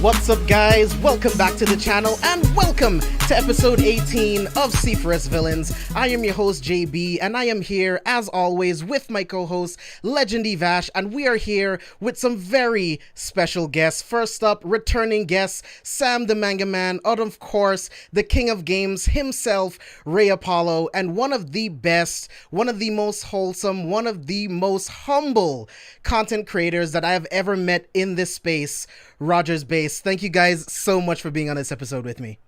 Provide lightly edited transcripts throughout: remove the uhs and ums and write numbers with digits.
What's up, guys? Welcome back to the channel and welcome to episode 18 of C4SVillains. I am your host JB and I am here as always with my co-host Legendy Vash, and we are here with some very special guests. First up, returning guest Sam the Manga Man, and of course the king of games himself, Ray Apollo, and one of the best, one of the most wholesome, one of the most humble content creators that I have ever met in this space, RogersBase. Thank you guys so much for being on this episode with me.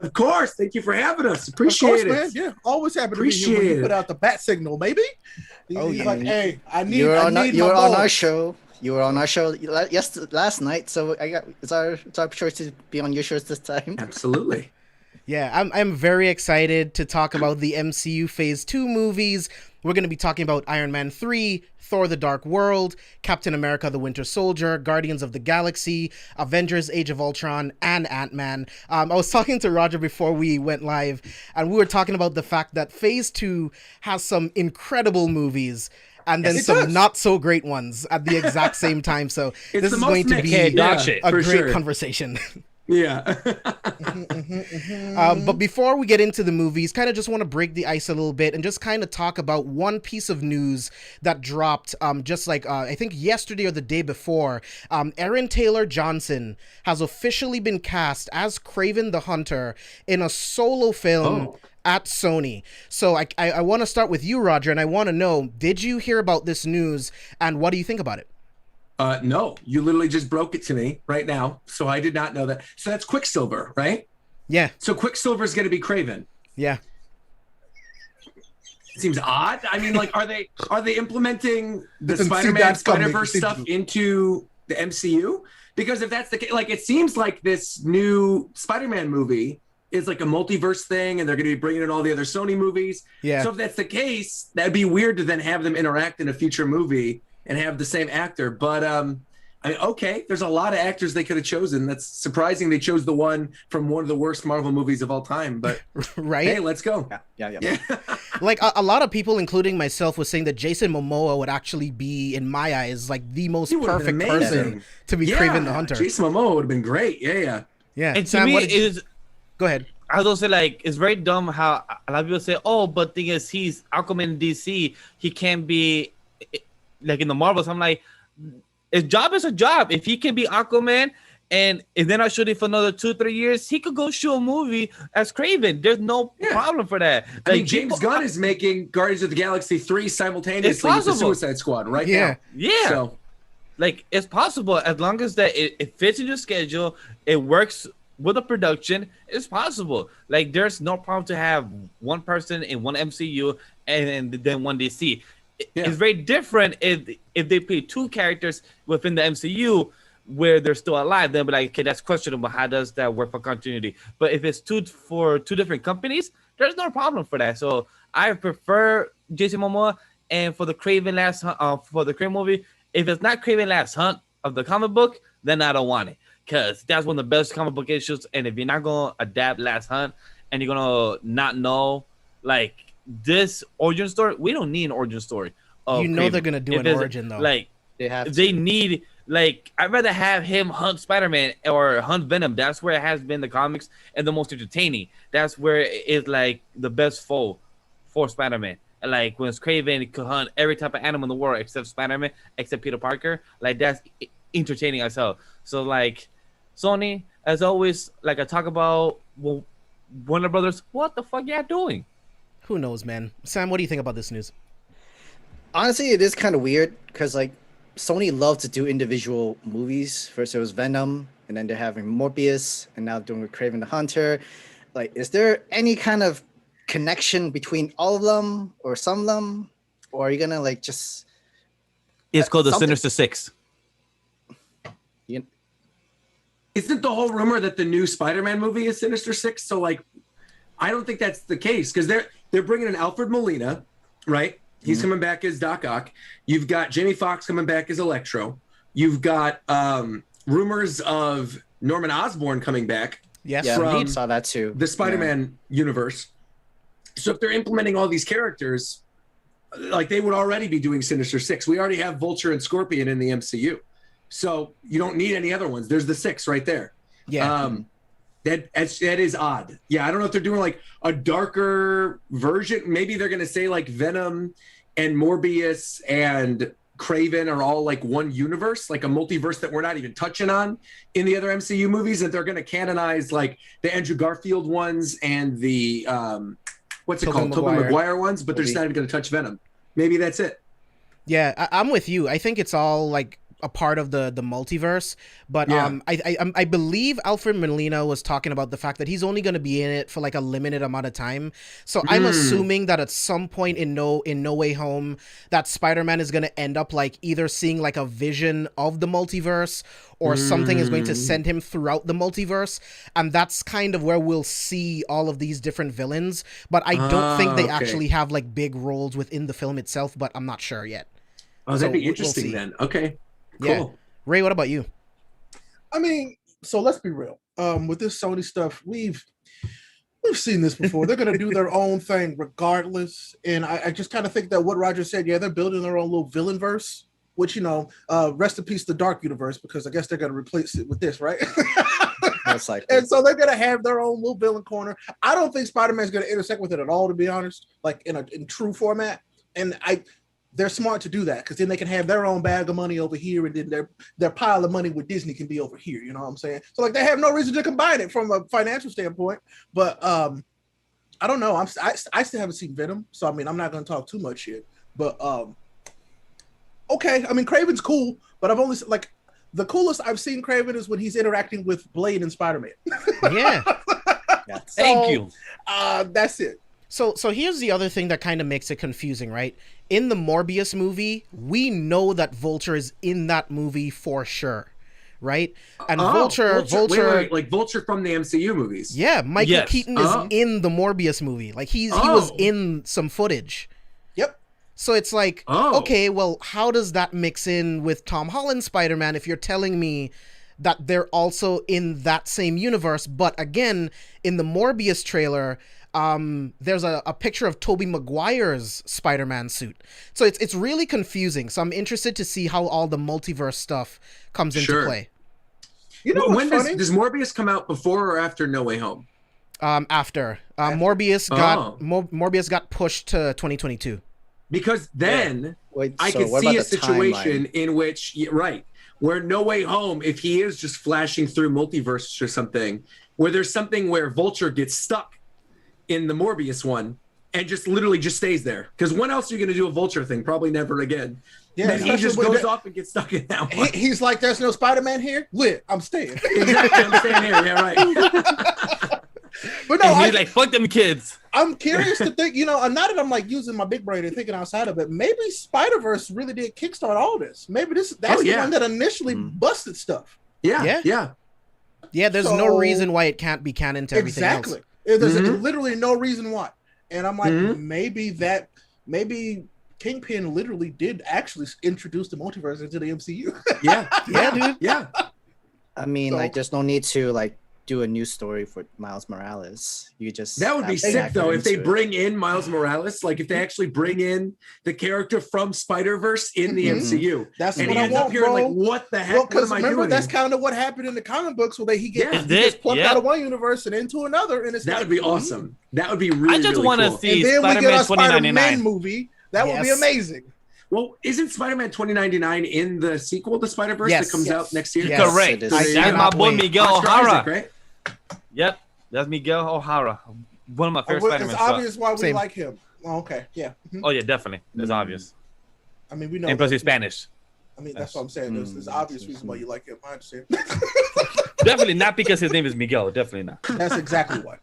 Of course. Thank you for having us. Appreciate it. Man. Yeah, always happy to be here when you put out the bat signal, baby. Oh, yeah. Like, hey, You were on our show. You were on our show last night, so it's our choice to be on your shows this time. Absolutely. Yeah, I'm very excited to talk about the MCU Phase 2 movies. We're going to be talking about Iron Man 3, Thor the Dark World, Captain America the Winter Soldier, Guardians of the Galaxy, Avengers Age of Ultron, and Ant-Man. I was talking to Roger before we went live, and we were talking about the fact that Phase 2 has some incredible movies and then some not so great ones at the exact same time. So this is going to be a great conversation. Yeah. But before we get into the movies, kind of just want to break the ice a little bit and just kind of talk about one piece of news that dropped just like I think yesterday or the day before. Aaron Taylor Johnson has officially been cast as Kraven the Hunter in a solo film at Sony. So I want to start with you, Roger, and I want to know, did you hear about this news and what do you think about it? No, you literally just broke it to me right now. So I did not know that. So that's Quicksilver, right? Yeah. So Quicksilver is going to be Kraven. Yeah. It seems odd. I mean, like, are they implementing the Spider-Man Spider-Verse stuff into the MCU? Because if that's the case, like, it seems like this new Spider-Man movie is like a multiverse thing, and they're going to be bringing in all the other Sony movies. Yeah. So if that's the case, that'd be weird to then have them interact in a future movie and have the same actor. But I mean, okay, there's a lot of actors they could have chosen. That's surprising they chose the one from one of the worst Marvel movies of all time. But right? Hey, let's go. Yeah. Like a lot of people, including myself, was saying that Jason Momoa would actually be, in my eyes, like the most perfect person to be Kraven the Hunter. Jason Momoa would have been great. Yeah. And Sam, to me, go ahead. I was also like, it's very dumb how a lot of people say, oh, but thing is, he's Aquaman in DC. He can't be like in the Marvels. I'm like, his job is a job. If he can be Aquaman, and if they're not shooting for another 2-3 years, he could go shoot a movie as Kraven. There's no problem for that. I mean, James Gunn is making Guardians of the Galaxy 3 simultaneously with the Suicide Squad now. Yeah. So, like, it's possible as long as that it fits in your schedule, it works with the production. It's possible. Like, there's no problem to have one person in one MCU and then one DC. It's very different if they play two characters within the MCU where they're still alive. Then be like, okay, that's questionable. How does that work for continuity? But if it's two different companies, there's no problem for that. So I prefer Jason Momoa. And for the Kraven movie, if it's not Kraven Last Hunt of the comic book, then I don't want it, because that's one of the best comic book issues. And if you're not gonna adapt Last Hunt and you're gonna not know like this origin story, we don't need an origin story. You know Kraven. They're gonna do an origin though. Like they need. Like, I'd rather have him hunt Spider-Man or hunt Venom. That's where it has been the comics and the most entertaining. That's where it's like the best foe for Spider-Man. Like when it's Kraven, it could hunt every type of animal in the world except Spider-Man, except Peter Parker. Like, that's entertaining as hell. So like Sony, as always, like I talk about Warner Brothers, what the fuck y'all doing? Who knows, man? Sam, what do you think about this news? Honestly, it is kind of weird because like Sony loves to do individual movies. First it was Venom, and then they're having Morbius, and now doing Kraven the Hunter. Like, is there any kind of connection between all of them or some of them, or are you gonna like just? It's called the something? Sinister Six. Isn't the whole rumor that the new Spider-Man movie is Sinister Six? So like, I don't think that's the case because they're bringing in Alfred Molina, right? He's coming back as Doc Ock. You've got Jamie Foxx coming back as Electro. You've got rumors of Norman Osborn coming back. Yes, Yeah, from I saw that too. The Spider-Man universe. So if they're implementing all these characters, like they would already be doing Sinister Six. We already have Vulture and Scorpion in the MCU. So you don't need any other ones. There's the 6 right there. Yeah. That is odd. Yeah, I don't know if they're doing like a darker version. Maybe they're gonna say like Venom and Morbius and Kraven are all like one universe, like a multiverse that we're not even touching on in the other MCU movies, and they're gonna canonize like the Andrew Garfield ones and the Tobey Maguire ones, but they're just not even gonna touch Venom. Maybe that's it. Yeah, I'm with you. I think it's all like a part of the multiverse, but Yeah. I believe Alfred Molina was talking about the fact that he's only going to be in it for like a limited amount of time. So I'm assuming that at some point in No Way Home, that Spider-Man is going to end up like either seeing like a vision of the multiverse or something is going to send him throughout the multiverse, and that's kind of where we'll see all of these different villains. But I don't think they actually have like big roles within the film itself, but I'm not sure yet. Oh, that'd So be we'll interesting see. then. Okay. Cool. Yeah. Ray, what about you? I mean, so let's be real. With this Sony stuff, we've seen this before. They're gonna do their own thing regardless. And I just kind of think that what Roger said, yeah, they're building their own little villain verse, which, you know, rest in peace the Dark Universe, because I guess they're gonna replace it with this, right? Most likely. And so they're gonna have their own little villain corner. I don't think Spider-Man's gonna intersect with it at all, to be honest, like in true format. And they're smart to do that because then they can have their own bag of money over here, and then their pile of money with Disney can be over here. You know what I'm saying? So like they have no reason to combine it from a financial standpoint. But I don't know. I still haven't seen Venom, so I mean I'm not going to talk too much here. But okay, I mean Kraven's cool, but I've only like the coolest I've seen Kraven is when he's interacting with Blade and Spider-Man. Yeah. Thank you. That's it. So here's the other thing that kind of makes it confusing, right? In the Morbius movie, we know that Vulture is in that movie for sure, right? And Vulture, wait, like Vulture from the MCU movies. yeah, Michael Keaton is in the Morbius movie. Like he was in some footage. Yep. So it's like, okay, well, how does that mix in with Tom Holland's Spider-Man if you're telling me that they're also in that same universe? But again, in the Morbius trailer, there's a picture of Tobey Maguire's Spider-Man suit. So it's really confusing. So I'm interested to see how all the multiverse stuff comes into play. You know when what's funny? does Morbius come out, before or after No Way Home? After. Morbius got pushed to 2022. Because then I so could what see about a the situation timeline? in which, where No Way Home, if he is just flashing through multiverse or something, where there's something where Vulture gets stuck in the Morbius one and just literally just stays there. Because when else are you going to do a Vulture thing? Probably never again. Yeah, then he just goes off and gets stuck in that one. He's like, there's no Spider-Man here? Lit, I'm staying. Exactly, I'm staying here. Yeah, right. But no, And he's like, fuck them kids. I'm curious to think, you know, and now that I'm like using my big brain and thinking outside of it, maybe Spider-Verse really did kickstart all this. Maybe that's the one that initially busted stuff. Yeah. There's no reason why it can't be canon to everything else. Exactly. There's literally no reason why. And I'm like, maybe Kingpin literally did actually introduce the multiverse into the MCU. Yeah, dude. Yeah. I mean, like, there's no need to like do a new story for Miles Morales. You just that would be sick though if they bring in Miles Morales, like if they actually bring in the character from Spider-Verse in the MCU. That's and what he I ends want, up here bro. like, what the heck? Well, What because am I remember doing? that's kind of what happened in the comic books where he gets plucked out of one universe and into another, and it's that like, would be awesome. That would be really. I just really want to cool. see and then we get Spider-Man our Spider-Man 2099. movie. That would be amazing. Well, isn't Spider-Man 2099 in the sequel to Spider-Verse that comes out next year? Yes. Correct. It is. That's my boy Miguel Oscar O'Hara. Isaac, right? Yep, that's Miguel O'Hara. One of my favorite Spider-Man. It's obvious why we Same. like him. Oh, okay, yeah. Oh yeah, definitely. It's obvious. I mean, we know. And plus he's Spanish. I mean, that's what I'm saying. There's obvious reason why you like him. I understand. Definitely not because his name is Miguel. Definitely not. That's exactly why.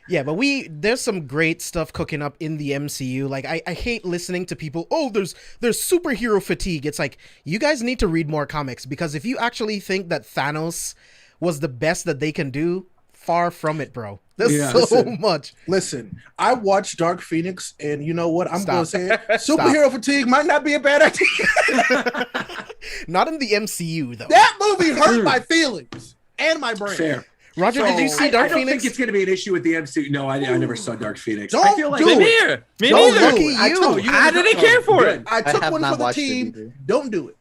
Yeah, but there's some great stuff cooking up in the MCU. Like, I hate listening to people, there's superhero fatigue. It's like, you guys need to read more comics, because if you actually think that Thanos was the best that they can do, far from it, bro. There's so much. Listen, I watched Dark Phoenix, and you know what? I'm going to say it. Superhero fatigue might not be a bad idea. Not in the MCU, though. That movie hurt my feelings and my brain. Fair. Roger, did you see Dark I don't Phoenix? think it's going to be an issue with the MCU. No, I never saw Dark Phoenix. Don't I feel like do Me it. neither. Me Don't neither. do it. I didn't care for it. I took have one not for the watched it team. either. Don't do it.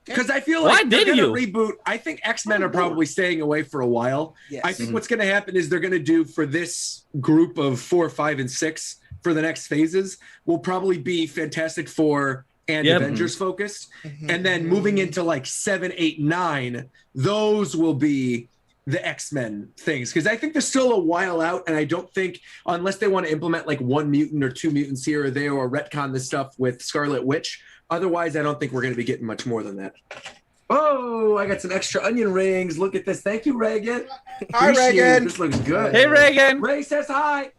Because I feel Why like they're did going to you? reboot. I think X-Men are probably staying away for a while. Yes. I think what's going to happen is they're going to do for this group of 4, 5, and 6 for the next phases will probably be Fantastic Four and Avengers focused. And then moving into like 7, 8, 9, those will be the X-Men things. Because I think they're still a while out, and I don't think, unless they want to implement like 1 mutant or 2 mutants here or there, or retcon this stuff with Scarlet Witch, otherwise I don't think we're going to be getting much more than that. Oh, I got some extra onion rings. Look at this. Thank you, Reagan. Hi, Appreciate it. Reagan. This looks good. Hey, Reagan. Ray says hi.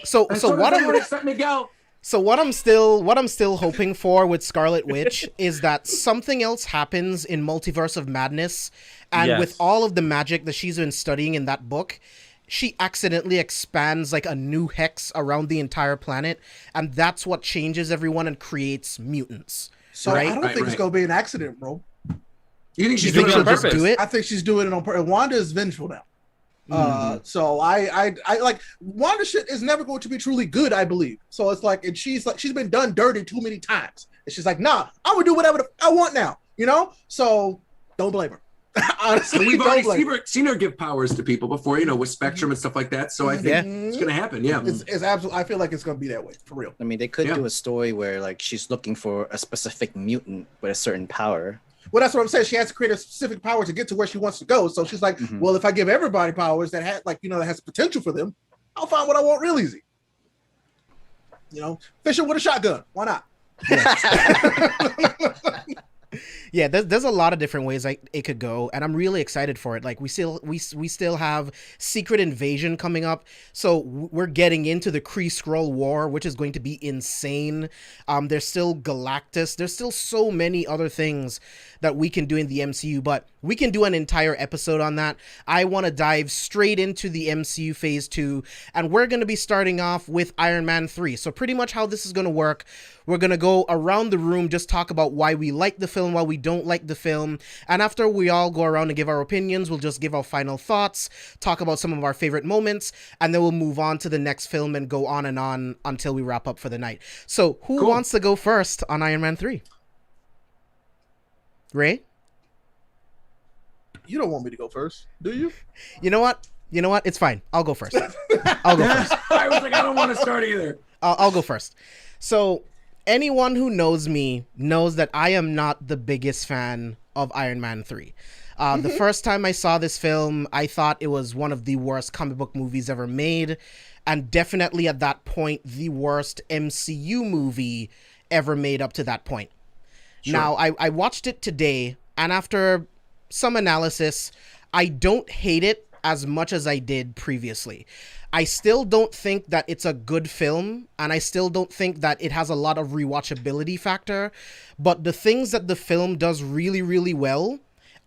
So what I'm Let me go. So what I'm still hoping for with Scarlet Witch is that something else happens in Multiverse of Madness, and with all of the magic that she's been studying in that book, she accidentally expands like a new hex around the entire planet, and that's what changes everyone and creates mutants. So right? I don't think it's going to be an accident, bro. You think she's You think doing it on she'll just purpose? do it? I think she's doing it on purpose. Wanda is vengeful now. So I like Wanda shit is never going to be truly good, I believe. So it's like, and she's been done dirty too many times. And she's like, nah, I'm gonna do whatever I want now, you know? So don't blame her. Honestly, We've don't already blame her. seen her give powers to people before, with Spectrum and stuff like that. So I think it's going to happen. Yeah. It's absolutely, I feel like it's gonna be that way for real. I mean, they could do a story where like she's looking for a specific mutant with a certain power. Well, that's what I'm saying. She has to create a specific power to get to where she wants to go. So she's like, well, if I give everybody powers that have, like, that has potential for them, I'll find what I want real easy. Fishing with a shotgun. Why not? Yeah, there's a lot of different ways it could go, and I'm really excited for it. Like we still have Secret Invasion coming up, so we're getting into the Kree-Skrull War, which is going to be insane. There's still Galactus. There's still so many other things that we can do in the MCU, but we can do an entire episode on that. I want to dive straight into the MCU Phase 2, and we're going to be starting off with Iron Man 3. So pretty much how this is going to work, we're going to go around the room, just talk about why we like the film, why we don't like the film, and after we all go around and give our opinions, we'll just give our final thoughts, talk about some of our favorite moments, and then we'll move on to the next film and go on and on until we wrap up for the night. So who wants to go first on Iron Man 3? Ray? You don't want me to go first, do you? You know what? It's fine. I'll go first. I'll go first. I was like, I don't want to start either. I'll go first. So anyone who knows me knows that I am not the biggest fan of Iron Man 3. The first time I saw this film, I thought it was one of the worst comic book movies ever made, and definitely at that point, the worst MCU movie ever made up to that point. Sure. Now, I watched it today, and after some analysis, I don't hate it as much as I did previously. I still don't think that it's a good film, and I still don't think that it has a lot of rewatchability factor, but the things that the film does really, really well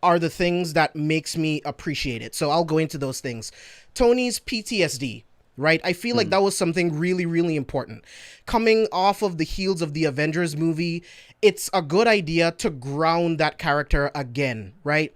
are the things that makes me appreciate it. So I'll go into those things. Tony's PTSD. Right? I feel like that was something really, really important. Coming off of the heels of the Avengers movie, it's a good idea to ground that character again, right?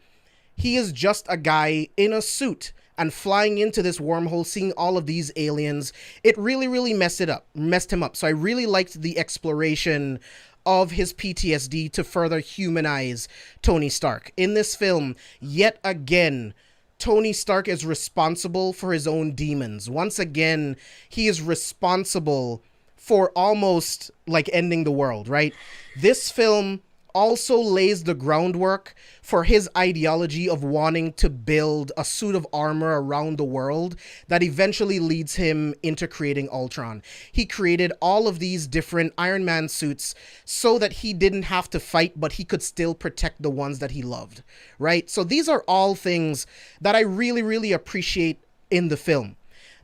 He is just a guy in a suit and flying into this wormhole, seeing all of these aliens. It really, really messed him up. So I really liked the exploration of his PTSD to further humanize Tony Stark. In this film, yet again, Tony Stark is responsible for his own demons. Once again, he is responsible for almost like ending the world, right? This film also lays the groundwork for his ideology of wanting to build a suit of armor around the world that eventually leads him into creating Ultron. He created all of these different Iron Man suits so that he didn't have to fight, but he could still protect the ones that he loved, right? So these are all things that I really, really appreciate in the film.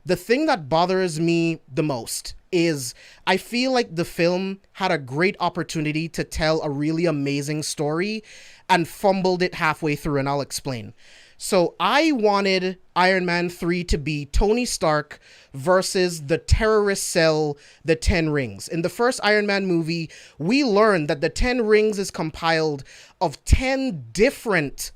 The thing that bothers me the most is I feel like the film had a great opportunity to tell a really amazing story and fumbled it halfway through, and I'll explain. So I wanted Iron Man 3 to be Tony Stark versus the terrorist cell, the 10 Rings. In the first Iron Man movie, we learned that the 10 Rings is compiled of 10 different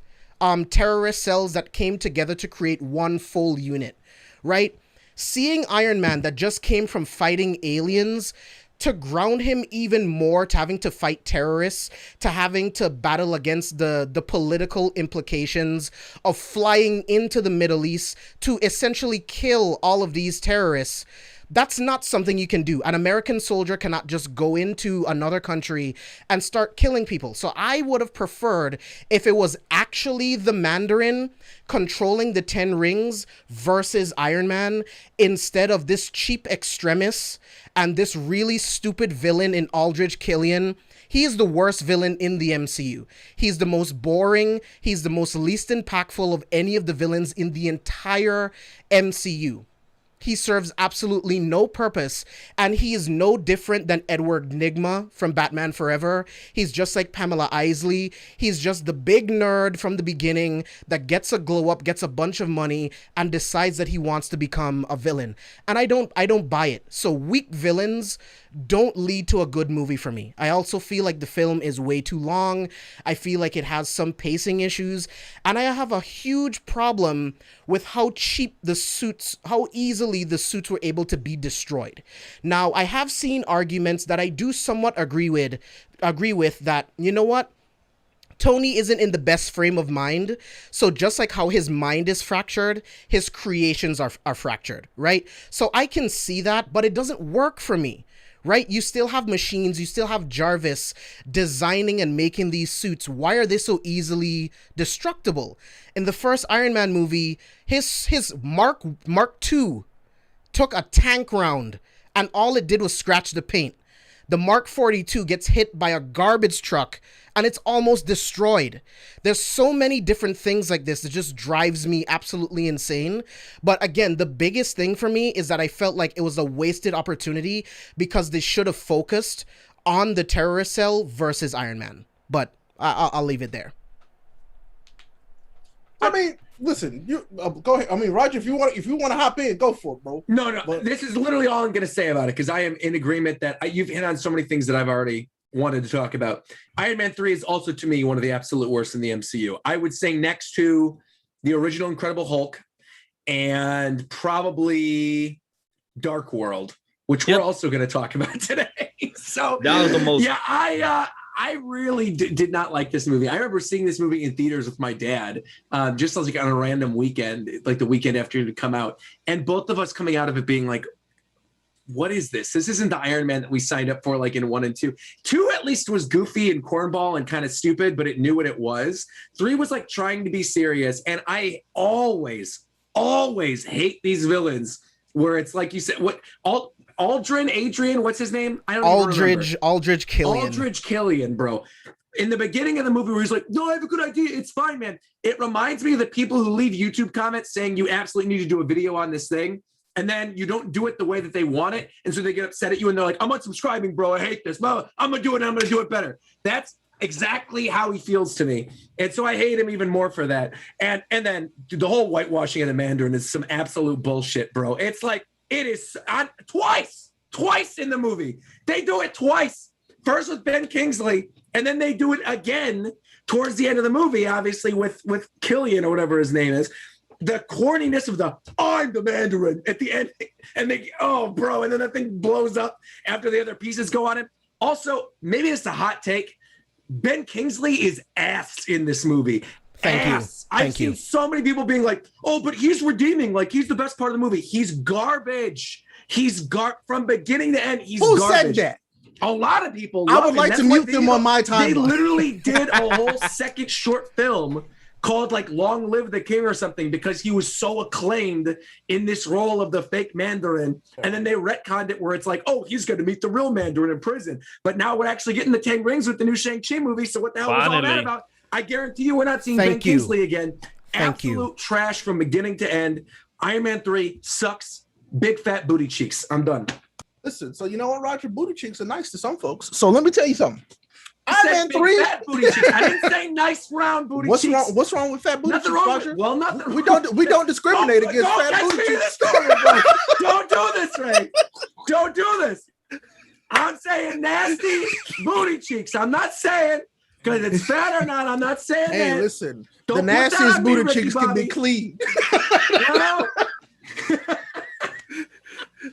terrorist cells that came together to create one full unit, right? Seeing Iron Man that just came from fighting aliens to ground him even more to having to fight terrorists, to having to battle against the political implications of flying into the Middle East to essentially kill all of these terrorists. That's not something you can do. An American soldier cannot just go into another country and start killing people. So I would have preferred if it was actually the Mandarin controlling the 10 Rings versus Iron Man instead of this cheap Extremis and this really stupid villain in Aldrich Killian. He is the worst villain in the MCU. He's the most boring. He's the most least impactful of any of the villains in the entire MCU. He serves absolutely no purpose, and he is no different than Edward Nygma from Batman Forever. He's just like Pamela Isley. He's just the big nerd from the beginning that gets a glow up, gets a bunch of money, and decides that he wants to become a villain. And I don't buy it. So weak villains don't lead to a good movie for me. I also feel like the film is way too long. I feel like it has some pacing issues, and I have a huge problem with how cheap the suits, how easily the suits were able to be destroyed. Now, I have seen arguments that I do somewhat agree with that, you know what? Tony isn't in the best frame of mind, so just like how his mind is fractured, his creations are fractured, right? So I can see that, but it doesn't work for me. Right? You still have machines, you still have Jarvis designing and making these suits. Why are they so easily destructible? In the first Iron Man movie, his Mark II took a tank round and all it did was scratch the paint. The Mark 42 gets hit by a garbage truck and it's almost destroyed. There's so many different things like this that just drives me absolutely insane. But again, the biggest thing for me is that I felt like it was a wasted opportunity because they should have focused on the terrorist cell versus Iron Man. But I'll leave it there. I mean, listen, you go ahead. I mean, Roger, if you want to hop in, go for it, bro. No. But this is literally all I'm going to say about it because I am in agreement that you've hit on so many things that I've already wanted to talk about. Iron Man 3 is also, to me, one of the absolute worst in the MCU. I would say next to the original Incredible Hulk and probably Dark World, which we're also going to talk about today. So that was the most. Yeah, I really did not like this movie. I remember seeing this movie in theaters with my dad, just like on a random weekend, like the weekend after it had come out. And both of us coming out of it being like, what is this? This isn't the Iron Man that we signed up for like in 1 and 2. 2 at least was goofy and cornball and kind of stupid, but it knew what it was. 3 was like trying to be serious. And I always hate these villains where it's like you said, Adrian, what's his name? I don't remember. Aldrich Killian. Aldrich Killian, bro. In the beginning of the movie where he's like, no, I have a good idea. It's fine, man. It reminds me of the people who leave YouTube comments saying you absolutely need to do a video on this thing. And then you don't do it the way that they want it. And so they get upset at you and they're like, I'm unsubscribing, bro. I hate this. Well, I'm going to do it. And I'm going to do it better. That's exactly how he feels to me. And so I hate him even more for that. And then the whole whitewashing of the Mandarin is some absolute bullshit, bro. It's like, it is twice in the movie. They do it twice. First with Ben Kingsley, and then they do it again towards the end of the movie, obviously with Killian or whatever his name is. The corniness of the I'm the Mandarin at the end, and they and then that thing blows up after the other pieces go on him. Also, maybe it's a hot take. Ben Kingsley is ass in this movie. Thank you. I've seen so many people being like, oh, but he's redeeming. Like, he's the best part of the movie. He's garbage. He's from beginning to end. He's Who garbage. said that? A lot of people. I would like to mute them on my timeline. They literally did a whole second short film called like "Long Live the King" or something because he was so acclaimed in this role of the fake Mandarin, and then they retconned it where it's like, oh, he's going to meet the real Mandarin in prison. But now we're actually getting the 10 Rings with the new Shang-Chi movie. So what the hell was all that about? I guarantee you, we're not seeing Ben Kingsley again. Absolute trash from beginning to end. Iron Man 3 sucks. Big fat booty cheeks. I'm done. Listen, so you know what, Roger? Booty cheeks are nice to some folks. So let me tell you something. Iron Man 3. Fat booty cheeks. I didn't say nice round booty cheeks. What's wrong with fat booty nothing cheeks, wrong Roger? Nothing. We don't discriminate against fat booty cheeks. Don't do this, Ray. Don't do this. I'm saying nasty booty cheeks. I'm not saying because it's fat or not. I'm not saying that. Hey, listen. The nastiest booty cheeks can be clean.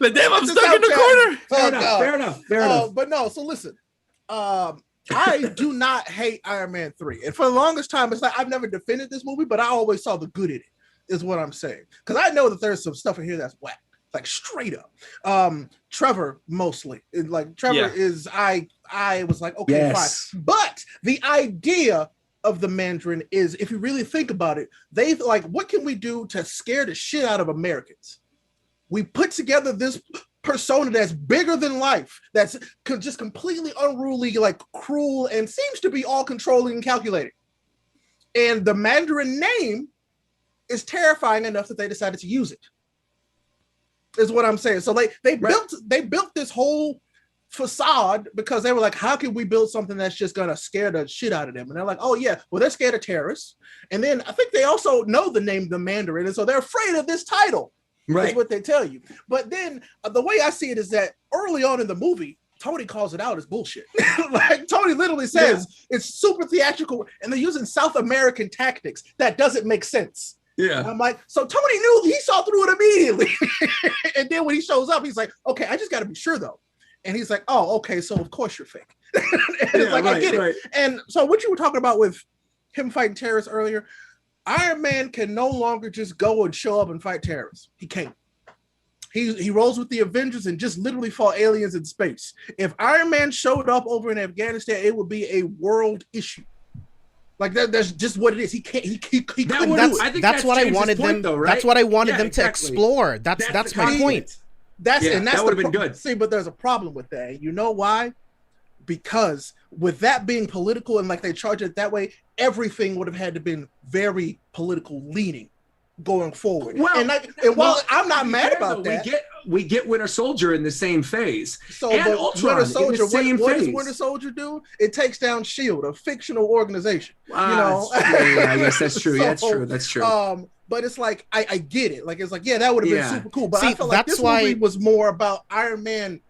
But damn, I'm stuck in the corner. Fair enough. But no, so listen. I do not hate Iron Man 3. And for the longest time, it's like I've never defended this movie, but I always saw the good in it, is what I'm saying. Because I know that there's some stuff in here that's whack. Like straight up. Trevor mostly. Trevor is I was like, okay, fine. But the idea of the Mandarin is, if you really think about it, they've like, what can we do to scare the shit out of Americans? We put together this persona that's bigger than life, that's just completely unruly, like cruel, and seems to be all controlling and calculating. And the Mandarin name is terrifying enough that they decided to use it. Is what I'm saying. So they built this whole facade because they were like, how can we build something that's just gonna scare the shit out of them? And they're like, oh yeah, well, they're scared of terrorists. And then I think they also know the name the Mandarin, and so they're afraid of this title. Right. Is what they tell you. But then the way I see it is that early on in the movie, Tony calls it out as bullshit. Like Tony literally says it's super theatrical and they're using South American tactics. That doesn't make sense. Yeah. And I'm like, so Tony knew, he saw through it immediately. And then when he shows up, he's like, okay, I just got to be sure though. And he's like, oh, okay, so of course you're fake. And it's like, I get it. And so what you were talking about with him fighting terrorists earlier, Iron Man can no longer just go and show up and fight terrorists. He can't. He rolls with the Avengers and just literally fought aliens in space. If Iron Man showed up over in Afghanistan, it would be a world issue. Like that's just what it is. He can't. He couldn't do it. I think that's what I wanted them. Though, right? That's what I wanted them to explore. That's my point. That would have been good. See, but there's a problem with that. You know why? Because with that being political and like they charge it that way, everything would have had to been very political leaning going forward. Well, while I'm not mad about that, we get Winter Soldier in the same phase. So, but Ultron, Winter Soldier, what does Winter Soldier do? It takes down S.H.I.E.L.D., a fictional organization. I guess that's true. That's true. But it's like I get it. Like it's like that would have been super cool. But I feel like this movie was more about Iron Man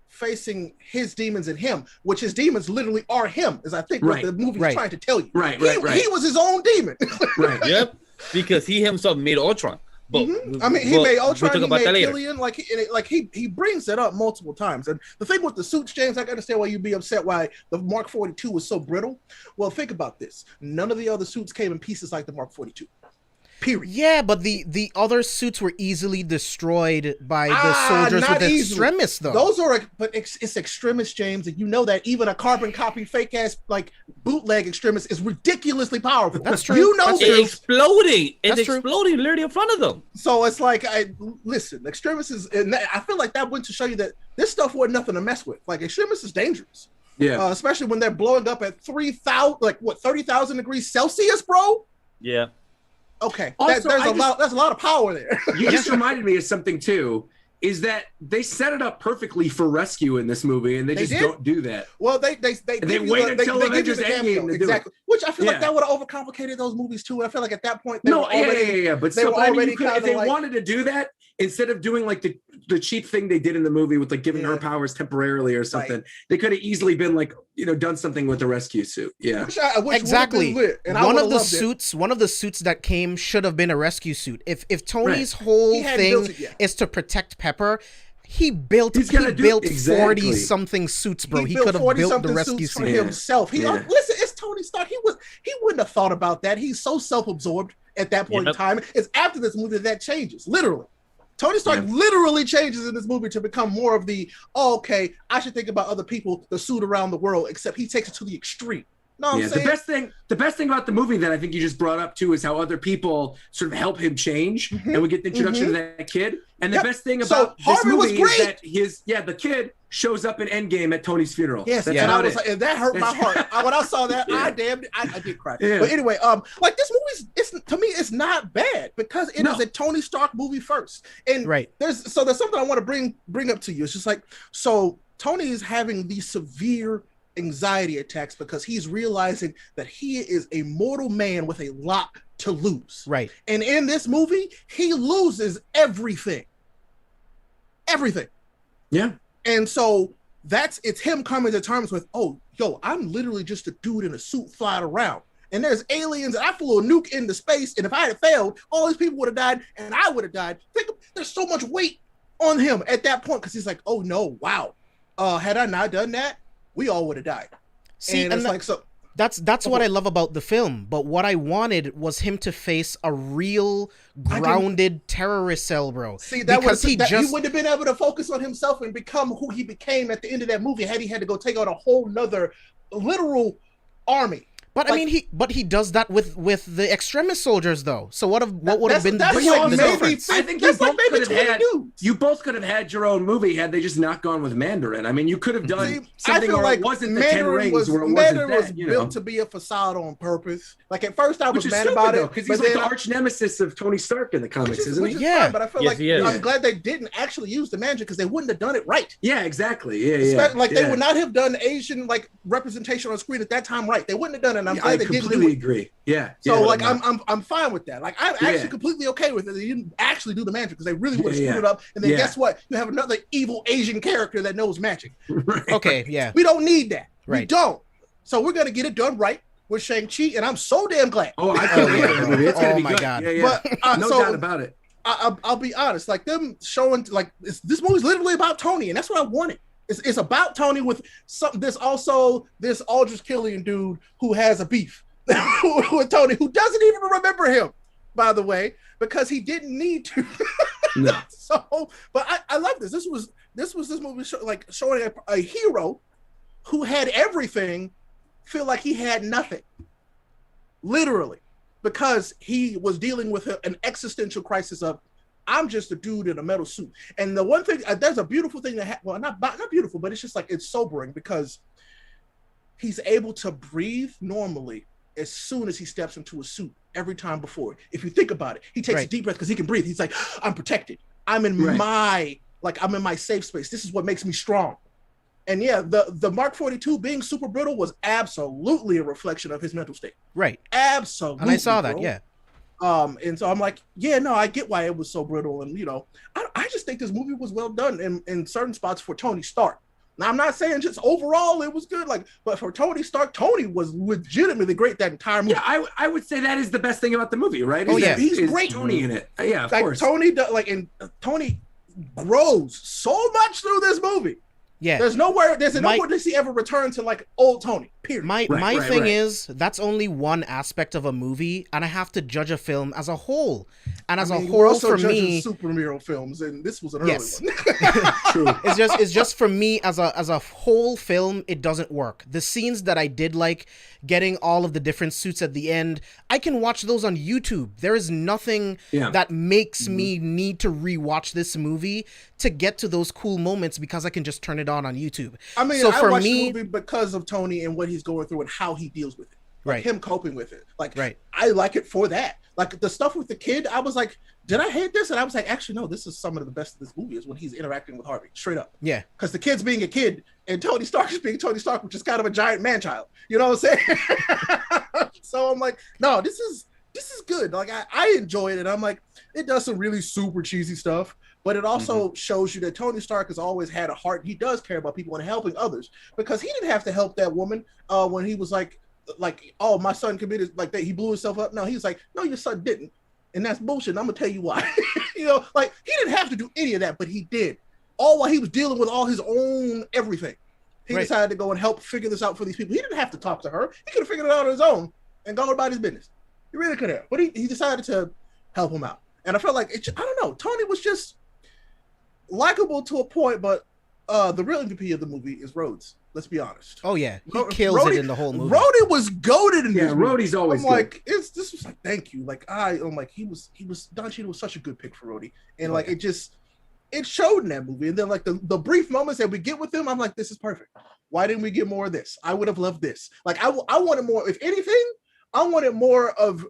facing his demons and him, which his demons literally are him, is I think what the movie's trying to tell you. Right. He was his own demon. Right. Yep. Because he himself made Ultron. But I mean, he made Ultron. He made Killian. He brings it up multiple times. And the thing with the suits, James, I can understand why you'd be upset why the Mark 42 was so brittle. Well, think about this. None of the other suits came in pieces like the Mark 42. Period. Yeah, but the other suits were easily destroyed by the soldiers with Extremis, though. Those are, but it's Extremis, James, and you know that even a carbon copy, fake ass like bootleg Extremis is ridiculously powerful. That's true. You know, it's exploding. It's exploding literally in front of them. So it's like, listen, Extremis is, and I feel like that went to show you that this stuff wasn't nothing to mess with. Like Extremis is dangerous. Yeah, especially when they're blowing up at 30,000 degrees Celsius, bro. Yeah. Okay, there's a lot of power there. You just reminded me of something too, is that they set it up perfectly for rescue in this movie, and they just don't do that. Well, they wait until Avengers Endgame to do it. Which I feel like that would have overcomplicated those movies too. I feel like at that point, but still, if they wanted to do that, instead of doing like the cheap thing they did in the movie with like giving her powers temporarily or something, they could have easily been like, done something with the rescue suit. Yeah, which exactly. And one of the suits that came should have been a rescue suit. If Tony's whole thing is to protect Pepper, he built 40 something suits, bro. He could have built the rescue suit for himself. Listen, it's Tony Stark. He wouldn't have thought about that. He's so self-absorbed at that point in time. It's after this movie that changes, literally. Tony Stark literally changes in this movie to become more of the, okay, I should think about other people, the suit around the world, except he takes it to the extreme. No, I'm saying? The best thing about the movie that I think you just brought up too is how other people sort of help him change, and we get the introduction to that kid. And the best thing about this movie is that the kid shows up in Endgame at Tony's funeral. Yes, and I was like, and that hurt my heart. When I saw that, I did cry. Yeah. But anyway, like this movie, to me, it's not bad because it is a Tony Stark movie first. And there's something I want to bring up to you. It's just like, so Tony is having these severe anxiety attacks because he's realizing that he is a mortal man with a lot to lose. Right. And in this movie, he loses everything. Everything. Yeah. And so it's him coming to terms with, oh, yo, I'm literally just a dude in a suit flying around. And there's aliens, and I flew a nuke into space, and if I had failed, all these people would have died, and I would have died. There's so much weight on him at that point, because he's like, oh no, wow. Had I not done that, we all would have died. See, and it's like, so that's what I love about the film. But what I wanted was him to face a real grounded terrorist cell, bro. See, he wouldn't have been able to focus on himself and become who he became at the end of that movie had he had to go take on a whole nother literal army. But like, I mean, he does that with the Extremis soldiers, though. So what would have been the difference? I think you both could have had your own movie had they just not gone with Mandarin. I mean, you could have done something where it wasn't the Ten Rings, where it Mandarin was built to be a facade on purpose. Like at first, I was mad about it because he's like the arch nemesis of Tony Stark in the comics, isn't he? Yeah, but I feel like I'm glad they didn't actually use the Mandarin because they wouldn't have done it right. Yeah, exactly. Yeah. Like they would not have done Asian like representation on screen at that time right. They wouldn't have done it. I'm glad they didn't do it. Agree. Yeah. So like I'm fine with that. Like I'm actually completely okay with it. They didn't actually do the magic because they really would have screwed it up. And then guess what? You have another evil Asian character that knows magic. Okay, yeah. We don't need that. Right. We don't. So we're gonna get it done right with Shang-Chi, and I'm so damn glad. Oh, I can't wait for the movie. It's gonna be good. God. Yeah. But no doubt about it. I'll be honest. Like them showing like this movie's literally about Tony, and that's what I wanted. It's about Tony with this Aldrich Killian dude who has a beef with Tony, who doesn't even remember him, by the way, because he didn't need to. No. So, but I love this. This was this movie showing a hero who had everything feel like he had nothing, literally, because he was dealing with an existential crisis of, I'm just a dude in a metal suit. And the one thing, there's a beautiful thing that not beautiful, but it's just like it's sobering because he's able to breathe normally as soon as he steps into a suit every time before. If you think about it, he takes a deep breath because he can breathe. He's like, I'm protected. I'm in I'm in my safe space. This is what makes me strong. And yeah, the Mark 42 being super brittle was absolutely a reflection of his mental state. Right. Absolutely. And I saw that, yeah. And so I'm like, yeah, no, I get why it was so brittle. And, I just think this movie was well done in certain spots for Tony Stark. Now, I'm not saying just overall it was good, but for Tony Stark, Tony was legitimately great that entire movie. Yeah, I would say that is the best thing about the movie, right? He's great. Tony in it. Yeah, of course. Tony grows so much through this movie. Yeah. There's nowhere does he ever return to like old Tony. Period. My thing is that's only one aspect of a movie, and I have to judge a film as a whole. And as a whole, for me, superhero films, and this was an early one. True. It's just for me as a whole film, it doesn't work. The scenes that I did like, getting all of the different suits at the end, I can watch those on YouTube. There is nothing that makes me need to rewatch this movie to get to those cool moments because I can just turn it on YouTube. I mean, so I watched the movie because of Tony and what he's going through and how he deals with it. Like him coping with it. I like it for that. Like the stuff with the kid, I was like, did I hate this? And I was like, actually, no, this is some of the best of this movie is when he's interacting with Harvey, straight up. Yeah. Because the kid's being a kid and Tony Stark is being Tony Stark, which is kind of a giant man-child. You know what I'm saying? So I'm like, no, this is good. Like I enjoy it. And I'm like, it does some really super cheesy stuff. But it also shows you that Tony Stark has always had a heart. He does care about people and helping others because he didn't have to help that woman when he was like, oh, my son committed like that. He blew himself up. No, he was like, no, your son didn't. And that's bullshit. And I'm going to tell you why. He didn't have to do any of that, but he did. All while he was dealing with all his own everything. He decided to go and help figure this out for these people. He didn't have to talk to her. He could have figured it out on his own and gone about his business. He really could have. But he decided to help him out. And I felt like, I don't know, Tony was just likable to a point, but the real MVP of the movie is Rhodes. Let's be honest. Oh yeah, he kills it in the whole movie. Rhodey was goated in this. Rhodey's always I'm like, this was like, thank you. Like I'm like, he was Don Cheadle was such a good pick for Rhodey, and like it showed in that movie. And then like the brief moments that we get with him, I'm like, this is perfect. Why didn't we get more of this? I would have loved this. Like I wanted more. If anything, I wanted more of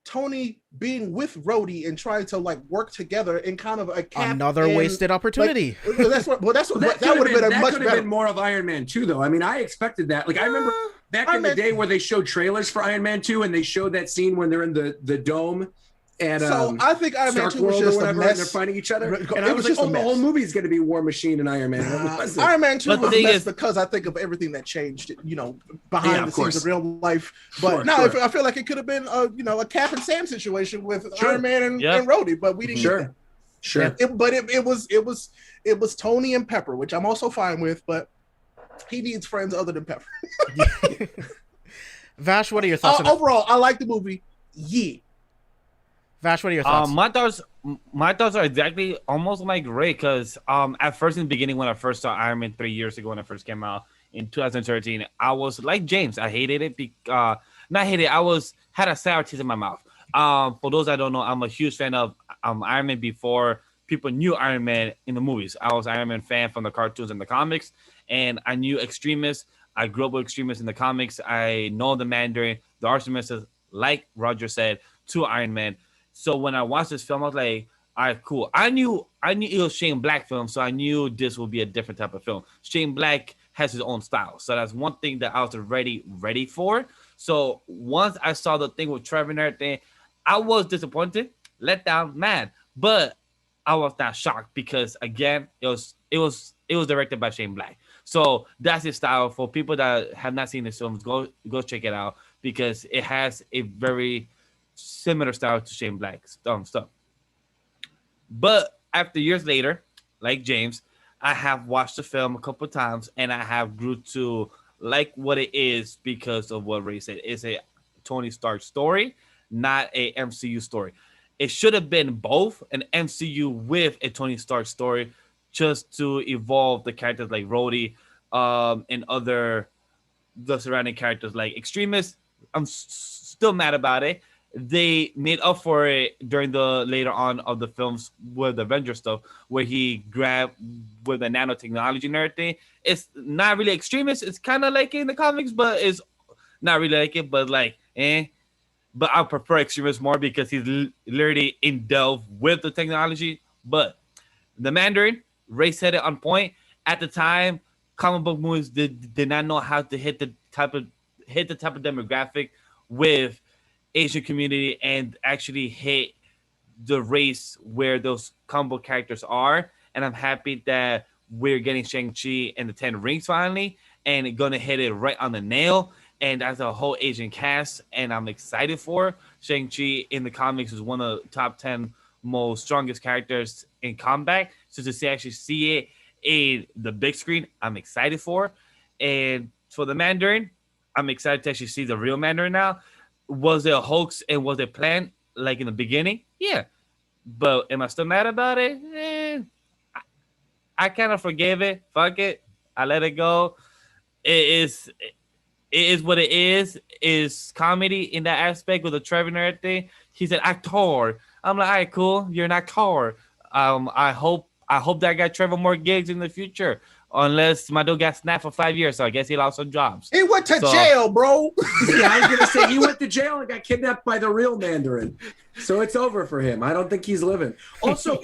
Tony being with Rhodey and trying to like work together in kind of a another wasted opportunity. Like, that would have been a much better. Been more of Iron Man 2 though. I mean, I expected that. Like I remember back in the day where they showed trailers for Iron Man 2 and they showed that scene when they're in the dome. And so I think Iron Man 2 was just a mess. And they're fighting each other. And I was like, the whole movie is going to be War Machine and Iron Man. Iron Man 2 was a mess because I think of everything that changed, behind the scenes of real life. But I feel like it could have been, a Cap and Sam situation with Iron Man and Rhodey, but we didn't get that. Sure. It was Tony and Pepper, which I'm also fine with, but he needs friends other than Pepper. Vash, what are your thoughts? Overall, I like the movie. Yeah. Vash, what are your thoughts? My thoughts are exactly almost like Ray, because at first in the beginning when I first saw Iron Man 3 years ago when it first came out in 2013, I was like James. I hated it. Not hated it. I had a sour taste in my mouth. For those that don't know, I'm a huge fan of Iron Man before people knew Iron Man in the movies. I was an Iron Man fan from the cartoons and the comics, and I knew Extremis. I grew up with Extremis in the comics. I know the Mandarin, the arch nemesis, like Roger said, to Iron Man. So when I watched this film, I was like, all right, cool. I knew it was Shane Black film, so I knew this would be a different type of film. Shane Black has his own style. So that's one thing that I was already ready for. So once I saw the thing with Trevor and everything, I was disappointed, let down, mad. But I was not shocked because, again, it was directed by Shane Black. So that's his style. For people that have not seen this film, go check it out because it has a very similar style to Shane Black's stuff. But after years later, like James, I have watched the film a couple of times and I have grew to like what it is because of what Ray said. It's a Tony Stark story, not a MCU story. It should have been both an MCU with a Tony Stark story just to evolve the characters like Rhodey and the surrounding characters like Extremis. I'm still mad about it. They made up for it during the later on of the films with the Avengers stuff, where he grabbed with the nanotechnology and everything. It's not really Extremis. It's kind of like in the comics, but it's not really like it. But like, But I prefer Extremis more because he's literally in delve with the technology. But the Mandarin, Ray said it on point. At the time, comic book movies did not know how to hit the type of demographic with Asian community and actually hit the race where those combo characters are. And I'm happy that we're getting Shang-Chi and the 10 Rings finally, and gonna hit it right on the nail. And that's a whole Asian cast, and I'm excited for Shang-Chi. In the comics is one of the top 10 most strongest characters in combat. So to actually see it in the big screen, I'm excited for. And for the Mandarin, I'm excited to actually see the real Mandarin now. Was it a hoax and was it planned like in the beginning? Yeah. But am I still mad about it? I kind of forgave it. Fuck it. I let it go. It is what it is. Is comedy in that aspect with the Trevor and everything. He said actor. I'm like, all right, cool. You're an actor. I hope that guy Trevor more gigs in the future. Unless my dude got snapped for 5 years, so I guess he lost some jobs. He went to jail, bro. Yeah, I was gonna say he went to jail and got kidnapped by the real Mandarin. So it's over for him. I don't think he's living. Also,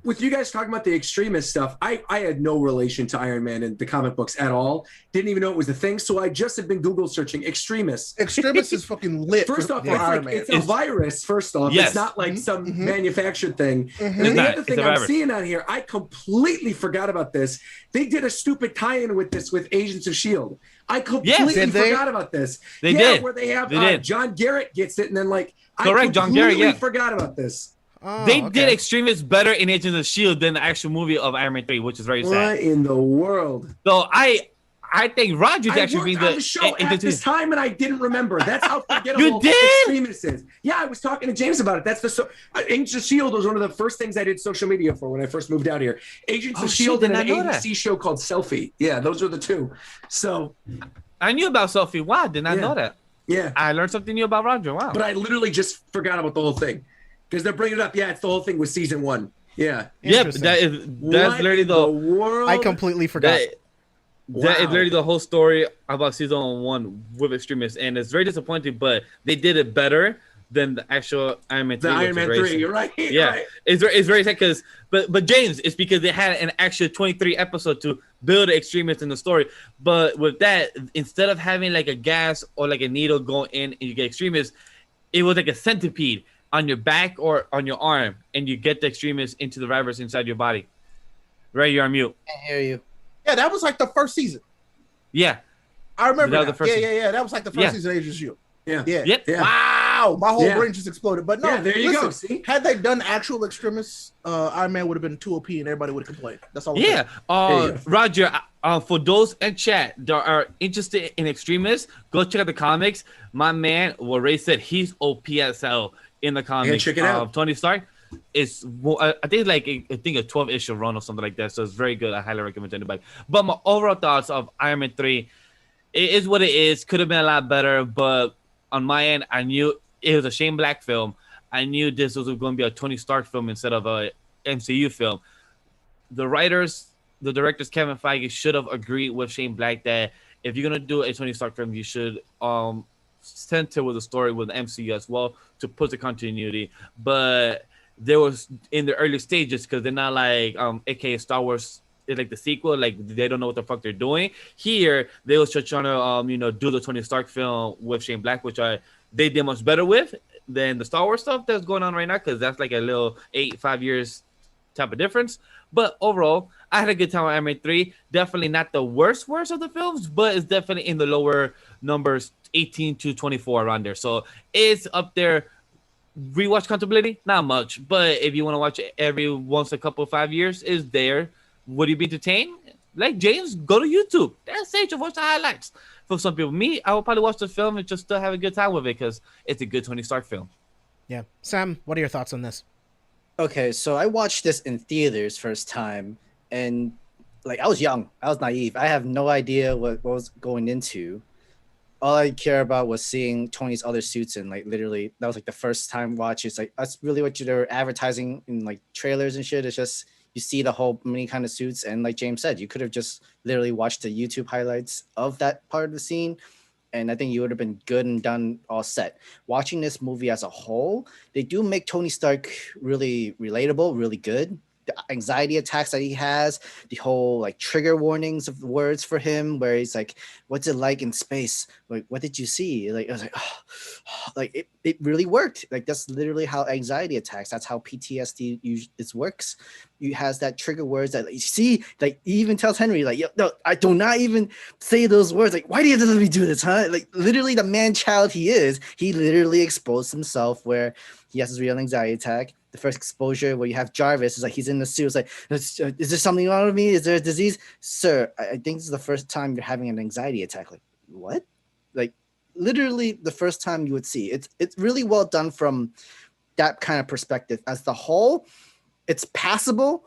with you guys talking about the Extremis stuff, I had no relation to Iron Man in the comic books at all. Didn't even know it was a thing. So I just have been Google searching Extremis. Extremis is fucking lit. First off, it's a virus. First off, yes. It's not like some manufactured thing. And the other thing I'm seeing on here, I completely forgot about this. They did a stupid tie-in with this with Agents of S.H.I.E.L.D. I completely forgot about this. They did. Where they have John Garrett gets it, and then John Garrett, forgot about this. Oh, they did Extremis better in Agents of S.H.I.E.L.D. than the actual movie of Iron Man 3, which is very sad. What in the world? So I I think Roger's actually being on the show at this time, and I didn't remember. That's how forgettable You did? Extremis is. Yeah, I was talking to James about it. That's Agents of S.H.I.E.L.D. was one of the first things I did social media for when I first moved out here. Agents of S.H.I.E.L.D. and an ABC show called Selfie. Yeah, those were the two. So I knew about Sophie. Wow, did not know that. Yeah. I learned something new about Roger. Wow. But I literally just forgot about the whole thing because they're bringing it up. Yeah, it's the whole thing with season 1. Yeah. Yep. That's literally the world. I completely forgot. That is literally the whole story about season 1 with Extremis, and it's very disappointing. But they did it better than the actual Iron Man 3. The Iron Man 3. You're right. Yeah. Right. It's very sad because, but James, it's because they had an actual 23 episode to build Extremis in the story. But with that, instead of having like a gas or like a needle go in and you get Extremis, it was like a centipede on your back or on your arm, and you get the Extremis into the virus inside your body. Right, you're on mute. I hear you. Yeah, that was like the first season. Yeah. I remember that. The first Yeah. That was like the first season of Agents of S.H.I.E.L.D. Yeah. Yeah. Yep. Wow. My whole brain just exploded. But no, yeah, there you listen, go. See? Had they done actual Extremis, Iron Man would have been too OP and everybody would have complained. That's all. Yeah. Roger, for those in chat that are interested in Extremis, go check out the comics. My man, what Ray said, he's OPSL in the comics. Yeah, check it out. Tony Stark. It's I think like a 12 issue run or something like that. So it's very good. I highly recommend to anybody. But my overall thoughts of Iron Man 3, it is what it is. Could have been a lot better, but on my end, I knew it was a Shane Black film. I knew this was going to be a Tony Stark film instead of a MCU film. The writers, the directors, Kevin Feige should have agreed with Shane Black that if you're going to do a Tony Stark film, you should center with the story with the MCU as well to put the continuity. But there was in the early stages because they're not like aka Star Wars is like the sequel, like they don't know what the fuck they're doing. Here they was just trying to do the Tony Stark film with Shane Black, which they did much better with than the Star Wars stuff that's going on right now, because that's like a little 5 years type of difference. But overall, I had a good time with Iron Man 3. Definitely not the worst of the films, but it's definitely in the lower numbers, 18 to 24 around there. So it's up there. Rewatch compatibility, not much, but if you want to watch it every once a couple of 5 years, is there. Would you be entertained? Like James, go to YouTube. That's it. You watch the highlights. For some people, me, I will probably watch the film and just still have a good time with it because it's a good Tony Stark film. Yeah, Sam, what are your thoughts on this? Okay, so I watched this in theaters first time, and like I was young, I was naive. I have no idea what was going into. All I care about was seeing Tony's other suits, and like literally that was like the first time watch. It's like that's really what they're advertising in like trailers and shit. It's just you see the whole many kind of suits, and like James said, you could have just literally watched the YouTube highlights of that part of the scene, and I think you would have been good and done all set. Watching this movie as a whole, they do make Tony Stark really relatable, really good. The anxiety attacks that he has, the whole like trigger warnings of words for him, where he's like, "What's it like in space? Like, what did you see?" Like, I was like, oh. Like it really worked. Like that's literally how anxiety attacks. That's how PTSD it works. You has that trigger words that like, you see. Like he even tells Henry, like, "Yo, no, I do not even say those words. Like, why do you have to let me do this, huh?" Like literally, the man child he is, he literally exposed himself where he has his real anxiety attack. The first exposure where you have Jarvis is like he's in the suit. It's like, is there something wrong with me? Is there a disease? Sir, I think this is the first time you're having an anxiety attack. Like, what? Like, literally the first time you would see. It's really well done from that kind of perspective. As the whole, it's passable,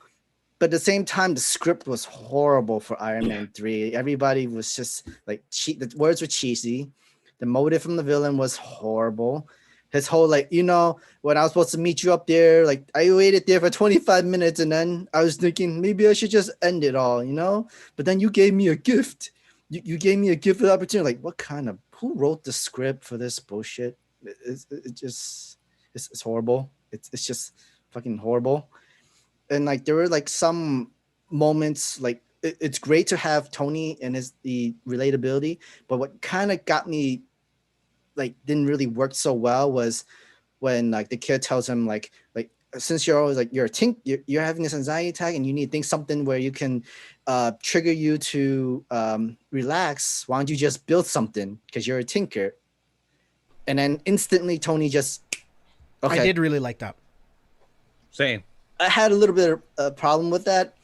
but at the same time, the script was horrible for Iron Man 3. Everybody was just like, the words were cheesy. The motive from the villain was horrible. His whole like, when I was supposed to meet you up there, like I waited there for 25 minutes and then I was thinking maybe I should just end it all, But then you gave me a gift. You gave me a gift of opportunity. Like what kind of, who wrote the script for this bullshit? It's horrible. It's just fucking horrible. And like there were like some moments like it's great to have Tony and the relatability, but what kind of got me like didn't really work so well was when like the kid tells him like since you're always like you're having this anxiety attack and you need to think something where you can trigger you to relax, why don't you just build something because you're a tinker. And then instantly Tony just I did really like that. Same. I had a little bit of a problem with that,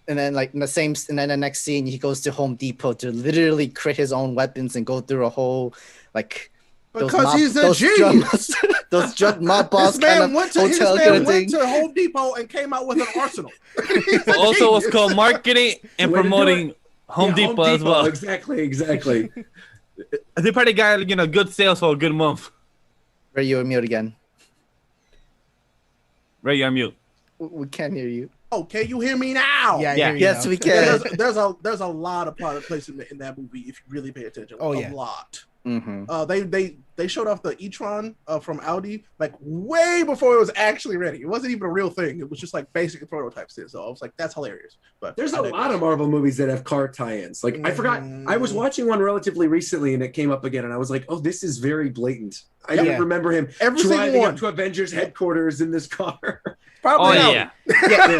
And then like in the same, and then the next scene, he goes to Home Depot to literally create his own weapons and go through a whole like. Because he's a genius. Those drug mob boss kind of went to Home Depot and came out with an arsenal. Also, it's called marketing and promoting Home Depot as well. Exactly. They probably got good sales for a good month. Ray, you're mute again. Ray, you're mute. We can't hear you. Oh, can you hear me now? Yeah. Yes, we can. There's a lot of product placement in that movie if you really pay attention. A lot. Mm-hmm. They showed off the e-tron from Audi like way before it was actually ready. It wasn't even a real thing. It was just like basic prototypes. So I was like, that's hilarious. But there's a lot of Marvel movies that have car tie-ins. Like I forgot, I was watching one relatively recently and it came up again, and I was like, oh, this is very blatant. I didn't remember him driving up to Avengers headquarters in this car. Probably. Oh yeah.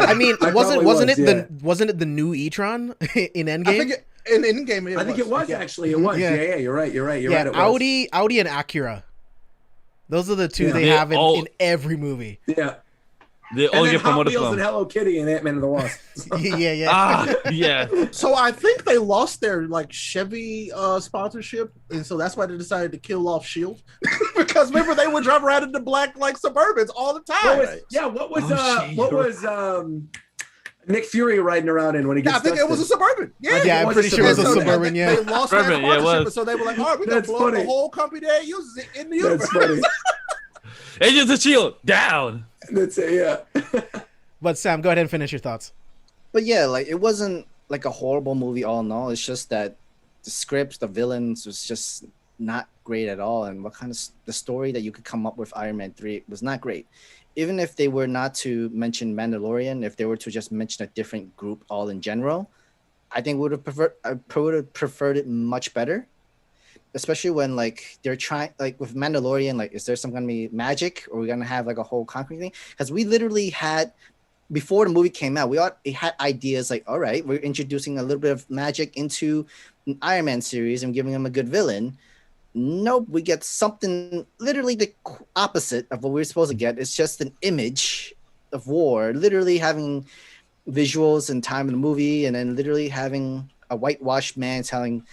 I mean, wasn't it the new e-tron in Endgame? I think in Endgame, I think it was actually. It was. Yeah, you're right. You're right. It Audi and Acura. Those are the two they have in every movie. Yeah. They all get promoted from Hello Kitty and Ant-Man and the Wasp. Yeah. So I think they lost their like Chevy sponsorship, and so that's why they decided to kill off Shield. Because remember they would drive around in the black like Suburbans all the time. What was Nick Fury riding around in when he gets? I think it was a Suburban. Yeah, I'm pretty sure it was a Suburban. Yeah, they lost that sponsorship, so they were like, "Oh, we're gonna blow up the whole company that uses it in the universe." That's funny. Agents of Shield down. That's it. Yeah. But Sam, go ahead and finish your thoughts. But yeah, like it wasn't like a horrible movie all in all. It's just that the scripts, the villains was just not great at all, and what kind of the story that you could come up with Iron Man 3 was not great. Even if they were not to mention Mandalorian, if they were to just mention a different group all in general, I think would have preferred it much better. Especially when like they're trying, like with Mandalorian, like is there some gonna be magic, or are we gonna have like a whole Conkling thing? Because we literally had, before the movie came out, we had ideas like, all right, we're introducing a little bit of magic into an Iron Man series and giving him a good villain. Nope, we get something literally the opposite of what we were supposed to get. It's just an image of war, literally having visuals and time in the movie, and then literally having a whitewashed man telling,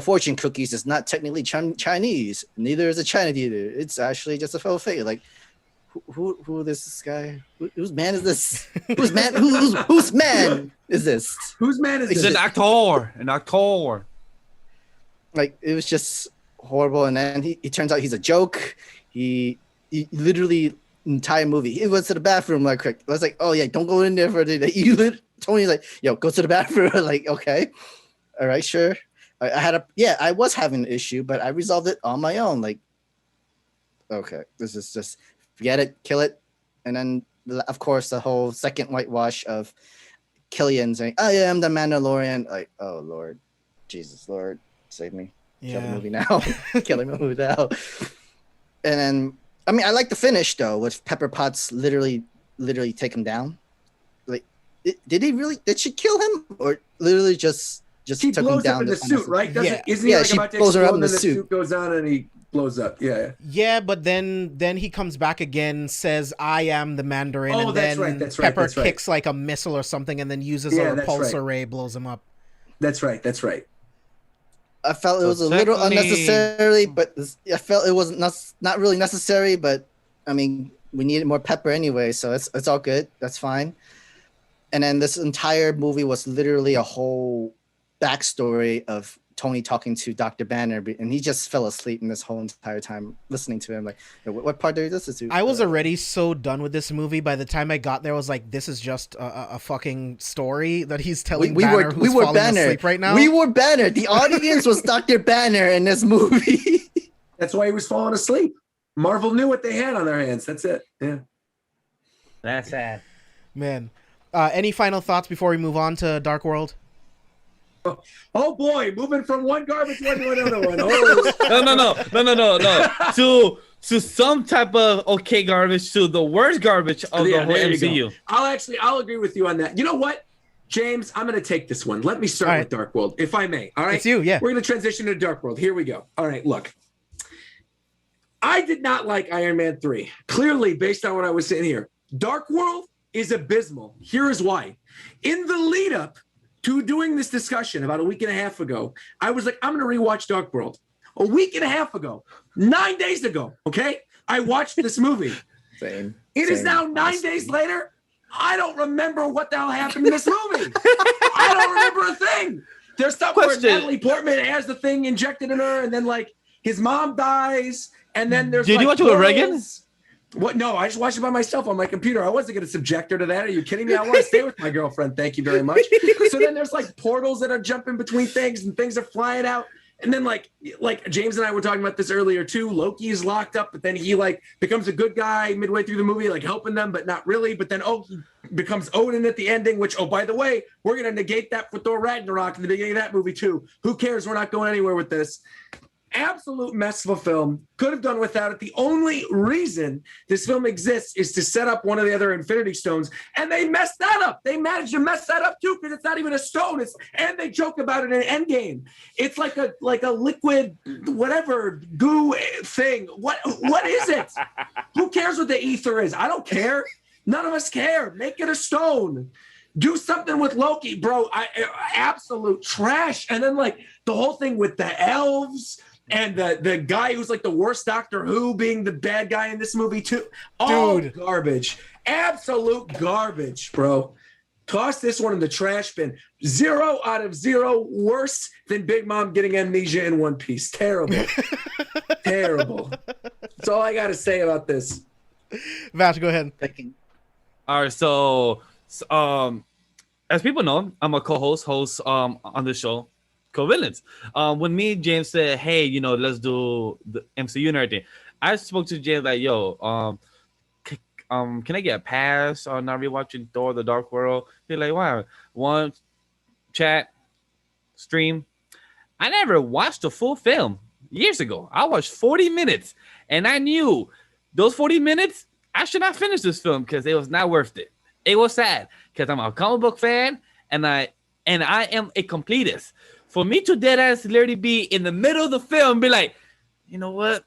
fortune cookies is not technically Chinese. Neither is a China theater. It's actually just a faux fake. Like, who is this guy? Whose man is this? Whose man is this? Whose man is this? It's an actor. Like, it was just horrible. And then he turns out he's a joke. He literally entire movie. He went to the bathroom like quick. I was like, oh yeah, don't go in there for the day. Tony's like, yo, go to the bathroom. Like, okay, all right, sure. I was having an issue, but I resolved it on my own. Like, okay, this is just forget it, kill it. And then, of course, the whole second whitewash of Killian saying, I am the Mandalorian. Like, oh, Lord. Jesus, Lord, save me. Yeah. Kill the movie now. Kill the movie now. And then, I mean, I like the finish, though, with Pepper Potts literally take him down. Like, did she kill him? Or literally just she took blows him down up in the suit, right? Isn't he like about to blows her explode up in and the the suit goes on and he blows up? Yeah, but then he comes back again, says, I am the Mandarin, and that's then right. Pepper kicks like a missile or something and then uses a repulsor ray, blows him up. That's right. I felt it was a little unnecessary, but I felt it was not really necessary, but I mean, we needed more Pepper anyway, so it's all good. That's fine. And then this entire movie was literally a whole backstory of Tony talking to Dr. Banner, and he just fell asleep in this whole entire time listening to him. Like, what part did he listen to? I was already so done with this movie. By the time I got there, I was like, this is just a fucking story that he's telling Banner who's falling asleep right now. We were Banner. The audience was Dr. Banner in this movie. That's why he was falling asleep. Marvel knew what they had on their hands. That's it. Yeah. That's sad. Man. Any final thoughts before we move on to Dark World? Oh boy, moving from one garbage one to another one. No. To some type of okay garbage to the worst garbage of the whole MCU. I'll agree with you on that. You know what, James? I'm going to take this one. Let me start with Dark World, if I may. All right, it's you. Yeah, we're going to transition to Dark World. Here we go. All right, look. I did not like Iron Man 3. Clearly, based on what I was saying here, Dark World is abysmal. Here is why. In the lead up to doing this discussion about a week and a half ago, I was like, I'm going to rewatch Dark World. A week and a half ago, 9 days ago, okay? I watched this movie. Same. It is now 9 days later. I don't remember what the hell happened in this movie. I don't remember a thing. There's stuff where Natalie Portman has the thing injected in her, and then like his mom dies, and then there's. Did you watch it with Reagan? What? No, I just watched it by myself on my computer. I wasn't going to subject her to that. Are you kidding me? I want to stay with my girlfriend. Thank you very much. So then there's like portals that are jumping between things, and things are flying out. And then like James and I were talking about this earlier too. Loki is locked up, but then he like becomes a good guy midway through the movie, like helping them, but not really. But then he becomes Odin at the ending, which by the way, we're gonna negate that for Thor Ragnarok in the beginning of that movie too. Who cares? We're not going anywhere with this. Absolute mess of a film. Could have done without it. The only reason this film exists is to set up one of the other Infinity Stones, and they messed that up. They managed to mess that up too, because it's not even a stone. And they joke about it in Endgame. It's like a liquid whatever goo thing. What is it? Who cares what the ether is? I don't care. None of us care. Make it a stone. Do something with Loki, bro. Absolute trash. And then like the whole thing with the elves. And the guy who's like the worst Doctor Who being the bad guy in this movie too. All garbage. Absolute garbage, bro. Toss this one in the trash bin. 0 out of 0. Worse than Big Mom getting amnesia in One Piece. Terrible. Terrible. That's all I got to say about this. Vash, go ahead. All right, so as people know, I'm a host on the show, Co-Villains. When me and James said, hey, let's do the MCU and everything, I spoke to James like, yo, can I get a pass on not rewatching Thor: The Dark World? He's like, wow, one chat stream. I never watched the full film years ago. I watched 40 minutes, and I knew those 40 minutes, I should not finish this film because it was not worth it. It was sad because I'm a comic book fan, and I am a completist. For me to deadass literally be in the middle of the film, be like, you know what?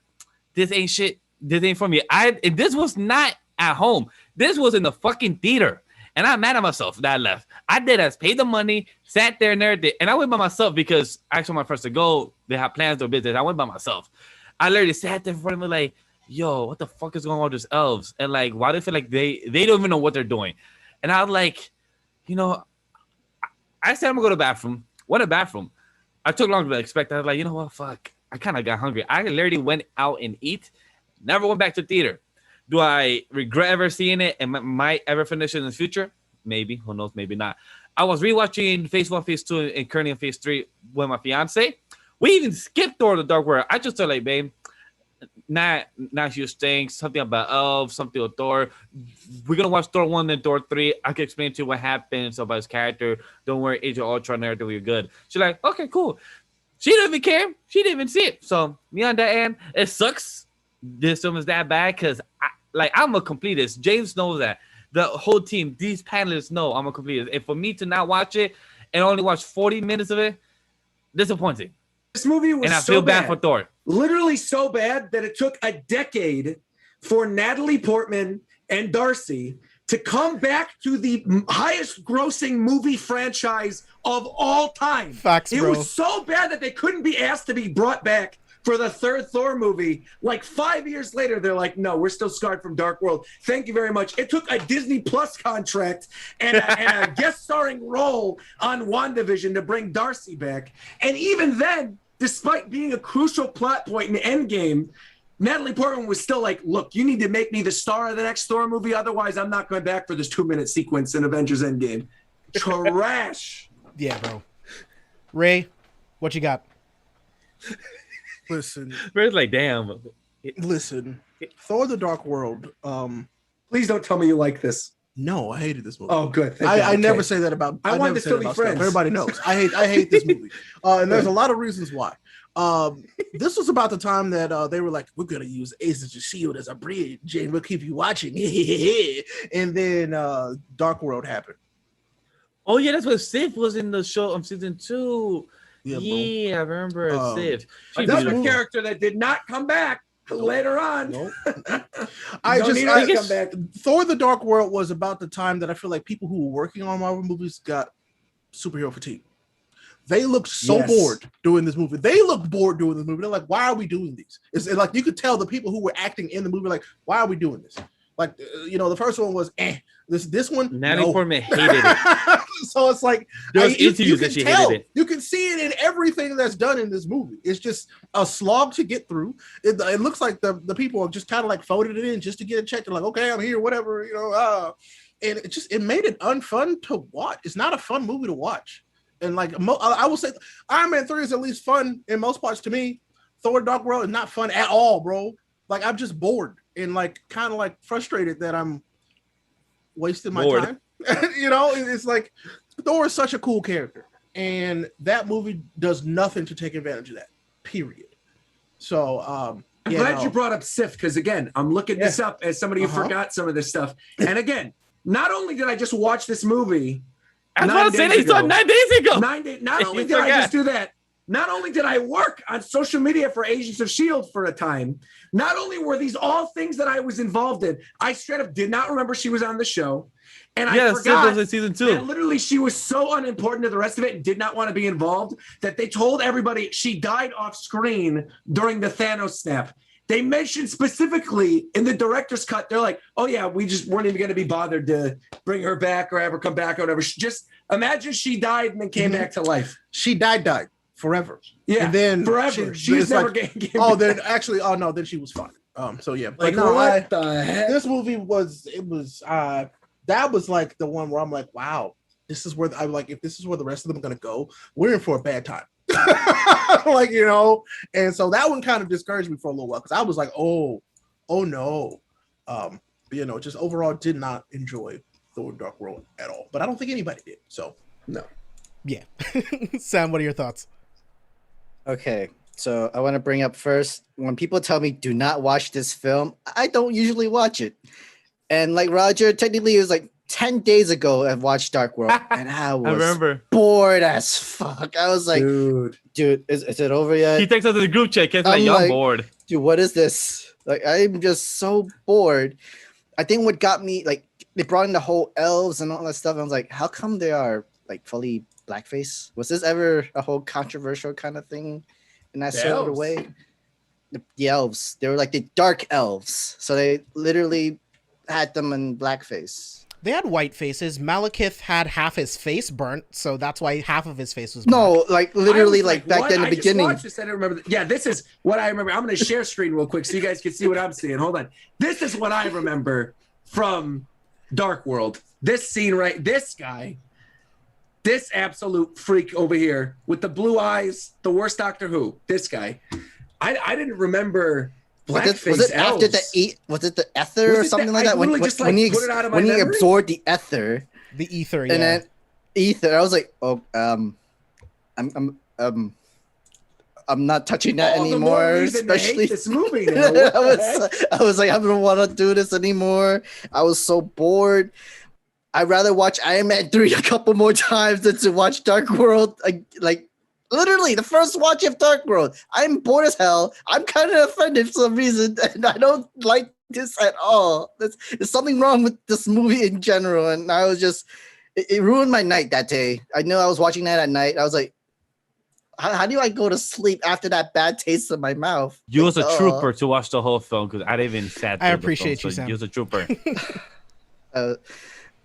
This ain't shit. This ain't for me. This was not at home. This was in the fucking theater. And I'm mad at myself that I left. I deadass paid the money, sat there and everything. And I went by myself because actually my friends to go, they have plans to business. I went by myself. I literally sat there in front of me like, yo, what the fuck is going on with these elves? And like, why do they feel like they don't even know what they're doing? And I was like, I said I'm gonna go to the bathroom. Went to the bathroom. I took longer than I expected. I was like, you know what? Fuck. I kind of got hungry. I literally went out and eat. Never went back to theater. Do I regret ever seeing it and might ever finish it in the future? Maybe. Who knows? Maybe not. I was rewatching Phase 1, Phase 2, and currently in Phase 3 with my fiance. We even skipped Thor: The Dark World. I just told like, babe, not huge things. Something about elves, something with Thor. We're going to watch Thor 1 and Thor 3. I can explain to you what happens about his character. Don't worry, Age of Ultron and everything, we're good. She's like, okay, cool. She didn't even care. She didn't even see it. So me on that end, it sucks. This film is that bad because I'm a completist. James knows that. The whole team, these panelists know I'm a completist. And for me to not watch it and only watch 40 minutes of it, disappointing. This movie was and I feel bad for Thor. Literally so bad that it took a decade for Natalie Portman and Darcy to come back to the highest grossing movie franchise of all time. Facts, bro. It was so bad that they couldn't be asked to be brought back for the third Thor movie. Like 5 years later, they're like, no, we're still scarred from Dark World. Thank you very much. It took a Disney Plus contract and a guest starring role on WandaVision to bring Darcy back. And even then, despite being a crucial plot point in Endgame, Natalie Portman was still like, look, you need to make me the star of the next Thor movie. Otherwise, I'm not going back for this 2-minute sequence in Avengers Endgame. Trash. Yeah, bro. Ray, what you got? Listen. Ray's like, damn. Listen. Thor: The Dark World. Please don't tell me you like this. No, I hated this movie. Oh, good. I never say that about. I wanted to still be friends. Everybody knows. I hate this movie, and there's a lot of reasons why. This was about the time that they were like, we're gonna use Agents of S.H.I.E.L.D. as a bridge, and we'll keep you watching. And then Dark World happened. Oh yeah, that's what Sif was in the show on season 2. Yeah, I remember Sif. Another character that did not come back Later on. Nope. I come back. Thor: The Dark World was about the time that I feel like people who were working on Marvel movies got superhero fatigue. They looked so bored doing this movie. They looked bored doing this movie. They're like, why are we doing these? It's like you could tell the people who were acting in the movie, like, why are we doing this? Like, the first one was This one, Natalie Portman hated it. So it's like you can tell. You can see it in everything that's done in this movie. It's just a slog to get through. It looks like the people are just kind of like folded it in just to get it checked. They're like, okay, I'm here, whatever, and it made it unfun to watch. It's not a fun movie to watch. And like I will say, Iron Man 3 is at least fun in most parts to me. Thor: Dark World is not fun at all, bro. Like I'm just bored and like kind of like frustrated that I'm wasting my time. It's like Thor is such a cool character, and that movie does nothing to take advantage of that. Period. So I'm glad you brought up Sif, because again, I'm looking this up as somebody who forgot some of this stuff. And again, not only did I just watch this movie. I was saying he saw 9 days ago. Not only did I just do that, not only did I work on social media for Agents of S.H.I.E.L.D. for a time, not only were these all things that I was involved in, I straight up did not remember she was on the show. And I forgot in season 2. that literally she was so unimportant to the rest of it and did not want to be involved that they told everybody she died off screen during the Thanos snap. They mentioned specifically in the director's cut, they're like, oh yeah, we just weren't even going to be bothered to bring her back or have her come back or whatever. Just imagine she died and then came back to life. She died forever. Yeah, and then forever. She's never like, came then actually, then she was fine. So yeah. But like, what the heck? This movie that was like the one where I'm like, wow, this is where I'm like, if this is where the rest of them are going to go, we're in for a bad time. And so that one kind of discouraged me for a little while because I was like, oh no. Just overall did not enjoy Thor: Dark World at all. But I don't think anybody did. So no. Yeah. Sam, what are your thoughts? Okay. So I want to bring up first, when people tell me do not watch this film, I don't usually watch it. And like Roger, technically it was like 10 days ago I watched Dark World and I was bored as fuck. I was like, dude, is it over yet? He takes us to the group chat. I'm bored. Dude, what is this? Like, I'm just so bored. I think what got me, like, they brought in the whole elves and all that stuff. And I was like, how come they are like fully blackface? Was this ever a whole controversial kind of thing in that sort of way? The elves, they were like the dark elves. So they literally had them in blackface. They had white faces. Malekith had half his face burnt, so that's why half of his face was black. No, like literally, like back in the beginning. I just watched this. I didn't remember. Yeah, this is what I remember. I'm going to share screen real quick so you guys can see what I'm seeing. Hold on. This is what I remember from Dark World. This scene, right? This guy, this absolute freak over here with the blue eyes, the worst Doctor Who. This guy. I didn't remember. Was it after was it the ether or something like that? When he absorbed the ether. The ether, and then ether. I was like, I'm not touching that anymore. Especially this movie. Now. I was like, I don't want to do this anymore. I was so bored. I'd rather watch Iron Man 3 a couple more times than to watch Dark World. Like literally, the first watch of Dark World. I'm bored as hell. I'm kind of offended for some reason, and I don't like this at all. There's something wrong with this movie in general, and I was just... It ruined my night that day. I know I was watching that at night. I was like, how do I go to sleep after that bad taste in my mouth? You was a trooper to watch the whole film, because I didn't even sat through I appreciate the film, you, Sam. You was a trooper.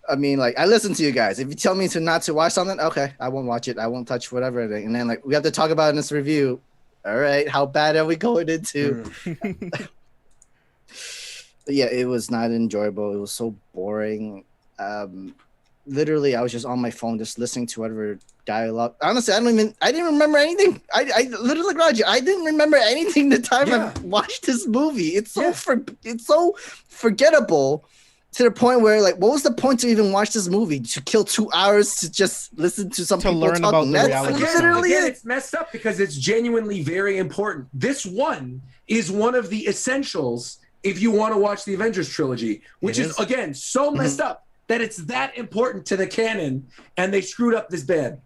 I mean, like, I listen to you guys. If you tell me not to watch something, okay, I won't watch it. I won't touch whatever. And then, like, we have to talk about it in this review. All right, how bad are we going into? Yeah, it was not enjoyable. It was so boring. Literally, I was just on my phone just listening to whatever dialogue. Honestly, I didn't remember anything. I literally, Roger, I didn't remember anything the time I watched this movie. It's so it's so forgettable. To the point where, like, what was the point to even watch this movie? To kill 2 hours to just listen to some people learn about the reality. Again, it's messed up because it's genuinely very important. This one is one of the essentials if you want to watch the Avengers trilogy, which is again so messed up that it's that important to the canon, and they screwed up this bad.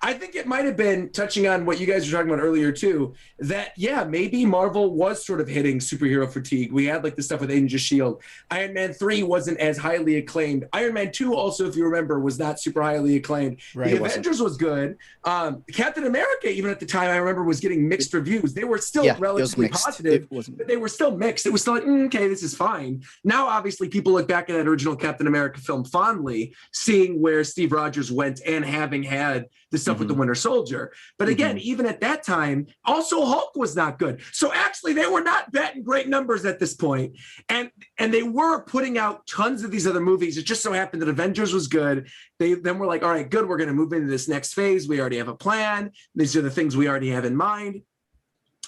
I think it might have been touching on what you guys were talking about earlier too, that maybe Marvel was sort of hitting superhero fatigue. We had like the stuff with Agents of S.H.I.E.L.D. Iron Man 3 wasn't as highly acclaimed. Iron Man 2 also, if you remember, was not super highly acclaimed. Right, the Avengers was good. Captain America, even at the time, I remember, was getting mixed reviews. They were still relatively positive, but they were still mixed. It was still like, okay, this is fine. Now, obviously, people look back at that original Captain America film fondly, seeing where Steve Rogers went and having had the stuff with the Winter Soldier. But again, even at that time, also Hulk was not good. So actually, they were not batting great numbers at this point. And they were putting out tons of these other movies. It just so happened that Avengers was good. They then were like, all right, good. We're going to move into this next phase. We already have a plan. These are the things we already have in mind.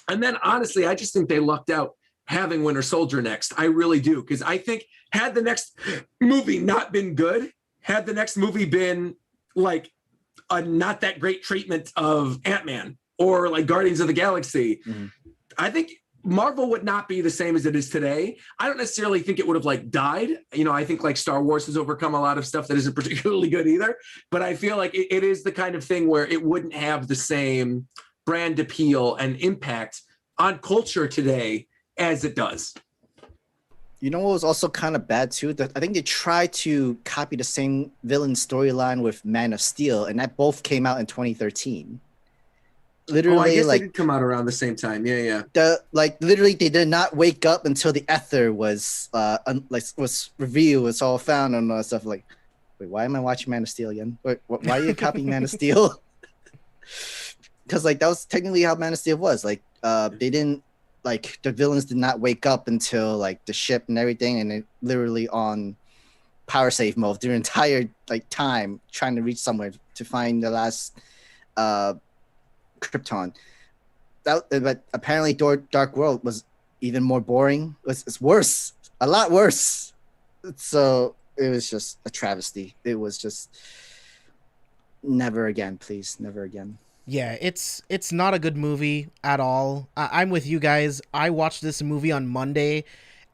And then honestly, I just think they lucked out having Winter Soldier next. I really do. Because I think had the next movie not been good, had the next movie been like a not that great treatment of Ant-Man or like Guardians of the Galaxy, I think Marvel would not be the same as it is today. I don't necessarily think it would have like died. You know, I think like Star Wars has overcome a lot of stuff that isn't particularly good either, but I feel like it is the kind of thing where it wouldn't have the same brand appeal and impact on culture today as it does. You know what was also kind of bad too? I think they tried to copy the same villain storyline with Man of Steel, and that both came out in 2013. Literally, I guess like they did come out around the same time. Yeah. Literally, they did not wake up until the ether was was revealed. It's all found and all that stuff. Like, wait, why am I watching Man of Steel again? Wait, why are you copying Man of Steel? Because like that was technically how Man of Steel was. Like, they didn't. Like the villains did not wake up until like the ship and everything, and it literally on power save mode their entire like time trying to reach somewhere to find the last Krypton. But apparently Dark World was even more boring. It's worse, a lot worse. So it was just a travesty. It was just never again, please, never again. Yeah, it's not a good movie at all. I'm with you guys. I watched this movie on Monday,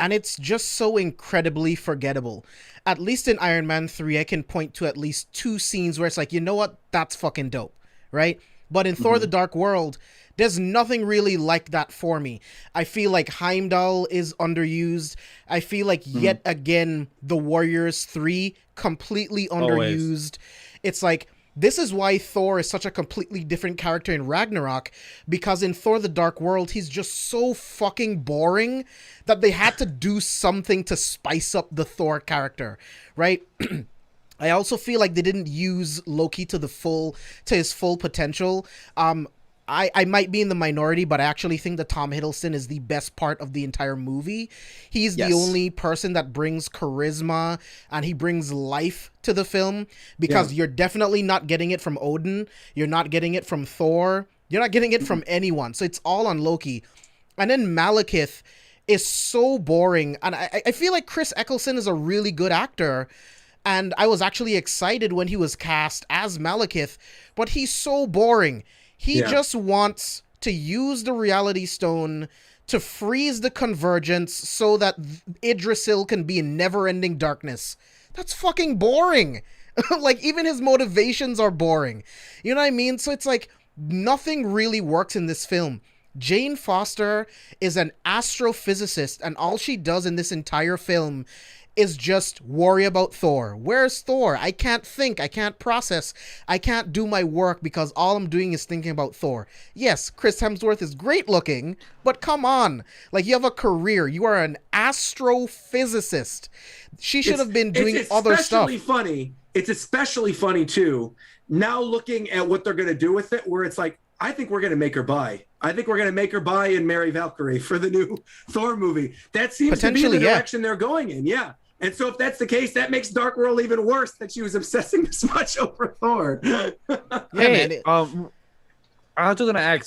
and it's just so incredibly forgettable. At least in Iron Man 3, I can point to at least 2 scenes where it's like, you know what? That's fucking dope, right? But in Thor: The Dark World, there's nothing really like that for me. I feel like Heimdall is underused. I feel like yet again, the Warriors 3 completely underused. It's like, this is why Thor is such a completely different character in Ragnarok, because in Thor: The Dark World, he's just so fucking boring that they had to do something to spice up the Thor character, right? I also feel like they didn't use Loki to his full potential. I might be in the minority, but I actually think that Tom Hiddleston is the best part of the entire movie. He's the only person that brings charisma and he brings life to the film, because you're definitely not getting it from Odin. You're not getting it from Thor. You're not getting it from anyone. So it's all on Loki. And then Malekith is so boring. And I feel like Chris Eccleston is a really good actor. And I was actually excited when he was cast as Malekith, but he's so boring. He just wants to use the Reality Stone to freeze the Convergence so that Idrisil can be in never-ending darkness. That's fucking boring. Like, even his motivations are boring. You know what I mean? So it's like, nothing really works in this film. Jane Foster is an astrophysicist, and all she does in this entire film is just worry about Thor. Where's Thor? I can't think. I can't process. I can't do my work because all I'm doing is thinking about Thor. Yes, Chris Hemsworth is great looking, but come on. Like, you have a career. You are an astrophysicist. She should have been doing other stuff. It's especially funny, too, now looking at what they're going to do with it, where it's like, I think we're going to make her bi. I think we're going to make her bi and marry Valkyrie for the new Thor movie. That seems to be the direction they're going in, And so if that's the case, that makes Dark World even worse, that she was obsessing this much over Thor. Hey, I was just going to ask,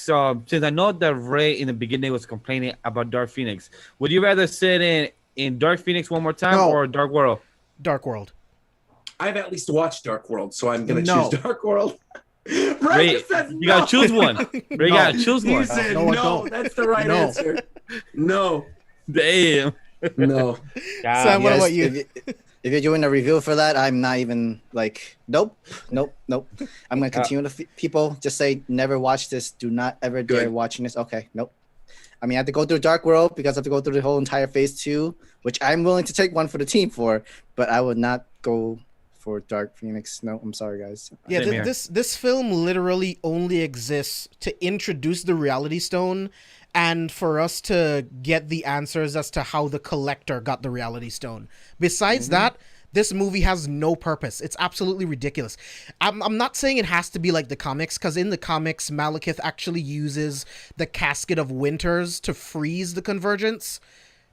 since I know that Ray in the beginning was complaining about Dark Phoenix, would you rather sit in Dark Phoenix one more time or Dark World? Dark World. I've at least watched Dark World, so I'm going to choose Dark World. Ray, you got to choose one. Ray, you got to choose one. He said no, that's the right answer. No. Damn. No. Sam, what about you? If you're doing a review for that, I'm not even like, nope. I'm gonna continue to people just say never watch this. Do not ever dare watching this. Okay, nope. I mean, I have to go through Dark World because I have to go through the whole entire phase 2, which I'm willing to take one for the team for, but I would not go for Dark Phoenix. No, I'm sorry, guys. Yeah, this film literally only exists to introduce the Reality Stone and for us to get the answers as to how the Collector got the Reality Stone. Besides that, this movie has no purpose. It's absolutely ridiculous. I'm not saying it has to be like the comics, because in the comics, Malekith actually uses the Casket of Winters to freeze the Convergence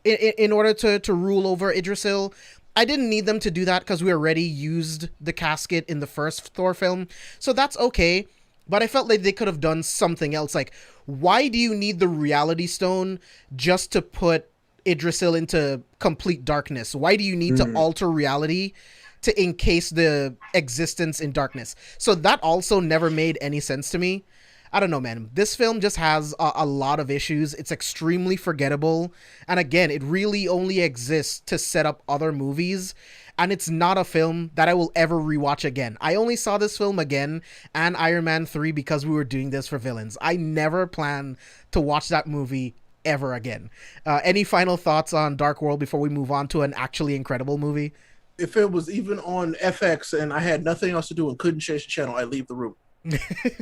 in order to rule over Idrisil. I didn't need them to do that because we already used the casket in the first Thor film, so that's okay. But I felt like they could have done something else. Like, why do you need the Reality Stone just to put Idrisil into complete darkness? Why do you need to alter reality to encase the existence in darkness? So that also never made any sense to me. I don't know, man. This film just has a lot of issues. It's extremely forgettable. And again, it really only exists to set up other movies. And it's not a film that I will ever rewatch again. I only saw this film again and Iron Man 3 because we were doing this for Villains. I never plan to watch that movie ever again. Any final thoughts on Dark World before we move on to an actually incredible movie? If it was even on FX and I had nothing else to do and couldn't change the channel, I'd leave the room.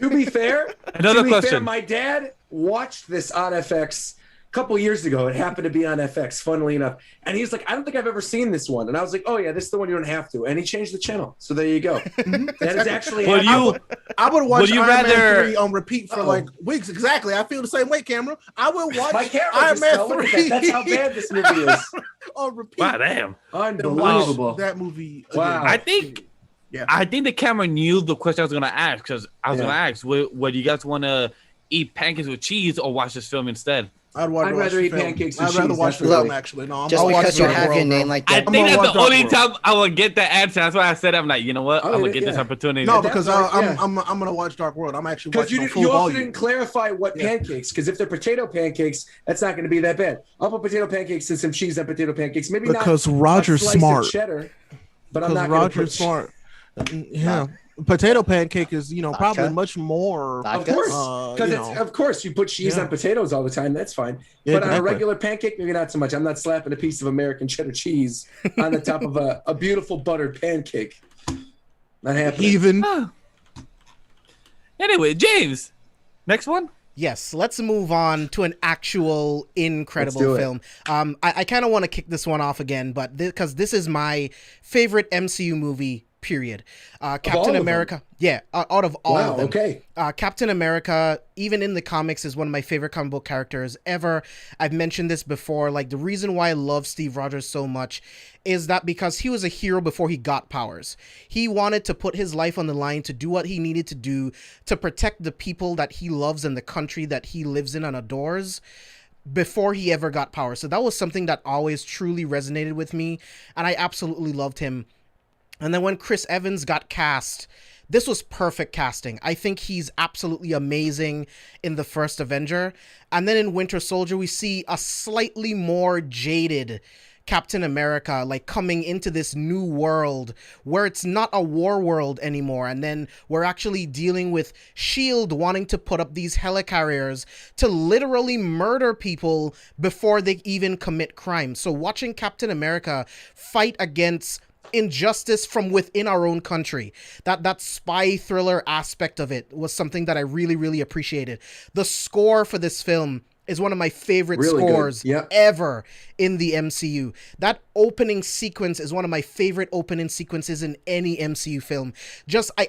To be fair, my dad watched this on FX a couple years ago. It happened to be on FX, funnily enough. And he's like, I don't think I've ever seen this one. And I was like, oh, yeah, this is the one you don't have to. And he changed the channel. So there you go. That is actually I would watch Iron Man 3 on repeat for like weeks. Exactly. I feel the same way, Cameron. I would watch Iron Man 3. That's how bad this movie is. On repeat. Wow, damn. Unbelievable. That movie. Wow. I think the camera knew the question I was going to ask, because I was going to ask, would you guys want to eat pancakes with cheese or watch this film instead? I'd rather eat pancakes with cheese. I'd rather watch the film, actually. No, just because you have your name like that. I think that's the only time I will get that answer. That's why I said, I'm like, you know what? I'm going to get this opportunity. No, because I'm going to watch Dark World. I'm actually watching Because you also didn't clarify what pancakes, because if they're potato pancakes, that's not going to be that bad. I'll put potato pancakes and some cheese on potato pancakes. Maybe because not Roger's a slice smart. Of cheddar, but I'm not Roger's smart. Yeah, potato pancake is probably much more. Of course, because of course you put cheese on potatoes all the time. That's fine, but on a regular pancake, maybe not so much. I'm not slapping a piece of American cheddar cheese on the top of a beautiful buttered pancake. Not happening. Even. Anyway, James, next one. Yes, let's move on to an actual incredible film. I kind of want to kick this one off again, but because this is my favorite MCU movie, period. Captain America. Yeah, out of all of them. Okay. Captain America, even in the comics, is one of my favorite comic book characters ever. I've mentioned this before. Like, the reason why I love Steve Rogers so much is that because he was a hero before he got powers. He wanted to put his life on the line to do what he needed to do to protect the people that he loves and the country that he lives in and adores before he ever got powers. So that was something that always truly resonated with me, and I absolutely loved him. And then when Chris Evans got cast, this was perfect casting. I think he's absolutely amazing in the first Avenger. And then in Winter Soldier, we see a slightly more jaded Captain America, like coming into this new world where it's not a war world anymore. And then we're actually dealing with S.H.I.E.L.D. wanting to put up these helicarriers to literally murder people before they even commit crimes. So watching Captain America fight against injustice from within our own country, that spy thriller aspect of it was something that I really, really appreciated. The score for this film is one of my favorite scores ever in the MCU. That opening sequence is one of my favorite opening sequences in any MCU film.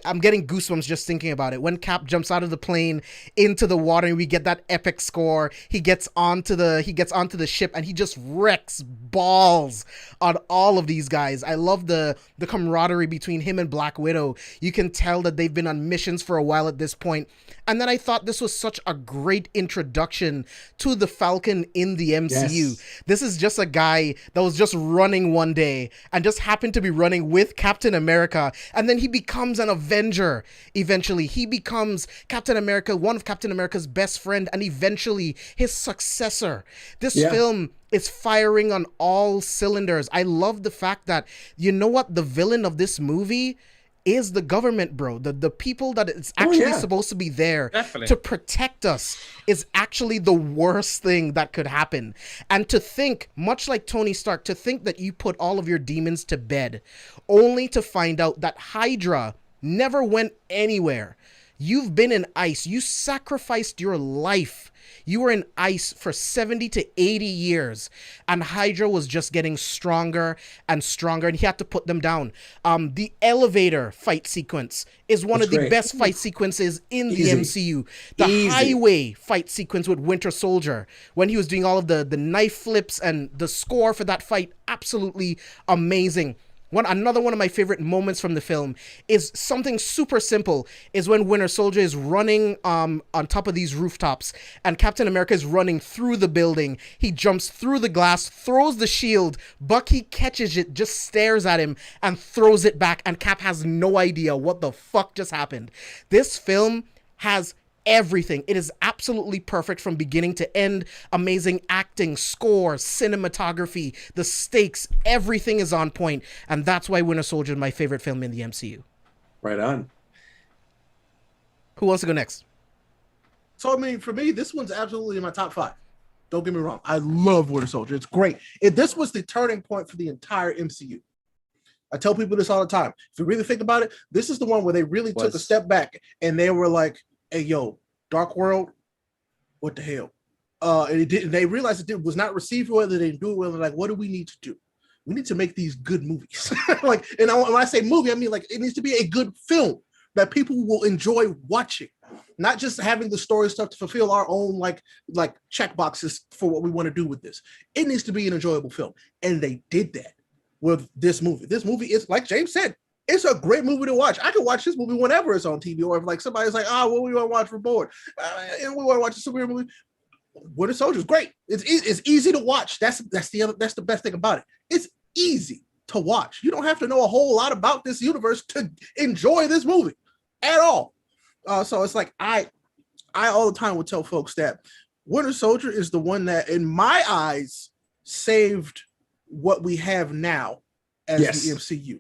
I'm getting goosebumps just thinking about it. When Cap jumps out of the plane into the water and we get that epic score, he gets onto the ship and he just wrecks balls on all of these guys. I love the camaraderie between him and Black Widow. You can tell that they've been on missions for a while at this point. And then I thought this was such a great introduction to the Falcon in the MCU. Yes. This is just a guy that was just running one day and just happened to be running with Captain America, and then he becomes an Avenger. Eventually, he becomes Captain America, one of Captain America's best friend, and eventually his successor. This film is firing on all cylinders. I love the fact that, you know what, the villain of this movie is the government, bro. The people that is actually supposed to be there to protect us is actually the worst thing that could happen. And to think, much like Tony Stark, to think that you put all of your demons to bed only to find out that Hydra never went anywhere. You've been in ice. You sacrificed your life. You were in ice for 70 to 80 years, and Hydra was just getting stronger and stronger, and he had to put them down. The elevator fight sequence is one of the best fight sequences in the MCU. The highway fight sequence with Winter Soldier, when he was doing all of the knife flips, and the score for that fight, absolutely amazing. Another one of my favorite moments from the film is something super simple, is when Winter Soldier is running on top of these rooftops and Captain America is running through the building. He jumps through the glass, throws the shield, Bucky catches it, just stares at him and throws it back, and Cap has no idea what the fuck just happened. This film has everything. It is absolutely perfect from beginning to end. Amazing acting, score, cinematography, the stakes, everything is on point, and that's why Winter Soldier is my favorite film in the MCU. Right on. Who wants to go next? So, I mean, for me, this one's absolutely in my top 5. Don't get me wrong. I love Winter Soldier. It's great. This was the turning point for the entire MCU. I tell people this all the time. If you really think about it, this is the one where they really took a step back and they were like, hey, yo, Dark World, what the hell? And it didn't. They realized it was not received well. They didn't do it well. They're like, what do we need to do? We need to make these good movies. When I say movie, I mean like it needs to be a good film that people will enjoy watching, not just having the story stuff to fulfill our own like check boxes for what we want to do with this. It needs to be an enjoyable film, and they did that with this movie. This movie is, like James said, it's a great movie to watch. I can watch this movie whenever it's on TV, or if like somebody's like, what we want to watch for bored, and we want to watch a superhero movie. Winter Soldier is great. It's easy to watch. That's the best thing about it. It's easy to watch. You don't have to know a whole lot about this universe to enjoy this movie at all. So it's like I all the time would tell folks that Winter Soldier is the one that, in my eyes, saved what we have now as the MCU.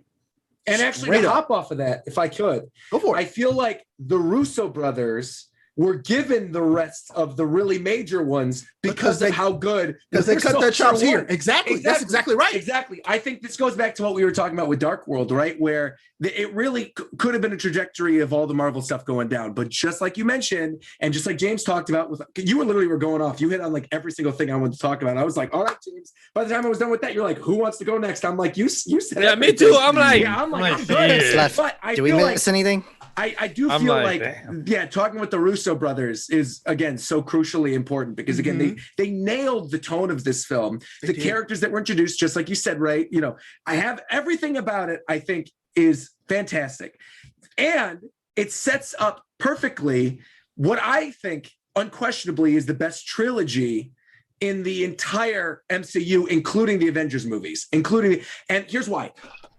And actually, to hop off of that, if I could, go for it. I feel like the Russo brothers were given the rest of the really major ones because of how good. Because they cut their chops here. Exactly. That's exactly right. Exactly. I think this goes back to what we were talking about with Dark World, right? Where it really could have been a trajectory of all the Marvel stuff going down. But just like you mentioned, and just like James talked about, you were going off. You hit on like every single thing I wanted to talk about. I was like, all right, James. By the time I was done with that, you're like, who wants to go next? I'm like, you said it. Yeah, me too. I'm like, I'm good. But do we miss anything? I do feel like talking with the Russo brothers is, again, so crucially important because, again, they nailed the tone of this film. The characters that were introduced, just like you said, right? You know, I have everything about it, I think, is fantastic. And it sets up perfectly what I think unquestionably is the best trilogy in the entire MCU, including the Avengers movies, and here's why.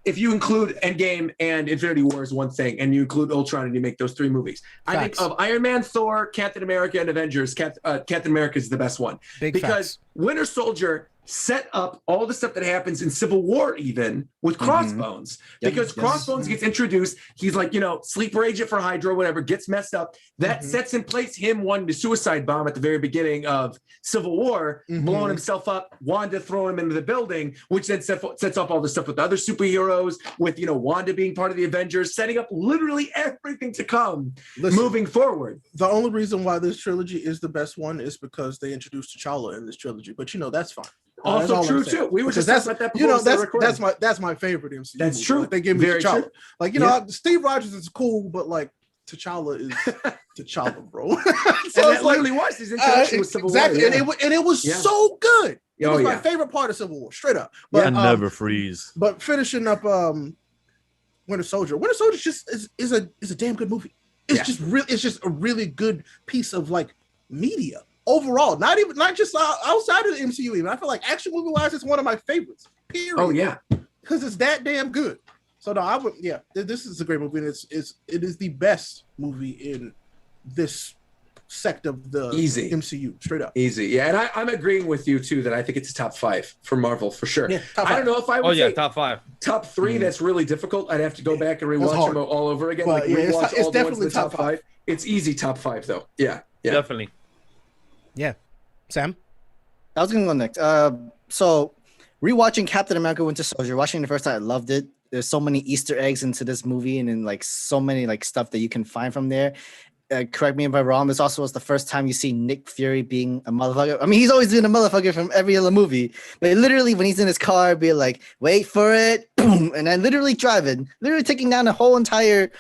If you include Endgame and Infinity War is one thing, and you include Ultron and you make those 3 movies, I think of Iron Man, Thor, Captain America, and Avengers, Captain America is the best one. Because Winter Soldier set up all the stuff that happens in Civil War, even with Crossbones, because Crossbones gets introduced. He's like, sleeper agent for Hydra, whatever, gets messed up. That sets in place him wanting to suicide bomb at the very beginning of Civil War, blowing himself up, Wanda throwing him into the building, which then sets off all the stuff with the other superheroes, with, Wanda being part of the Avengers, setting up literally everything to come moving forward. The only reason why this trilogy is the best one is because they introduced T'Challa in this trilogy, but that's fine. Also true too. We were just talking about that before. That's my favorite MCU. That's movie. true. Like, they give me Very T'Challa. true. Like Steve Rogers is cool, but like T'Challa is T'Challa, bro. So that literally was his introduction with Civil War. Exactly, and it was so good. It was my favorite part of Civil War, straight up. But, I never freeze. But finishing up Winter Soldier. Winter Soldier just is a damn good movie. It's just a really good piece of like media overall, not just outside of the MCU. Even I feel like action movie wise, it's one of my favorites. Period. Oh yeah, because it's that damn good. So no, I would. Yeah, this is a great movie. And it is the best movie in this sect of the MCU. Straight up, easy. Yeah, and I'm agreeing with you too that I think it's a top 5 for Marvel for sure. Yeah, I don't know if I would. Say top 5. Top 3. That's really difficult. I'd have to go back and rewatch them all over again. But, like rewatch it's all the ones in the top 5. It's easy top 5 though. Yeah. Definitely. Yeah, Sam. I was gonna go next. So rewatching Captain America: Winter Soldier, watching it the first time, I loved it. There's so many Easter eggs into this movie, and then like so many like stuff that you can find from there. Correct me if I'm wrong. This also was the first time you see Nick Fury being a motherfucker. I mean, he's always been a motherfucker from every other movie, but literally when he's in his car, be like, "Wait for it," boom, and then literally driving, literally taking down a whole entire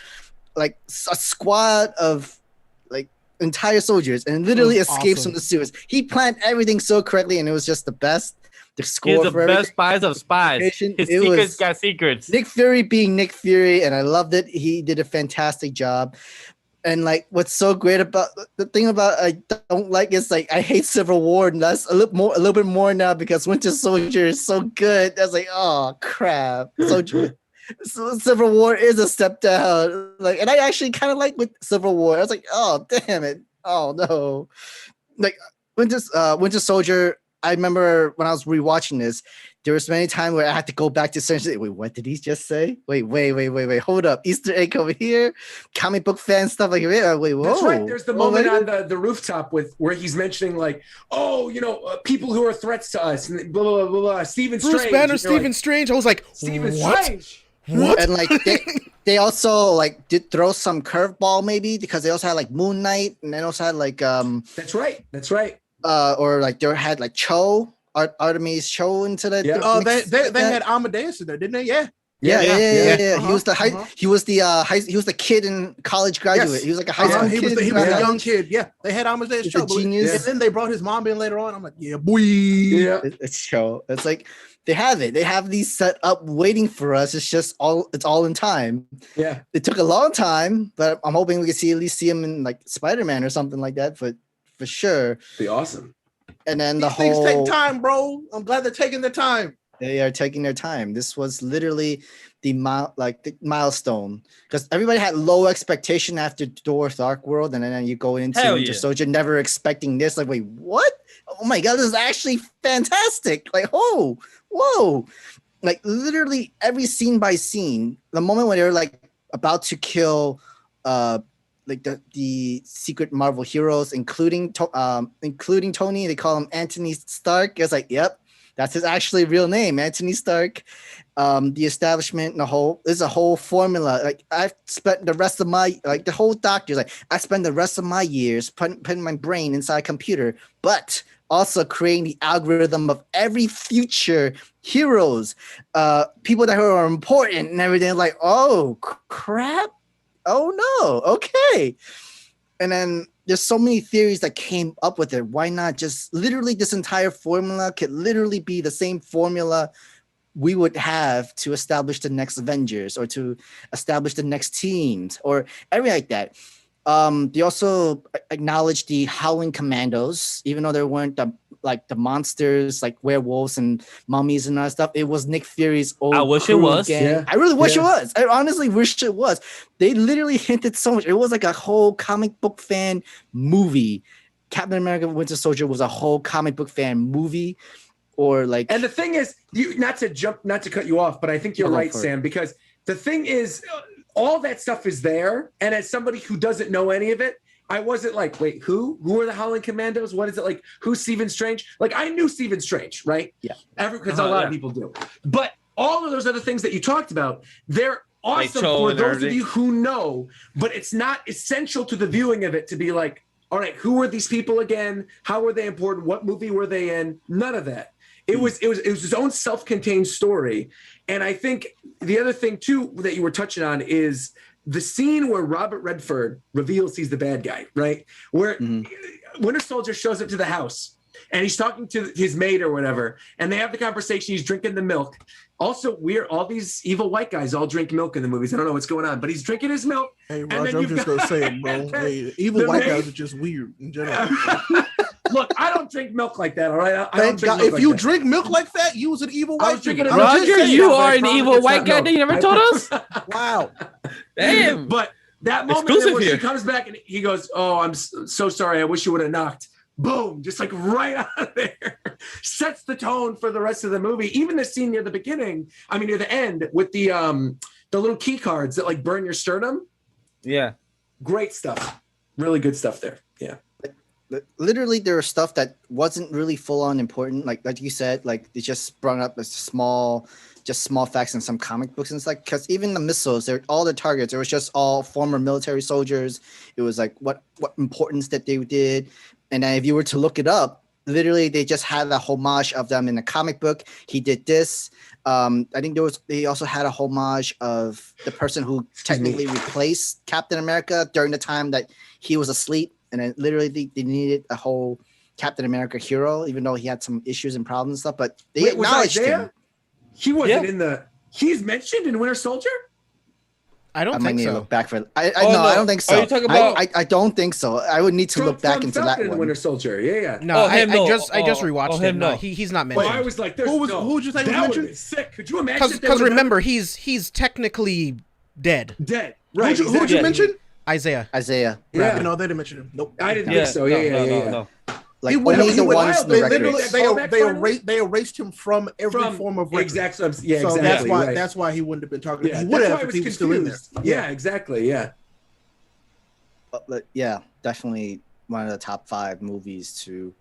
like a squad of like entire soldiers, and literally escapes from the sewers. He planned everything so correctly, and it was just the best. The score He's the for best spies of spies. His secrets got secrets. Nick Fury being Nick Fury, and I loved it. He did a fantastic job. And like, what's so great about the thing about I don't like is like I hate Civil War, and that's a little bit more now because Winter Soldier is so good. That's like, oh crap, so Civil War is a step down. Like, and I actually kind of like with Civil War. I was like, oh damn it, oh no, like Winter Soldier. I remember when I was rewatching this, there was many times where I had to go back to essentially, wait, what did he just say? Wait, hold up. Easter egg over here, comic book fan stuff like, wait, whoa. That's right. There's the moment on the rooftop where he's mentioning like, oh, people who are threats to us, and blah, blah, blah, blah. Stephen Bruce Strange. Banner, Stephen Strange. I was like, Stephen what? Strange. What? And like they also like did throw some curveball maybe because they also had like Moon Knight, and they also had like That's right. Or like they had like Artemis Cho into that. Yeah. Oh, they had Amadeus in there, didn't they? Yeah. He was the kid in college graduate. Yes. He was like a high school kid. He was a young kid. Yeah. They had Amadeus Cho. Genius. And then they brought his mom in later on. I'm like, yeah, boy. Yeah. It's Cho. It's like they have it. They have these set up waiting for us. It's all in time. Yeah. It took a long time, but I'm hoping we can at least see him in like Spider-Man or something like that. But for sure. Be awesome. And then These things take time, bro. I'm glad they're taking their time. They are taking their time. This was literally the milestone because everybody had low expectation after Thor: Dark World, and then you go into Winter Soldier never expecting this. Like, wait, what? Oh my god, this is actually fantastic! Like, whoa! Like literally every scene by scene, the moment when they're like about to kill, like the secret Marvel heroes, including Tony. They call him Anthony Stark. It's like, yep, that's his actually real name, Anthony Stark. The establishment and there's a whole formula. Like I've spent the rest of the whole doctor's like, I spend the rest of my years putting my brain inside a computer, but also creating the algorithm of every future heroes, people that are important and everything. Like, oh crap. Oh no, okay. And then there's so many theories that came up with it. Why not just literally this entire formula could literally be the same formula we would have to establish the next Avengers or to establish the next teams or everything like that. They also acknowledged the Howling Commandos, even though there weren't the monsters like werewolves and mummies and all that stuff. It was Nick Fury's old I wish it was. Yeah. I really wish it was. I honestly wish it was. They literally hinted so much. It was like a whole comic book fan movie. Captain America: Winter Soldier was a whole comic book fan movie, or like. And the thing is, not to cut you off, but I think you're right, Sam, because the thing is, all that stuff is there, and as somebody who doesn't know any of it, I wasn't like, wait, who are the Howling Commandos? What is it like? Who's Stephen Strange? Like, I knew Stephen Strange, right? Yeah. Because a lot of people do. But all of those other things that you talked about, they're awesome for those of you who know, but it's not essential to the viewing of it to be like, all right, who are these people again? How were they important? What movie were they in? None of that. It was his own self-contained story. And I think the other thing too that you were touching on is the scene where Robert Redford reveals he's the bad guy, right? Where Winter Soldier shows up to the house and he's talking to his maid or whatever, and they have the conversation. He's drinking the milk. Also, all these evil white guys all drink milk in the movies. I don't know what's going on, but he's drinking his milk. Hey, Roger, I'm just gonna say it, bro. Hey, evil white guys are just weird in general. Look, I don't drink milk like that. All right, I don't Thank drink God. milk If like you that. drink milk like that, you was an evil I white was drinking dude. milk. I'm just Roger, saying. you but I are an promise evil it's white not guy milk. that you never told us? Wow. Damn. But that moment Exclusive where here. she comes back and he goes, "Oh, I'm so sorry. I wish you would have knocked." Boom, just like right out of there, sets the tone for the rest of the movie. Even the scene near the beginning, I mean near the end, with the little key cards that like burn your sternum. Yeah. Great stuff, really good stuff there. Yeah, Literally, there was stuff that wasn't really full on important. Like you said, like they just brought up small facts in some comic books, and it's like because even the missiles, they're all the targets. It was just all former military soldiers. It was like what importance that they did. And then if you were to look it up, literally they just had a homage of them in the comic book. He did this. I think they also had a homage of the person who technically replaced Captain America during the time that he was asleep. And then literally they needed a whole Captain America hero, even though he had some issues and problems and stuff. But they acknowledged him. He wasn't in the. He's mentioned in Winter Soldier. I don't I might think need to so. look back for it. I Oh, no, no. I don't think so. Are you talking about- I don't think so. I would need to look back into Falcon that and one. Winter Soldier. Yeah. No, I him, no. just Oh, rewatched oh, him. him, No, no. he's not Well, I mentioned. was like, Who would you say was that mentioned? would've been sick. Could you imagine? Because remember, he's technically dead. dead. Right. Who'd you exactly. mention? Isaiah. Yeah. No, they didn't mention him. Nope. I didn't Yeah. think so. No, Yeah. no. Like He went- only he the went ones wild. They directly. literally they erased him from every form of record. Exactly. Yeah, So exactly. that's why he wouldn't have been targeted. Yeah, He would that's have why I if was he was still in there. confused. Yeah, exactly. Yeah. But yeah, definitely one of the top 5 movies to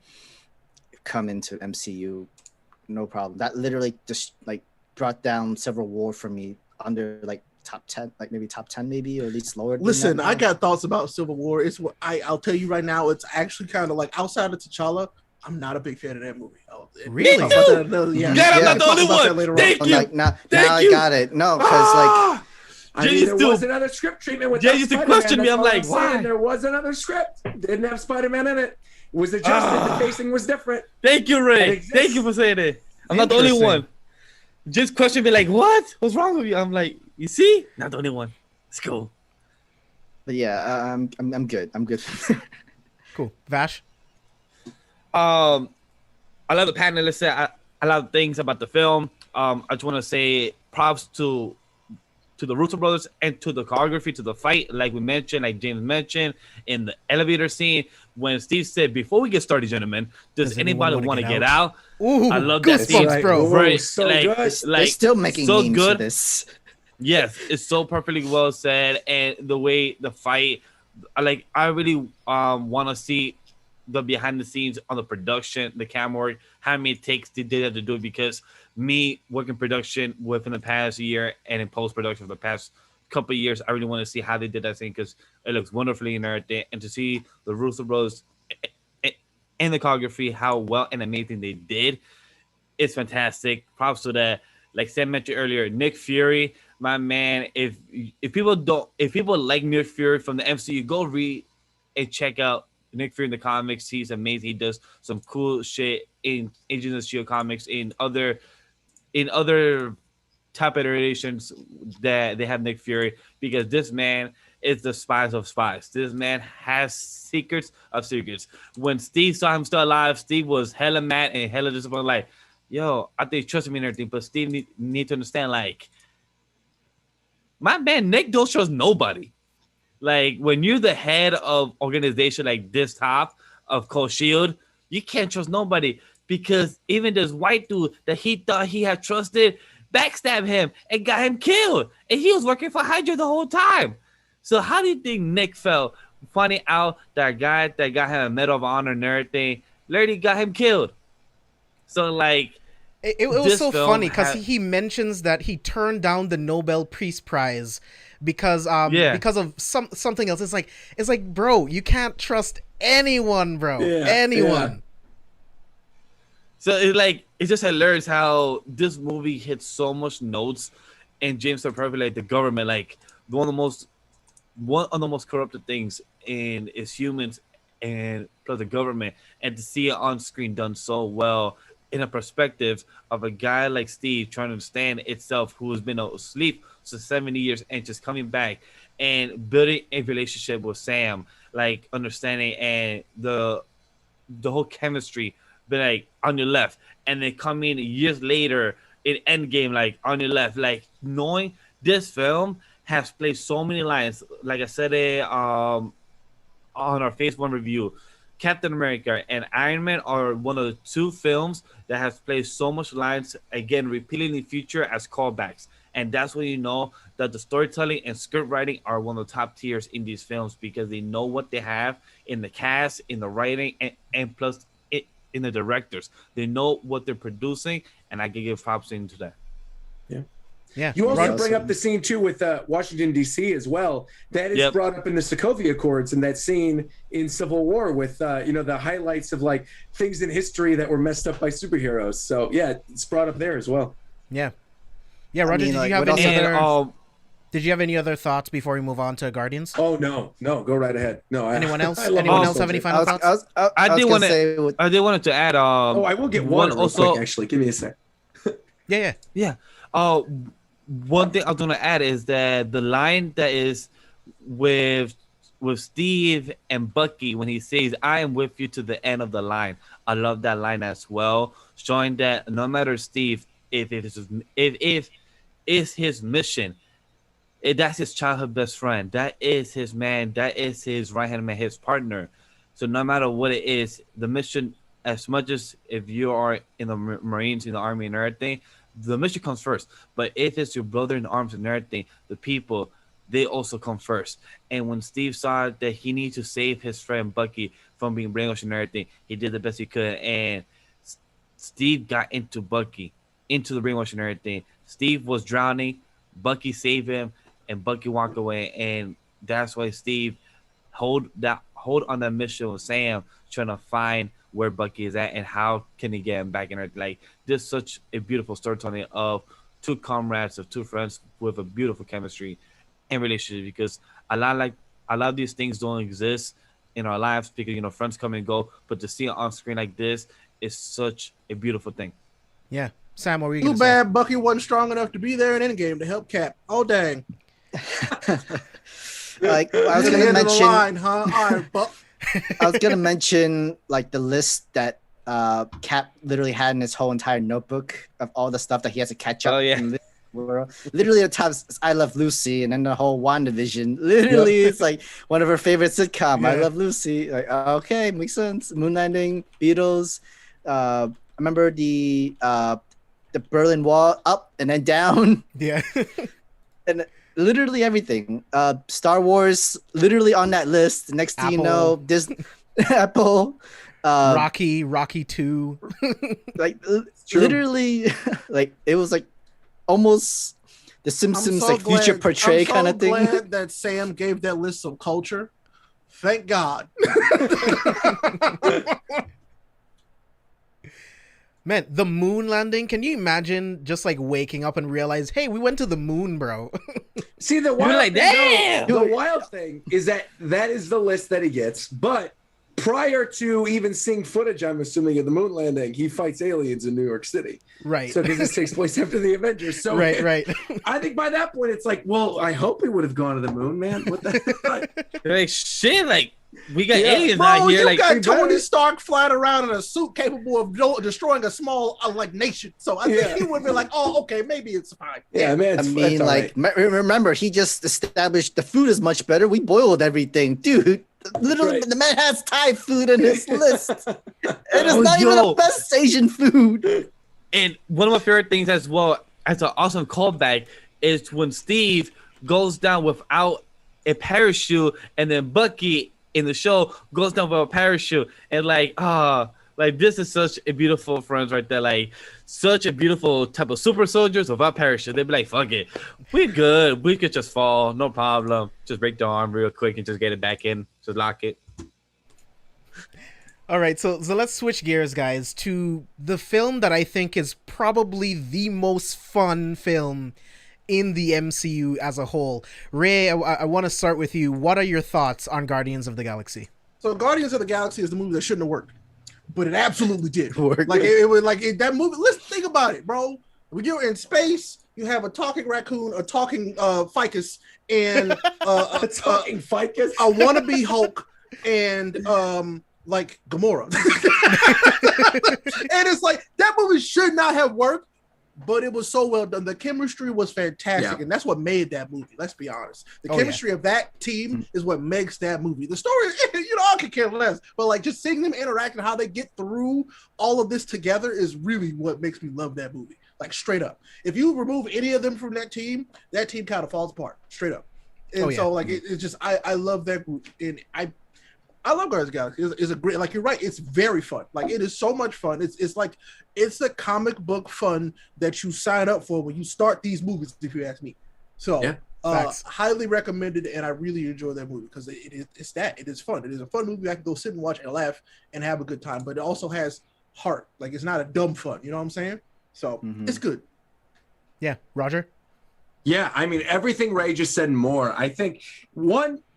come into MCU. No problem. That literally just like brought down Civil War for me under like top 10, like maybe top 10 maybe, or at least lower. Listen, than that I now. got thoughts about Civil War. It's what I'll tell you right now. It's actually kind of like outside of T'Challa. I'm not a big fan of that movie. Really? Talk about that another- Yeah, I'm not talk the only about that one. later on. Thank you. Like now Thank I you. got it. No, because like I Jay mean, used there to- was another script treatment with Jay used to Spider-Man. question me. That's I'm all like, saying. why? There was another script. Didn't have Spider-Man in it. It was adjusted. The pacing was different. Thank you, It Ray. exists. Thank you for saying it. I'm not the only Interesting. one. Just question me like, what? What's wrong with you? I'm like, you see? Not the only one. Let's go. but yeah, I'm good. I'm good. Cool. Vash. I love the panelists. Said I love things about the film. I just want to say props to the Russo brothers and to the choreography, to the fight, like we mentioned, like James mentioned in the elevator scene when Steve said, "Before we get started, gentlemen, does anybody anyone want to wanna get get out?" Ooh, I love that goosebumps, scene, bro. Very, So like, good. They're still making so memes good. for this. Yes, it's so perfectly well said, and the way the fight, I really want to see the behind the scenes on the production, the camera work, how many takes they did have to do it, because me working production within the past year and in post production for the past couple of years, I really want to see how they did that thing because it looks wonderfully and everything, and to see the Russo Bros and the choreography, how well and amazing they did, it's fantastic. Props to that. Like Sam mentioned earlier, Nick Fury, my man. If people like Nick Fury from the MCU, go read and check out Nick Fury in the comics. He's amazing. He does some cool shit in Agents of Shield comics, in other type iterations that they have Nick Fury, because this man is the spies of spies. This man has secrets of secrets. When Steve saw him still alive, Steve was hella mad and hella disappointed. Like, yo, I think he trusted me and everything, but Steve need to understand, like, my man Nick don't trust nobody. Like, when you're the head of organization like this top of Cold Shield, you can't trust nobody, because even this white dude that he thought he had trusted backstabbed him and got him killed, and he was working for Hydra the whole time. So how do you think Nick felt finding out that guy that got him a Medal of Honor and everything literally got him killed? So like, It was this so film funny because had- he mentions that he turned down the Nobel Peace Prize because of something else. It's like, bro, you can't trust anyone, bro. Anyone. So it's just hilarious how this movie hits so much notes, and James so perfect, like the government, like one of the most corrupted things in is humans and plus the government, and to see it on screen done so well in a perspective of a guy like Steve trying to understand itself, who has been asleep for 70 years and just coming back and building a relationship with Sam, like understanding and the the whole chemistry, but like on your left, and then coming years later in Endgame, like on your left, like knowing this film has played so many lines. Like I said it on our Phase 1 review, Captain America and Iron Man are one of the two films that has played so much lines, again, repeatedly feature as callbacks. And that's when you know that the storytelling and script writing are one of the top tiers in these films, because they know what they have in the cast, in the writing, and plus in the directors. They know what they're producing, and I can give props into that. Yeah. Yeah. You also bring up the scene too with Washington D.C. as well. That is brought up in the Sokovia Accords, and that scene in Civil War with the highlights of like things in history that were messed up by superheroes. So yeah, it's brought up there as well. Yeah. Yeah, Roger, did you have any other thoughts before we move on to Guardians? Oh no, go right ahead. No, anyone else? Anyone else have any final thoughts? I did want to add. I will get one also. Quick, actually, give me a sec. Yeah. One thing I was gonna add is that the line that is with Steve and Bucky when he says, "I am with you to the end of the line." I love that line as well, showing that no matter Steve, if it's his mission, that's his childhood best friend, that is his man, that is his right hand man, his partner. So no matter what it is, the mission, as much as if you are in the Marines, in the Army, and everything, the mission comes first. But if it's your brother in arms and everything, the people, they also come first. And when Steve saw that he needed to save his friend Bucky from being brainwashed and everything, he did the best he could. And Steve got into Bucky, into the brainwashing and everything. Steve was drowning, Bucky saved him, and Bucky walked away. And that's why Steve hold on that mission with Sam, trying to find where Bucky is at and how can he get him back in everything. Like, this is such a beautiful storytelling of two comrades, of two friends with a beautiful chemistry and relationship, because a lot of these things don't exist in our lives because friends come and go, but to see it on screen like this is such a beautiful thing. Yeah. Sam, what were you Too gonna bad say? Bucky wasn't strong enough to be there in Endgame to help Cap. Oh dang. Like, I was gonna mention, All right, Buck. I was gonna mention like the list that Cap literally had in his whole entire notebook of all the stuff that he has to catch up. Oh yeah. In this world. Literally, the top is I Love Lucy, and then the whole WandaVision. Literally, it's like one of her favorite sitcom. I Love Lucy. Like, okay, makes sense. Moon landing, Beatles. I remember the Berlin Wall up and then down. Yeah. And literally everything. Star Wars, literally on that list. Next thing you know, Disney, Apple, Rocky 2. like literally, like it was like almost The Simpsons, like future portray kind of thing. I'm so glad that Sam gave that list some culture. Thank God. Man, the moon landing. Can you imagine just like waking up and realize, hey, we went to the moon, bro? See, the wild thing is that is the list that he gets. But prior to even seeing footage, I'm assuming, of the moon landing, he fights aliens in New York City. Right. So because this takes place after the Avengers. So right. I think by that point, it's like, well, I hope we would have gone to the moon, man. What the heck? Like, shit, like, we got aliens out here. You like, got Tony Stark flying around in a suit capable of destroying a small nation. So I think he would be like, "Oh, okay, maybe it's fine." Yeah, man. I mean, like, remember, he just established the food is much better. We boiled everything, dude. Literally, the man has Thai food in his list. It is not even the best Asian food. And one of my favorite things as well, as an awesome callback, is when Steve goes down without a parachute, and then Bucky in the show goes down with a parachute, and like this is such a beautiful friends right there, like such a beautiful type of super soldiers without parachute. They'd be like, fuck it, we good, we could just fall, no problem, just break the arm real quick and just get it back in, just lock it. All right, so let's switch gears, guys, to the film that I think is probably the most fun film in the MCU as a whole. Ray, I want to start with you. What are your thoughts on Guardians of the Galaxy? So Guardians of the Galaxy is the movie that shouldn't have worked, but it absolutely did work. Like it was like that movie. Let's think about it, bro. When you're in space, you have a talking raccoon, a talking ficus, and a talking ficus, a wannabe Hulk, and like Gamora. And it's like that movie should not have worked, but it was so well done. The chemistry was fantastic, and that's what made that movie. Let's be honest. The chemistry of that team is what makes that movie. The story, I could care less, but like just seeing them interact and how they get through all of this together is really what makes me love that movie. Like straight up. If you remove any of them from that team kind of falls apart. Straight up. And so like it's just I love that group, and I love Guardians of the Galaxy. It's a great, like you're right. It's very fun. Like it is so much fun. It's like it's the comic book fun that you sign up for when you start these movies. If you ask me, so highly recommended, and I really enjoy that movie because it is fun. It is a fun movie I can go sit and watch and laugh and have a good time. But it also has heart. Like it's not a dumb fun. You know what I'm saying? So it's good. Yeah, Roger. Yeah, I mean everything Ray just said and more. I think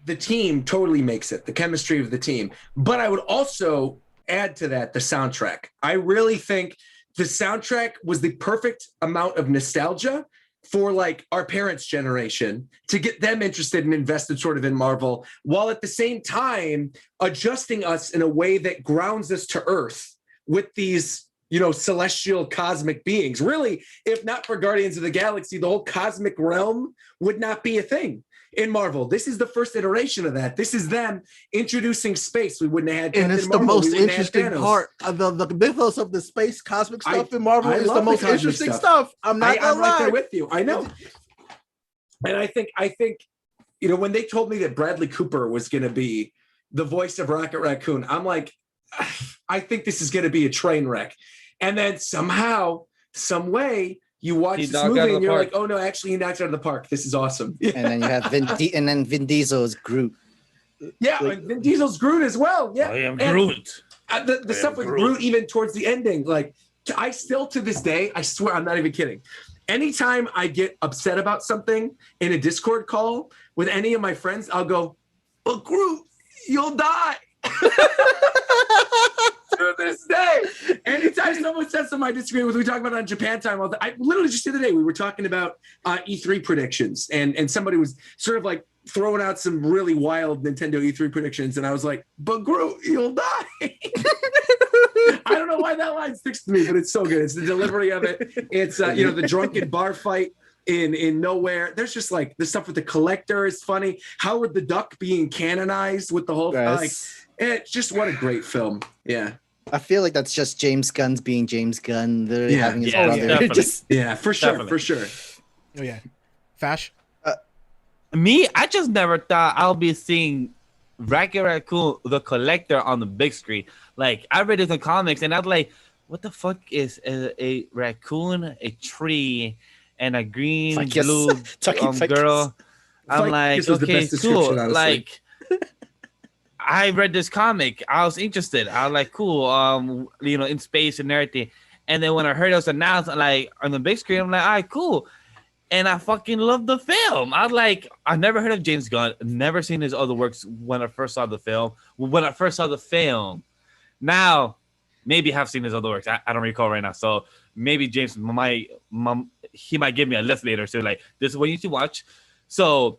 the team totally makes it, the chemistry of the team. But I would also add to that the soundtrack. I really think the soundtrack was the perfect amount of nostalgia for like our parents' generation to get them interested and invested sort of in Marvel, while at the same time adjusting us in a way that grounds us to Earth with these, celestial cosmic beings. Really, if not for Guardians of the Galaxy, the whole cosmic realm would not be a thing in Marvel. This is the first iteration of that. This is them introducing space. We wouldn't have had, and it's the most interesting part. The mythos of the space cosmic stuff in Marvel is the most interesting stuff. I'm not gonna lie. I'm right there with you. I know. And I think, when they told me that Bradley Cooper was going to be the voice of Rocket Raccoon, I'm like, I think this is going to be a train wreck. And then somehow, some way, you watch this movie and you're like, oh no, actually he knocked it out of the park. This is awesome. And then you have Vin Diesel's Groot. Yeah, Vin Diesel's Groot as well. Yeah, I am Groot. The stuff with Groot, even towards the ending, like I still to this day, I swear I'm not even kidding. Anytime I get upset about something in a Discord call with any of my friends, I'll go, "But Groot, you'll die." To this day, anytime someone says something I disagree with, we talk about it on Japan Time. I literally just the other day we were talking about E3 predictions, and somebody was sort of like throwing out some really wild Nintendo E3 predictions, and I was like, "But Groot, you'll die." I don't know why that line sticks to me, but it's so good. It's the delivery of it. It's the drunken bar fight in Nowhere. There's just like the stuff with the Collector is funny. Howard the Duck being canonized with the whole it's just what a great film. Yeah. I feel like that's just James Gunn's being James Gunn, literally having his brother. For sure. Oh yeah, Vash. Me, I just never thought I'll be seeing Rocket Raccoon, the Collector, on the big screen. Like I read it in the comics, and I was like, "What the fuck is a raccoon, a tree, and a green blue girl?" I'm like, okay, cool. Like. I read this comic. I was interested. I was like, cool, in space and everything. And then when I heard it was announced, like, on the big screen, I'm like, all right, cool. And I fucking loved the film. I was like, I never heard of James Gunn. Never seen his other works when I first saw the film. Now, maybe I have seen his other works. I don't recall right now. So maybe James might give me a list later. So like, this is what you need to watch. So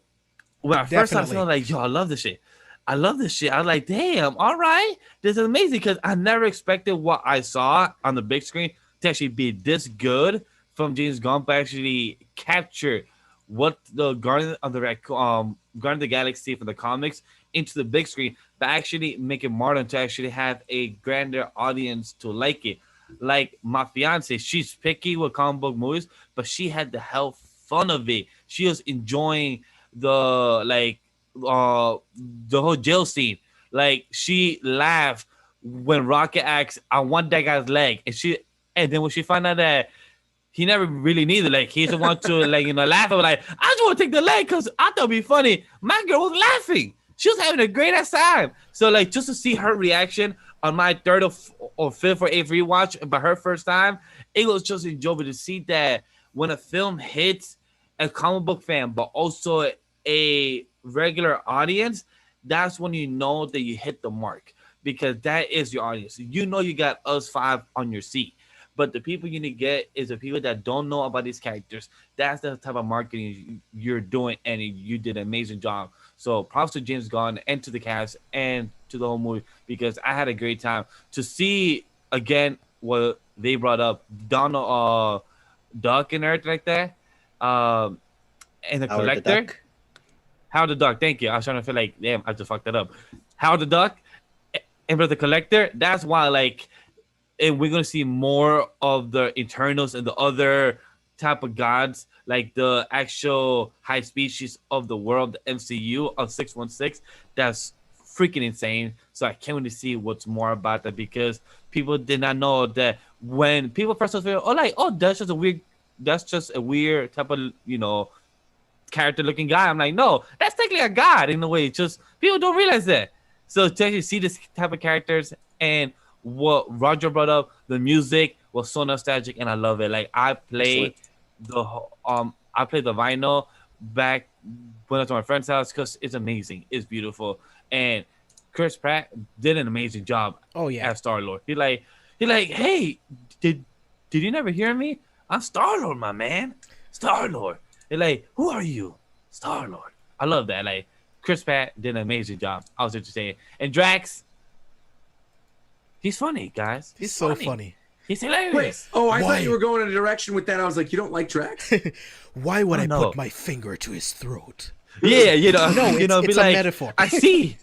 when I first saw the film, I was like, yo, I love this shit. I was like, damn, all right. This is amazing because I never expected what I saw on the big screen to actually be this good from James Gunn, but actually capture what the Guardian of the Galaxy from the comics into the big screen, but actually make it modern to actually have a grander audience to like it. Like my fiance, she's picky with comic book movies, but she had the hell fun of it. She was enjoying the whole jail scene. Like she laughed when Rocket asked, "I want that guy's leg," and then when she found out that he never really needed the leg, he's the one to laugh. I'm like, I just want to take the leg because I thought it'd be funny. My girl was laughing. She was having a great ass time. So like just to see her reaction on my third or fifth or eighth rewatch, but her first time, it was just enjoyable to see that when a film hits a comic book fan, but also a regular audience, that's when you know that you hit the mark, because that is your audience. You know you got us five on your seat, but the people you need to get is the people that don't know about these characters. That's the type of marketing you're doing, and you did an amazing job. So props to James Gunn and to the cast and to the whole movie because I had a great time to see again what they brought up, Donald Duck and everything like that, and the collector. Howard the Duck. Thank you. I was trying to feel like, damn, I just fucked that up. Howard the Duck and the collector. That's why, like, and we're gonna see more of the Eternals and the other type of gods, like the actual high species of the world, the MCU of 616. That's freaking insane. So I can't wait to see what's more about that because people did not know that when people first saw it, that's just a weird type of, you know, character looking guy. I'm like, no, that's technically a god in a way. It's just people don't realize that. So to actually see this type of characters and what Roger brought up, the music was so nostalgic and I love it. Like I played the vinyl back when I was at my friend's house because it's amazing. It's beautiful. And Chris Pratt did an amazing job. Oh yeah, as Star-Lord. He like, hey, did you never hear me? I'm Star-Lord, my man. Star-Lord. They're like, who are you? Star-Lord. I love that. Like, Chris Pratt did an amazing job. I was just saying. And Drax, he's funny, guys. He's so funny. He's hilarious. Wait, I thought you were going in a direction with that. I was like, you don't like Drax? Why would I put my finger to his throat? Yeah, you know. No, it's a metaphor. I see.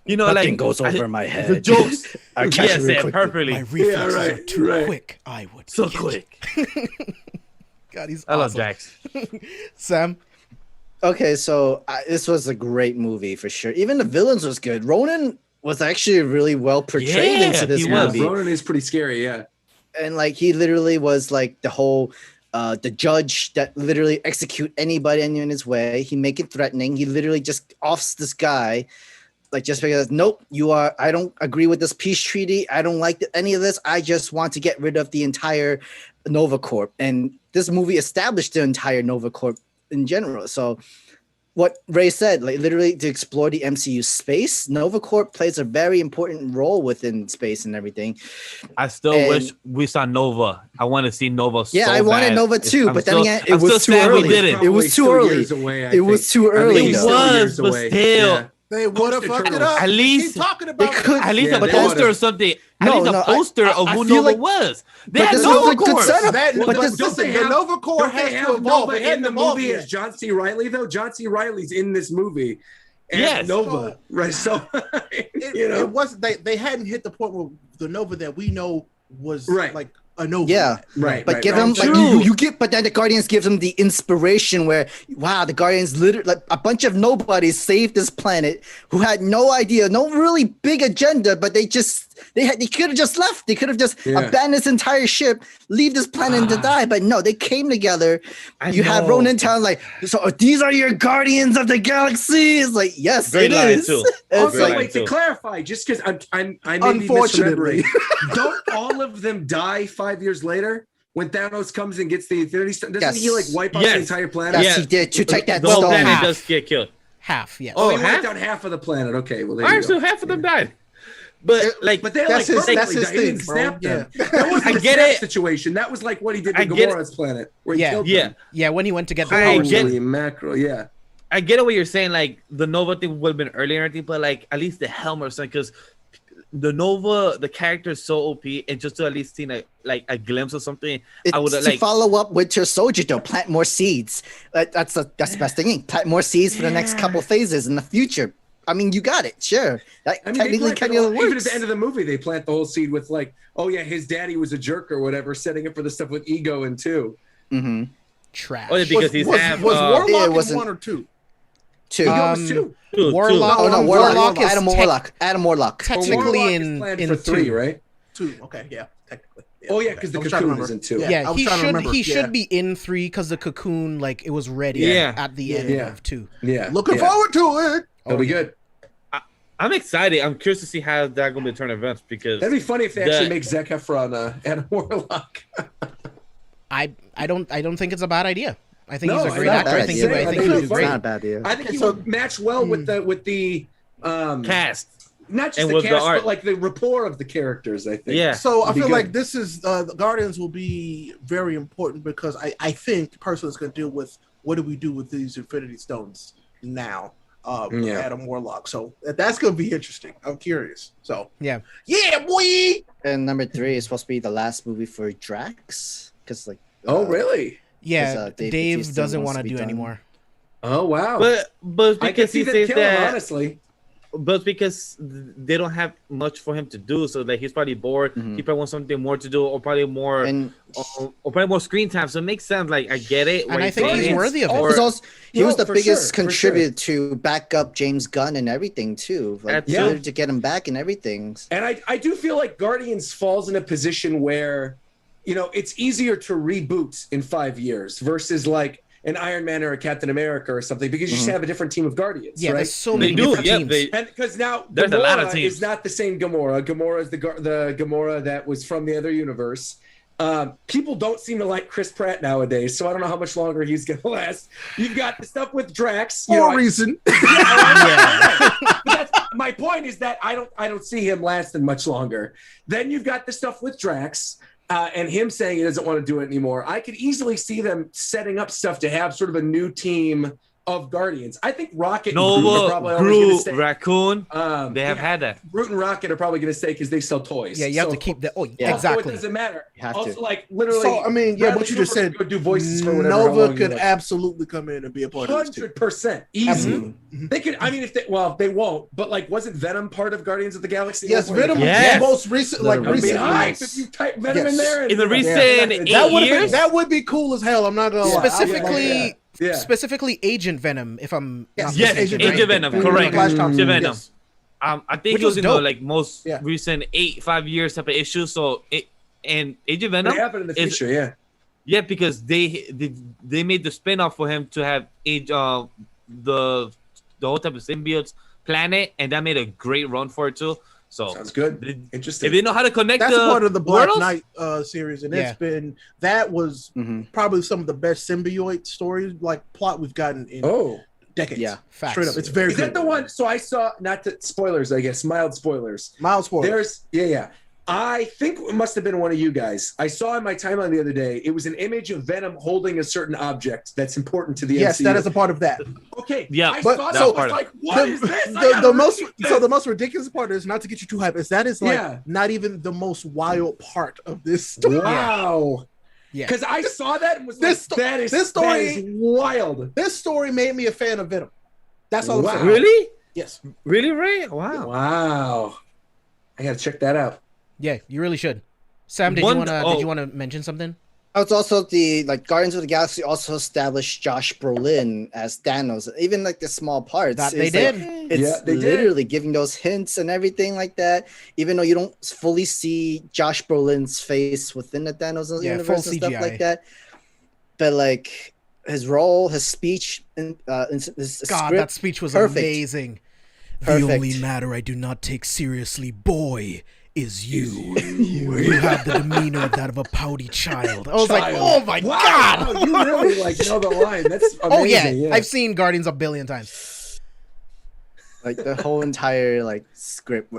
You know, nothing like goes over my head. The jokes. I catch it perfectly. My reflexes are too quick. I would so quick. God, he's I awesome. love Drax. Sam? Okay, so this was a great movie for sure. Even the villains was good. Ronan was actually really well portrayed into this movie. Ronan is pretty scary, yeah. And like he literally was like the whole the judge that literally execute anybody in his way. He make it threatening. He literally just offs this guy. Like just because, nope, I don't agree with this peace treaty. I don't like any of this. I just want to get rid of the entire Nova Corp. And this movie established the entire Nova Corp in general. So what Ray said, like literally to explore the MCU space, Nova Corp plays a very important role within space and everything. I still wish we saw Nova. I want to see Nova so I wanted bad. Nova too, but then again, it I'm was still too sad we early. didn't. It was too early. It was too early. It was, but still. Yeah. They would have fucked it up. At least Keep talking about they could. At least Yeah, a poster or something. At least a poster of who Nova was. They had this Nova was a good Corps. setup. But don't they the have Nova Corps has to evolve. Nova in the movie as John C. Reilly though? John C. Reilly's in this movie. And Yes. Nova, right? So it wasn't. They hadn't hit the point where the Nova that we know was like a Nova. Yeah, right. But give them like you get. But then the Guardians gives them the inspiration where wow, the Guardians literally like a bunch of nobodies saved this planet who had no idea, no really big agenda, but they could have just left. They could have just abandoned this entire ship, leave this planet to die. But no, they came together. You have Ronan Town like, so these are your Guardians of the Galaxy. It's like yes, Great it line, is. too. Also, wait, to clarify, just because I may be misremembering, don't all of them die 5 years later when Thanos comes and gets the Infinity Stone? Doesn't he like wipe out the entire planet? Yes, he did to take that The whole stone. planet does get killed. Half, yes. Oh, he wiped out half of the planet. Okay, well, there you go. So half of them died. But like, But they're That's like his- that's perfectly his died. He didn't thing, bro. snap them. Yeah. That wasn't I a get snap it. situation. That was like what he did to I get it. Gamora's planet, where he killed yeah. them. Yeah, when he went to get the I power get- stone. Holy mackerel, yeah. I get what you're saying. Like the Nova thing would have been earlier, and everything, but like at least the helmet or something, because the Nova, the character is so OP, and just to at least see a glimpse of something, I would It's have to follow up Winter Soldier though. Plant more seeds. That's the best thing. Plant more seeds for the next couple phases in the future. I mean, you got it. Sure. That I mean, technically kind of works. even at the end of the movie, they plant the whole seed with like, oh yeah, his daddy was a jerk or whatever, setting up for the stuff with Ego and two. Mm-hmm. Trash. Oh, yeah, because he's half. Was Warlock it in wasn't- 1 or 2? Two. Ego was two. Warlock. Oh no, Warlock is Adam Warlock. Adam Warlock. technically Warlock in is planned in for 3, two. right? 2. Okay, yeah, technically. Yeah, Oh yeah, okay. because the I was trying to cocoon is remember. in 2. Yeah. I Yeah, was he trying to should remember, he yeah. should be in 3 because the cocoon like it was ready at the end Yeah. of 2. Yeah. Looking forward to it. That'll be good. I'm excited. I'm curious to see how that going to turn events because That'd be funny if they actually make Zac Efron Adam Warlock. I don't think it's a bad idea. I think No, he's a great it's not actor. bad I think idea. he I think would it's do not great. Not a bad idea. I think he would match well with the cast. not just And the with the cast, art. but like the rapport of the characters. I think. Yeah. So I It'd be feel good. like this is the Guardians will be very important because I think personally it's going to deal with what do we do with these Infinity Stones now. Adam Warlock. So that's gonna be interesting. I'm curious. So yeah, boy. And number 3 is supposed to be the last movie for Drax, because like. Oh really? Yeah, Dave Dave doesn't want to do done. anymore. Oh wow! But I can because see he them says kill him, that, honestly. but because they don't have much for him to do, so like he's probably bored. He probably wants something more to do, or probably more, or probably more screen time. So it makes sense. Like I get it. And I think he's worthy of it. He was the for biggest sure, contributor to back up James Gunn and everything too. Like Yeah. to get him back and everything. And I do feel like Guardians falls in a position where, you know, it's easier to reboot in 5 years versus like an Iron Man or a Captain America or something, because you just have a different team of Guardians. Yeah, right? there's so many different teams. And because now There's a lot of Gamora teams. is not the same Gamora. Gamora is the Gamora that was from the other universe. People don't seem to like Chris Pratt nowadays, so I don't know how much longer he's gonna last. You've got the stuff with Drax For a reason. But my point is that I don't see him lasting much longer. Then you've got the stuff with Drax. And him saying he doesn't want to do it anymore. I could easily see them setting up stuff to have sort of a new team of Guardians. I think Rocket and Groot are probably always going to stay. Raccoon, they have had that. Groot and Rocket are probably going to stay because they sell toys. Yeah, you have to keep the. Oh, Yeah. exactly. So it doesn't matter. You have Also, to. like literally. So I mean, yeah, Bradley what you just Cooper said. could do voices for whatever. how Nova long could you want. absolutely come in and be a part of this team. 100% easy. Absolutely. They could. I mean, if they won't. But like, wasn't Venom part of Guardians of the Galaxy? Yes, Venom. Yes. Most recent, like Literally. I'd be recently. hyped if you type Venom in there. In the recent That 8 would years, that would be cool as hell. I'm not gonna lie. Specifically, Yeah. specifically Agent Venom. If I'm not yes, mistaken, Agent right? Venom, Venom. correct. Flash Thompson, Agent Venom. yes. I think Which it was was in the dope. like most Yeah. recent 5 years type of issue. So and Agent They Venom happen in the is- future. Yeah. yeah, because they made the spin-off for him to have the whole type of symbiotes planet, and that made a great run for it too. So Sounds good. If Interesting. they know how to connect That's the part of the Black worlds, Knight series, and Yeah. that was Mhm. probably some of the best symbiote stories, like plot we've gotten in Oh, decades. Yeah. Facts. Straight up, it's very is good. that the one? So I saw, not to spoilers, I guess, mild spoilers. Miles Spoiler. There's, yeah. I think it must have been one of you guys. I saw in my timeline the other day, it was an image of Venom holding a certain object that's important to the Yes, MCU. that is a part of that. Okay. Yeah, I but- saw so- that. I was like, what is this? I gotta The most read this. so the most ridiculous part is, not to get you too hyped, is that is like Yeah. not even the most wild part of this story. Wow. Yeah. Because I saw that and was This like, that is story- wild. This story made me a fan of Venom. That's all Wow. I'm saying. really, Yes. really, Ray? Wow. Wow. I gotta check that out. Yeah, you really should. Sam, did you wanna mention something? It's also the Guardians of the Galaxy also established Josh Brolin as Thanos, even like the small parts. That they It's like- did. It's Yeah, they did. literally giving those hints and everything like that. Even though you don't fully see Josh Brolin's face within the Thanos Yeah, universe full and stuff CGI. like that, but like his role, his speech, and his God, script, that speech was perfect. amazing. The Perfect. only matter I do not take seriously, boy, is you. You have the demeanor of that of a pouty child. I was like, oh my Wow. God. You really like know the line. That's amazing. Oh yeah. I've seen Guardians a billion times. like the whole entire script,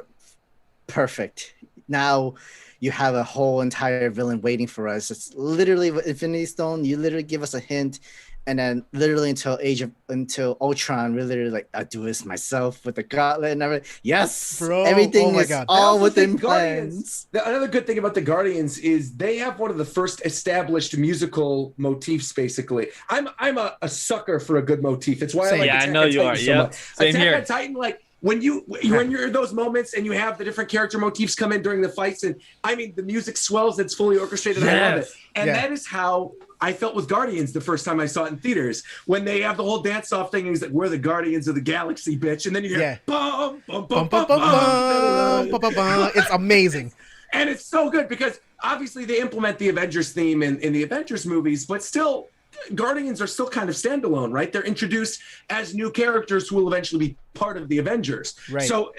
perfect. Now you have a whole entire villain waiting for us. It's literally with Infinity Stone. You literally give us a hint, and then literally until Ultron, we literally like, I do this myself with the gauntlet and everything. Yes, Bro, everything oh my is God. I all also within think plans. Another good thing about the Guardians is they have one of the first established musical motifs. Basically, I'm a sucker for a good motif. It's why I Same. like Yeah, I Attack know on you Titan are. so Yep. much. Same Attack here. on Titan, like when you're in those moments and you have the different character motifs come in during the fights, and I mean the music swells. It's fully orchestrated. I love it, Yes. and Yeah. that is how I felt with Guardians the first time I saw it in theaters, when they have the whole dance off thing and he's like, we're the Guardians of the Galaxy, bitch. And then you hear Yeah. bum, bum, Bum, bum, bum, bum, bum, bum. bum, bum, bum. It's amazing. And it's so good because obviously they implement the Avengers theme in the Avengers movies, but still Guardians are still kind of standalone, right? They're introduced as new characters who will eventually be part of the Avengers. Right. So,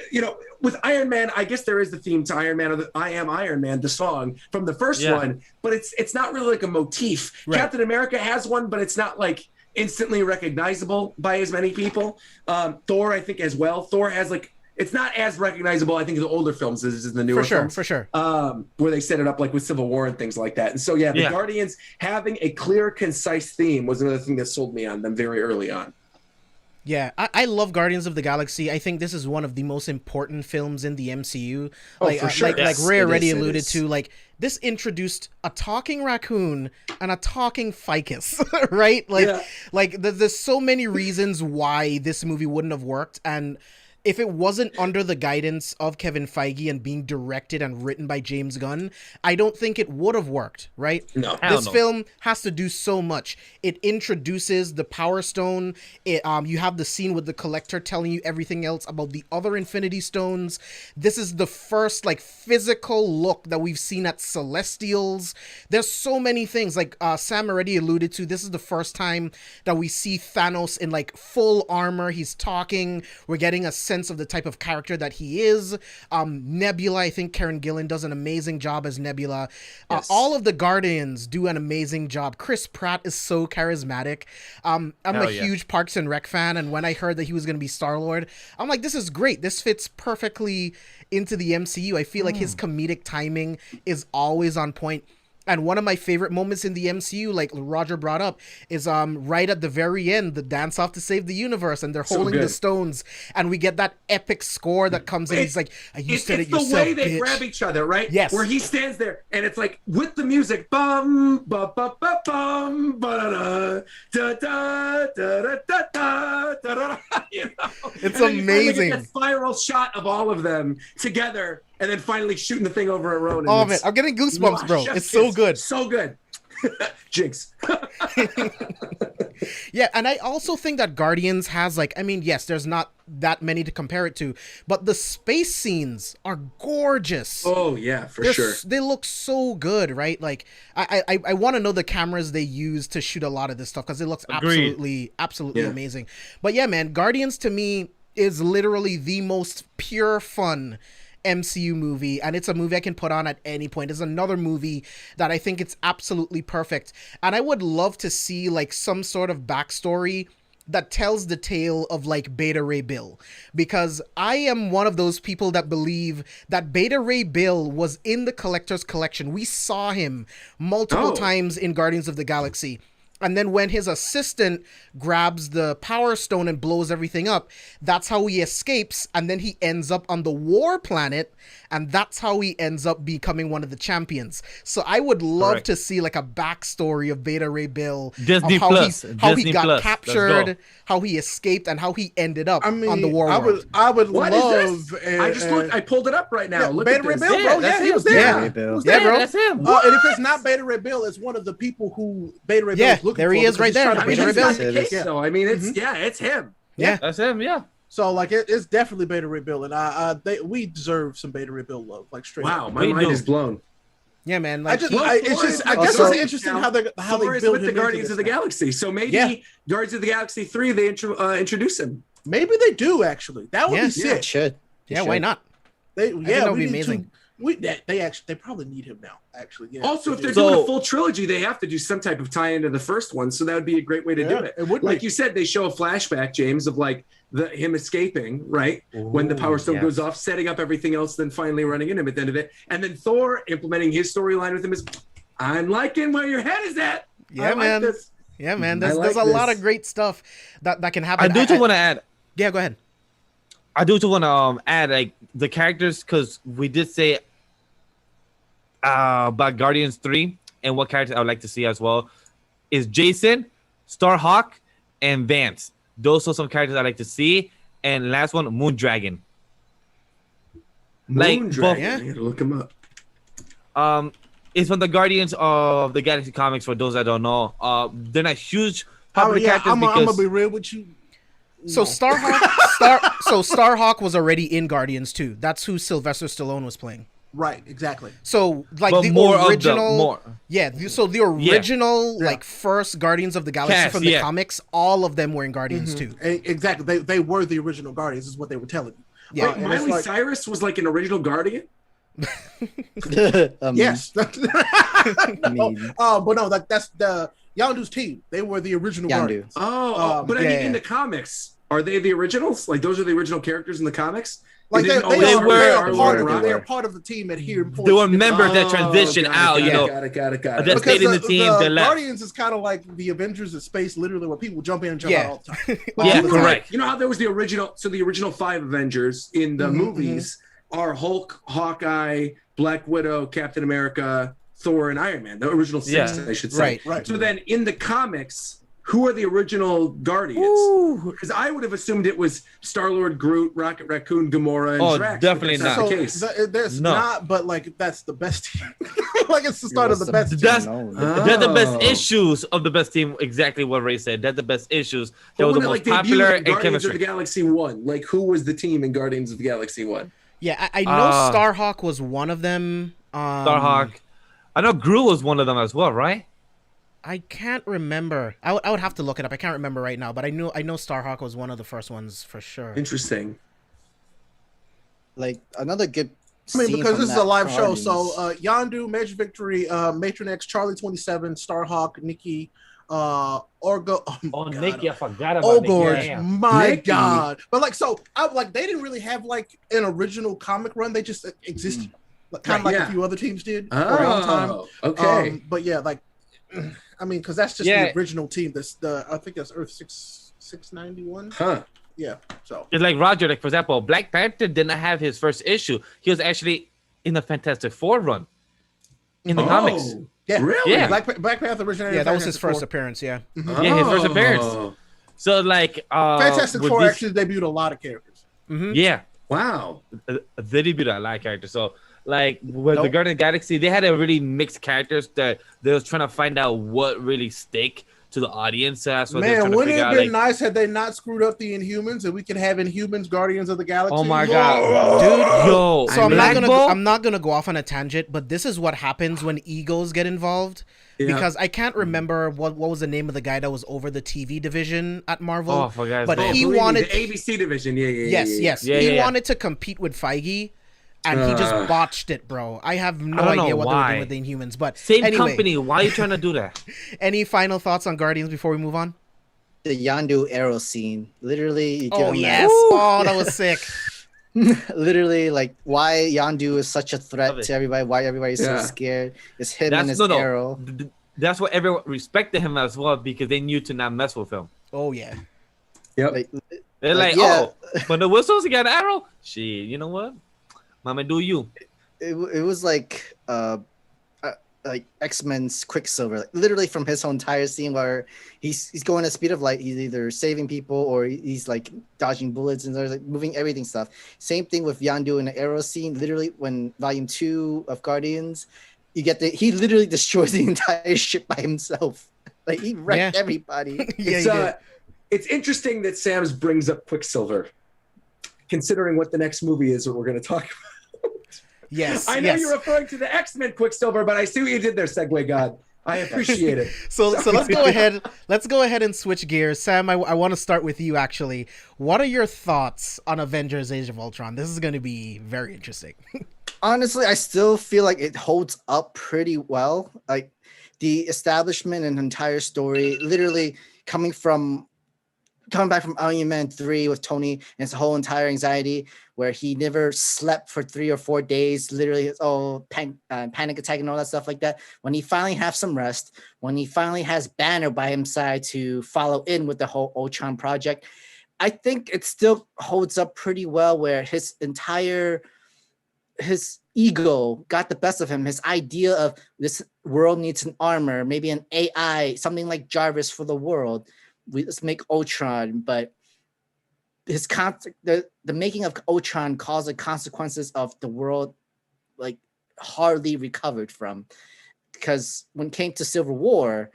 with Iron Man, I guess there is the theme to Iron Man, or the I Am Iron Man, the song from the first Yeah. one, but it's not really like a motif. Right. Captain America has one, but it's not like instantly recognizable by as many people. Thor, I think, as well. Thor has it's not as recognizable, I think, in the older films as in the newer films. For sure. Where they set it up like with Civil War and things like that. And so, the Yeah. Guardians having a clear, concise theme was another thing that sold me on them very early on. Yeah, I love Guardians of the Galaxy. I think this is one of the most important films in the MCU. Oh, for sure. Like Ray already alluded to, like this introduced a talking raccoon and a talking ficus, right? Like there's so many reasons why this movie wouldn't have worked, and if it wasn't under the guidance of Kevin Feige and being directed and written by James Gunn, I don't think it would have worked, right? No. This film has to do so much. It introduces the Power Stone. You have the scene with the Collector telling you everything else about the other Infinity Stones. This is the first like physical look that we've seen at Celestials. There's so many things like Sam already alluded to. This is the first time that we see Thanos in like full armor. He's talking. We're getting a sense of the type of character that he is. Nebula, I think Karen Gillan does an amazing job as Nebula. Yes. All of the Guardians do an amazing job. Chris Pratt is so charismatic. I'm a huge Parks and Rec fan, and when I heard that he was going to be Star-Lord, I'm like, this is great. This fits perfectly into the MCU. I feel like his comedic timing is always on point. And one of my favorite moments in the MCU, like Roger brought up, is right at the very end, the dance off to save the universe, and they're holding the stones, and we get that epic score that comes in. He's like, "You said it yourself, It's the way they bitch." grab each other, right? Yes. Where he stands there, and it's like with the music, bum, ba ba ba bum, ba da da da da da da da da. You know, It's and then you finally amazing. get that spiral shot of all of them together. And then finally shooting the thing over a road. Oh man, I'm getting goosebumps, bro. It's so good. So good. Jinx. Yeah, and I also think that Guardians has like, I mean, yes, there's not that many to compare it to, but the space scenes are gorgeous. Oh yeah, for sure. They look so good, right? Like I want to know the cameras they use to shoot a lot of this stuff because it looks absolutely amazing. But yeah, man, Guardians to me is literally the most pure fun MCU movie, and it's a movie I can put on at any point. It's another movie that I think it's absolutely perfect, and I would love to see like some sort of backstory that tells the tale of like Beta Ray Bill, because I am one of those people that believe that Beta Ray Bill was in the Collector's Collection. We saw him multiple times in Guardians of the Galaxy. And then when his assistant grabs the Power Stone and blows everything up, that's how he escapes. And then he ends up on the War Planet. And that's how he ends up becoming one of the champions. So I would love to see like a backstory of Beta Ray Bill. Disney how Plus. how Disney he got Plus. captured, how he escaped, and how he ended up on the War World. I would What love. is this? I just looked. I pulled it up right now. Yeah, Look Beta at Ray this. Bill, bro. Yeah, he was there. Yeah. Ray Bill. Yeah, bro. That's him. And if it's not Beta Ray Bill, it's one of the people who Beta Ray Bill is looking there he for is right because he's there. trying to I mean, Beta Ray that's Bill. not the case, though. I mean, it's him. Yeah. That's him. Yeah. So like it's definitely Beta Ray Bill, and we deserve some Beta Ray Bill love. Like straight. Wow, up. my mind is blown. Yeah, man. I Like, just, Well, I Thor guess is it's interesting how they Thor is build with him the into Guardians this of the now. Galaxy. So maybe Guardians of the Galaxy 3 they introduce him. Maybe they do actually. That would Yeah. be sick. It should. yeah, why not? They that would we be need amazing. to. They probably need him now. Actually, yeah. Also, if they're So- doing a full trilogy, they have to do some type of tie into the first one. So that would be a great way to do it. It would Like be. you said, they show a flashback, James, of like him escaping, right? When the Power Stone yes. goes off, setting up everything else, then finally running into him at the end of it. And then Thor implementing his storyline with him is, I'm liking where your head is at. Yeah, I man. Like this. Yeah, man. I There's like a lot this. of great stuff that can happen. I do just want to add. Yeah, go ahead. I do just want to add like the characters because we did say about Guardians 3 and what characters I would like to see as well is Jason, Starhawk, and Vance. Those are some characters I like to see. And last one, Moondragon. Like, Moondragon. yeah. I gotta look him up. It's from the Guardians of the Galaxy comics. For those that don't know, they're not huge popular characters I'm because gonna be real with you. So No. Starhawk was already in Guardians too. That's who Sylvester Stallone was playing. Right, exactly. So like but the more original, of the more. yeah. So the original Yeah. like first Guardians of the Galaxy Cast, from the yeah. comics, all of them were in Guardians too. Exactly. They were the original Guardians. Is what they were telling you. Yeah. Wait, and it's Miley like- Cyrus was like an original Guardian? Yes. I mean, But no, that's the Yondu's team. They were the original Yondu. Guardians. Oh, but I yeah, mean, yeah. in the comics, are they the originals? Like those are the original characters in the comics? Like They they didn't are always they're part of the team at here. They were members that transition out. Got it. That Because stayed in the team. They left. Guardians is kind of like the Avengers of space, literally, where people jump in and jump out all the time. Yeah, correct. You know how there was the original? So the original 5 Avengers in the movies are Hulk, Hawkeye, Black Widow, Captain America, Thor, and Iron Man. The original 6, I should say. Right. So then in the comics, who are the original Guardians? Because I would have assumed it was Star-Lord, Groot, Rocket Raccoon, Gamora, and Drax. Definitely That's not. the case. There's not, but like that's the best team. Like it's the start of the best team. They're the best issues of the best team. Exactly what Ray said. They're the best issues. They were the most popular in Guardians of chemistry. the Galaxy 1. Like, who was the team in Guardians of the Galaxy 1? Yeah, I know Starhawk was one of them. Starhawk. I know Groot was one of them as well, right? I can't remember. I would have to look it up. I can't remember right now, but I know Starhawk was one of the first ones for sure. Interesting. Like another good. I mean, because this is a live show, Guardians. so Yondu, Major Victory, Matron X, Charlie 27, Starhawk, Nikki, Orgo. Nikki, I forgot about Gorge, Nikki. my Nikki. God! But like, so I like they didn't really have like an original comic run. They just existed, kind of like a few other teams did for a long time. Okay. But yeah, like, I mean, because that's just the original team. I think that's Earth 691. Huh. Yeah. So It's like Roger, like for example, Black Panther did not have his first issue. He was actually in the Fantastic Four run in the comics. yeah, Really? Yeah. Black Panther originated. Yeah, in that was his Fantastic Four. first appearance. Yeah. Yeah, his first appearance. So like, Fantastic with Four these- actually debuted a lot of characters. Yeah, Wow. they debuted a lot of characters. So like with the Guardian of the Galaxy, they had a really mixed characters that they was trying to find out what really stick to the audience. So that's what they're trying Man, to wouldn't it figure have out. been nice had they not screwed up the Inhumans and we could have Inhumans Guardians of the Galaxy? Oh my God, dude, yo! So Black I'm not gonna go off on a tangent, but this is what happens when egos get involved. Yeah. Because I can't remember what was the name of the guy that was over the TV division at Marvel. Oh, I forgot his but name. he Believe me, wanted the ABC division. Yes. Yeah, he yeah. wanted to compete with Feige, and he just botched it, bro. I have no I don't idea know what they were why. doing with the Inhumans, but Same anyway, company. Why are you trying to do that? Any final thoughts on Guardians before we move on? The Yondu arrow scene. Literally, you give Oh him yes! that. Oh, that was sick. Literally, like why Yondu is such a Love threat it. to everybody. Why everybody's so Yeah. scared. It's him and his no. arrow. That's why everyone respected him as well because they knew to not mess with him. Oh yeah. Yep. Like, They're like, yeah. when the whistles got an arrow, shit, you know what? Mama, do you? it was like X-Men's Quicksilver, like, literally from his whole entire scene where he's going at speed of light. He's either saving people or he's like dodging bullets and there's like moving everything stuff. Same thing with Yondu in the arrow scene. Literally, when Volume 2 of Guardians, he literally destroys the entire ship by himself. Like he wrecked everybody. It's interesting that Sam's brings up Quicksilver, considering what the next movie is that we're going to talk about. Yes. I know you're referring to the X-Men Quicksilver, but I see what you did there, Segue God. I appreciate it. So let's go ahead. Let's go ahead and switch gears. Sam, I want to start with you actually. What are your thoughts on Avengers: Age of Ultron? This is going to be very interesting. Honestly, I still feel like it holds up pretty well. Like the establishment and entire story, literally coming back from Iron Man 3 with Tony and his whole entire anxiety where he never slept for 3 or 4 days, literally his panic attack and all that stuff like that. When he finally has some rest, when he finally has Banner by his side to follow in with the whole Ultron project, I think it still holds up pretty well where his ego got the best of him. His idea of this world needs an armor, maybe an AI, something like Jarvis for the world. Let's make Ultron, but the making of Ultron caused the consequences of the world like hardly recovered from. Because when it came to Civil War,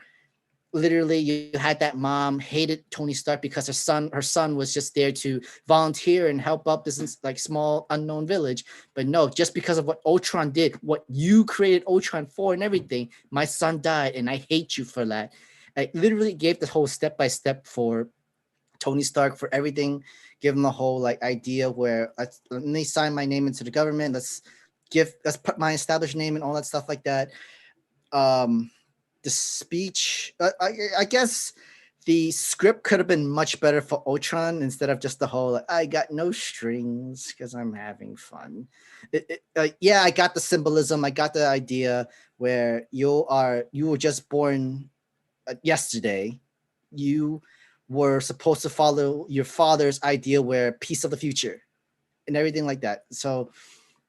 literally you had that mom hated Tony Stark because her son was just there to volunteer and help up this like small unknown village. But no, just because of what Ultron did, what you created Ultron for and everything, my son died and I hate you for that. I literally gave the whole step-by-step for Tony Stark for everything, give him the whole like idea where let me sign my name into the government. Let's put my established name and all that stuff like that. The speech, I guess the script could have been much better for Ultron instead of just the whole like, I got no strings because I'm having fun. Yeah, I got the symbolism. I got the idea where you were just born yesterday. You were supposed to follow your father's idea where peace of the future and everything like that. So,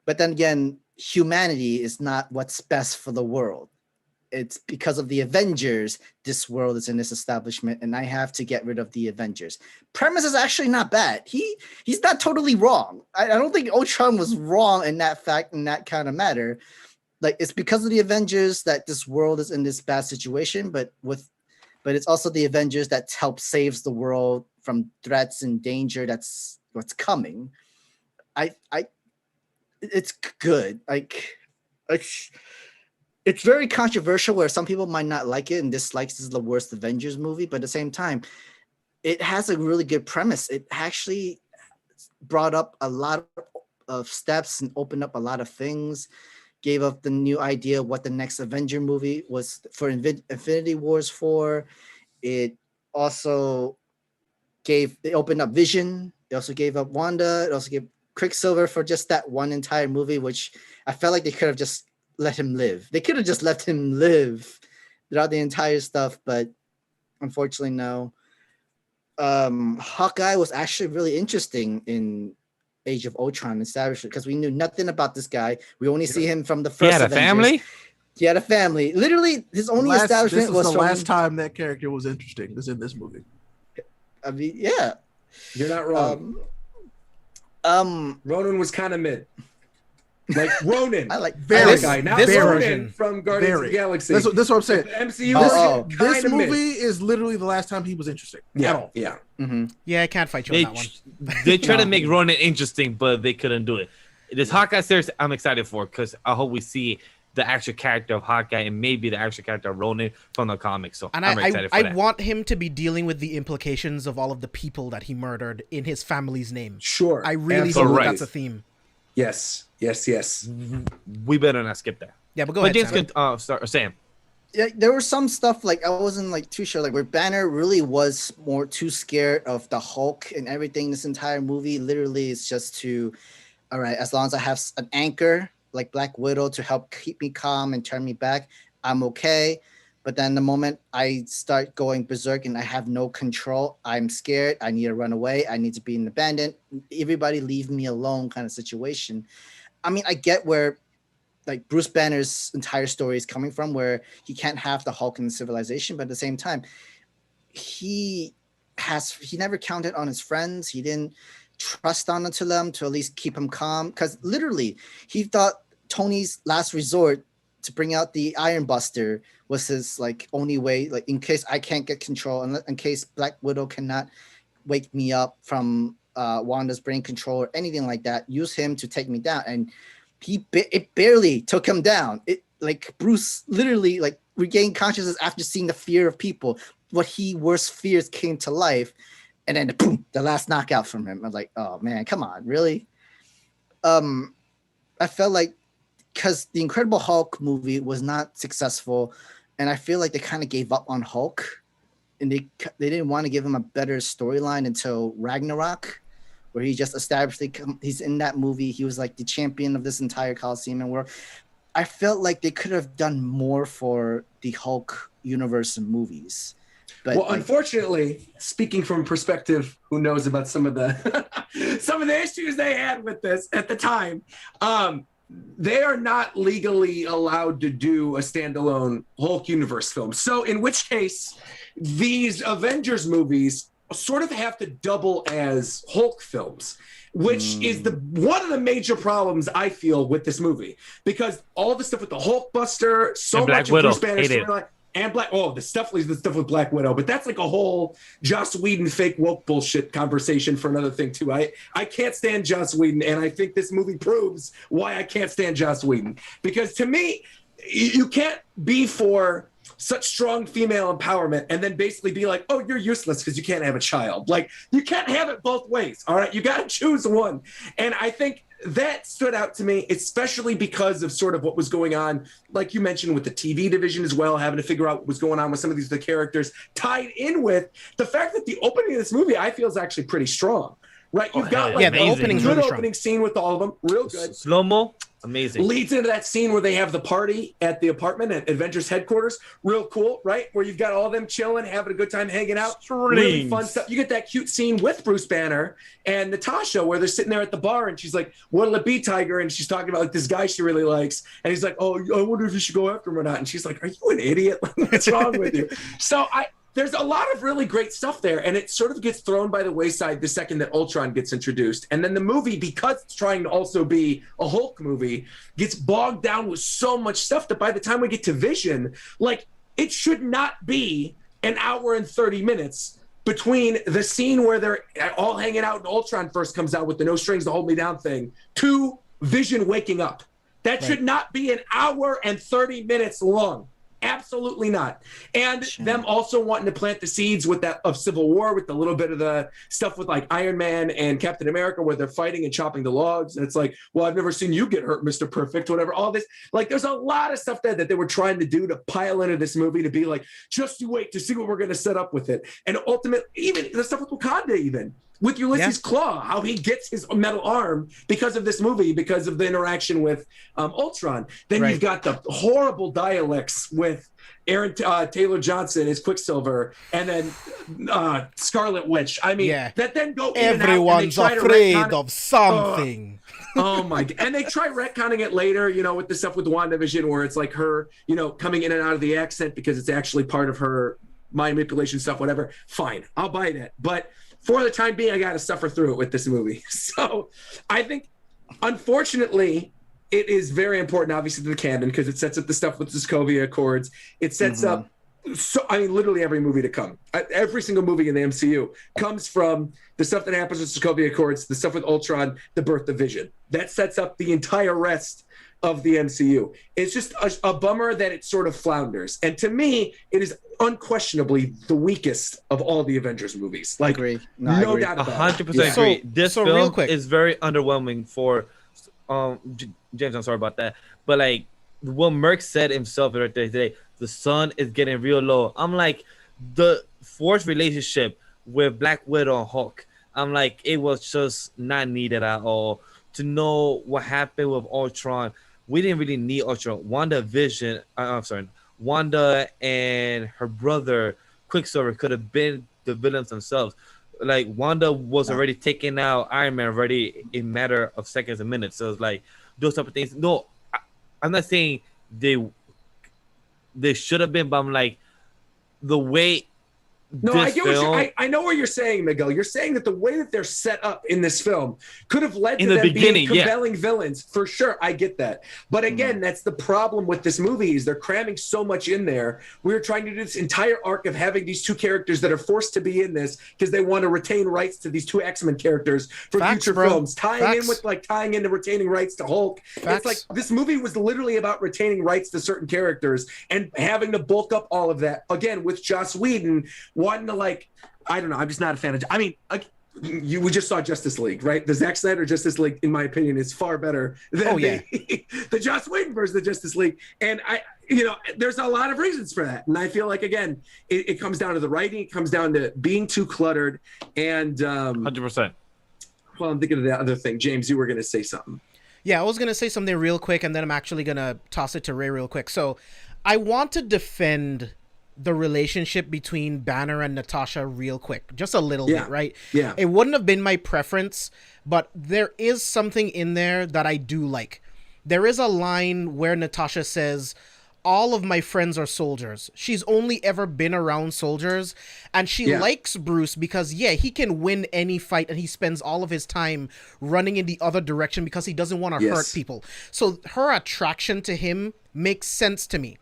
but then again, humanity is not what's best for the world. It's because of the Avengers, this world is in this establishment, and I have to get rid of the Avengers. Premise is actually not bad. He's not totally wrong. I don't think Ultron was wrong in that fact, in that kind of matter. Like, it's because of the Avengers that this world is in this bad situation, but it's also the Avengers that help saves the world from threats and danger that's what's coming. It's good. It's very controversial where some people might not like it and dislikes this is the worst Avengers movie, but at the same time, it has a really good premise. It actually brought up a lot of steps and opened up a lot of things, gave up the new idea of what the next Avenger movie was for Infinity Wars for. It also opened up Vision. It also gave up Wanda. It also gave Quicksilver for just that one entire movie, which I felt like they could have just let him live. They could have just left him live throughout the entire stuff, but unfortunately, no. Hawkeye was actually really interesting in Age of Ultron establishment because we knew nothing about this guy. We only see him from the first. He had a Avengers. family. He had a family. Literally, his only establishment was the last time that character was interesting. Was in this movie. I mean, yeah, you're not wrong. Ronan was kind of mid. Like Ronan, I like very guy, not this Ronan version from Guardians of the Galaxy. That's what I'm saying. The MCU. This movie is literally the last time he was interesting. Yeah, yeah. Mm-hmm. Yeah, I can't fight you on that one. They tried to make Ronan interesting, but they couldn't do it. This Hawkeye series, I'm excited for because I hope we see the actual character of Hawkeye and maybe the actual character of Ronan from the comics. So I'm excited for that. I want him to be dealing with the implications of all of the people that he murdered in his family's name. Sure. I really Absolutely. hope that's a theme. Yes. We better not skip that. Yeah, but go ahead, James Sam. can start. Sam. Yeah, there was some stuff like I wasn't like too sure, like where Banner really was more too scared of the Hulk and everything. This entire movie literally is just to, all right, as long as I have an anchor like Black Widow to help keep me calm and turn me back, I'm okay. But then the moment I start going berserk and I have no control, I'm scared. I need to run away. I need to be an abandoned. Everybody leave me alone kind of situation. I mean, I get where like Bruce Banner's entire story is coming from, where he can't have the Hulk in the civilization, but at the same time, he never counted on his friends. He didn't trust onto them to at least keep him calm. Because literally, he thought Tony's last resort to bring out the Iron Buster was his like only way, like in case I can't get control, and in case Black Widow cannot wake me up from Wanda's brain control or anything like that, use him to take me down. And it barely took him down. It like Bruce literally like regained consciousness after seeing the fear of people. What he worst fears came to life, and then boom, the last knockout from him. I was like, oh man, come on, really? I felt like because the Incredible Hulk movie was not successful, and I feel like they kind of gave up on Hulk, and they didn't want to give him a better storyline until Ragnarok, where he just established he's in that movie. He was like the champion of this entire Coliseum and world. I felt like they could have done more for the Hulk universe and movies. But well, unfortunately, speaking from perspective, who knows about some of the some of the issues they had with this at the time, they are not legally allowed to do a standalone Hulk universe film. So in which case, these Avengers movies sort of have to double as Hulk films, which is one of the major problems I feel with this movie, because all the stuff with the Hulkbuster, so and much Black of Bruce Widow, Banner's storyline, and the stuff with Black Widow, but that's like a whole Joss Whedon fake woke bullshit conversation for another thing too. I can't stand Joss Whedon, and I think this movie proves why I can't stand Joss Whedon, because to me, you can't be for such strong female empowerment and then basically be like, oh, you're useless because you can't have a child. Like, you can't have it both ways. All right, you got to choose one. And I think that stood out to me, especially because of sort of what was going on, like you mentioned, with the TV division as well, having to figure out what was going on with some of these the characters, tied in with the fact that the opening of this movie, I feel, is actually pretty strong. Right? You've got like the opening's good really opening scene with all of them, real good. Slow-mo, amazing. Leads into that scene where they have the party at the apartment at Avengers headquarters, real cool, right? Where you've got all them chilling, having a good time, hanging out, really fun stuff. You get that cute scene with Bruce Banner and Natasha where they're sitting there at the bar and she's like, "What'll it be, Tiger?" And she's talking about like this guy she really likes, and he's like, "Oh, I wonder if you should go after him or not." And she's like, "Are you an idiot? What's wrong with you?" So there's a lot of really great stuff there, and it sort of gets thrown by the wayside the second that Ultron gets introduced. And then the movie, because it's trying to also be a Hulk movie, gets bogged down with so much stuff that by the time we get to Vision, like, it should not be an hour and 30 minutes between the scene where they're all hanging out and Ultron first comes out with the no strings to hold me down thing to Vision waking up. That should not be an hour and 30 minutes long. Absolutely not. And them also wanting to plant the seeds with that of Civil War, with the little bit of the stuff with like Iron Man and Captain America where they're fighting and chopping the logs. And it's like, well, I've never seen you get hurt, Mr. Perfect, whatever. All this, like, there's a lot of stuff there that they were trying to do to pile into this movie to be like, just you wait to see what we're going to set up with it. And ultimately, even the stuff with Wakanda, even with Ulysses Claw, how he gets his metal arm because of this movie, because of the interaction with Ultron. Then you've got the horrible dialects with Aaron Taylor Johnson as Quicksilver, and then Scarlet Witch. I mean, that then go in everyone's and out, and afraid of something. Oh my God. And they try retconning it later, you know, with the stuff with WandaVision where it's like her, you know, coming in and out of the accent because it's actually part of her mind manipulation stuff, whatever. Fine, I'll buy that. But for the time being, I got to suffer through it with this movie. So I think, unfortunately, it is very important, obviously, to the canon because it sets up the stuff with the Sokovia Accords. It sets up, literally every movie to come. Every single movie in the MCU comes from the stuff that happens with Sokovia Accords, the stuff with Ultron, the birth of Vision. That sets up the entire rest of the MCU. It's just a bummer that it sort of flounders. And to me, it is unquestionably the weakest of all the Avengers movies. Like, no doubt about it. 100% agree. This film is very underwhelming for James. I'm sorry about that. But like what Merck said himself right there today, the sun is getting real low. I'm like, the forced relationship with Black Widow and Hulk, I'm like, it was just not needed at all. To know what happened with Ultron, we didn't really need Ultron. Wanda and her brother Quicksilver could have been the villains themselves. Like, Wanda was already taking out Iron Man already in a matter of seconds and minutes. So it's like those type of things. No, I'm not saying they should have been, but I'm like, the way. No, I get what I know what you're saying, Miguel. You're saying that the way that they're set up in this film could have led to them being compelling villains. For sure, I get that. But again, that's the problem with this movie is they're cramming so much in there. We're trying to do this entire arc of having these two characters that are forced to be in this because they want to retain rights to these two X-Men characters for future films. Tying into retaining rights to Hulk. It's like this movie was literally about retaining rights to certain characters and having to bulk up all of that. Again, with Joss Whedon wanting to, like, I don't know. I'm just not a fan of. I mean, we just saw Justice League, right? The Zack Snyder Justice League, in my opinion, is far better than the Joss Whedon version of Justice League. And there's a lot of reasons for that. And I feel like, again, it comes down to the writing. It comes down to being too cluttered. And 100%. Well, I'm thinking of the other thing. James, you were going to say something. Yeah, I was going to say something real quick, and then I'm actually going to toss it to Ray real quick. So I want to defend the relationship between Banner and Natasha real quick, just a little bit, right? Yeah. It wouldn't have been my preference, but there is something in there that I do like. There is a line where Natasha says, all of my friends are soldiers. She's only ever been around soldiers, and she likes Bruce because, he can win any fight, and he spends all of his time running in the other direction because he doesn't want to hurt people. So her attraction to him makes sense to me.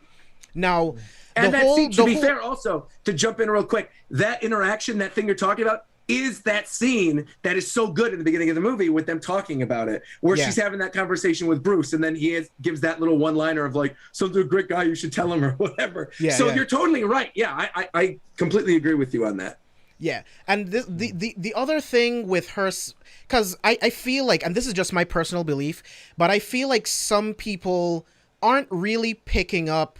Now, and to be fair, also, to jump in real quick, that interaction, that thing you're talking about, is that scene that is so good in the beginning of the movie with them talking about it, where she's having that conversation with Bruce, and then gives that little one-liner of like, "So they're a great guy, you should tell him," or whatever. You're totally right. Yeah, I completely agree with you on that. Yeah, and the other thing with her, because I feel like, and this is just my personal belief, but I feel like some people aren't really picking up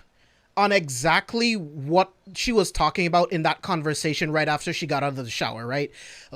on exactly what she was talking about in that conversation right after she got out of the shower, right?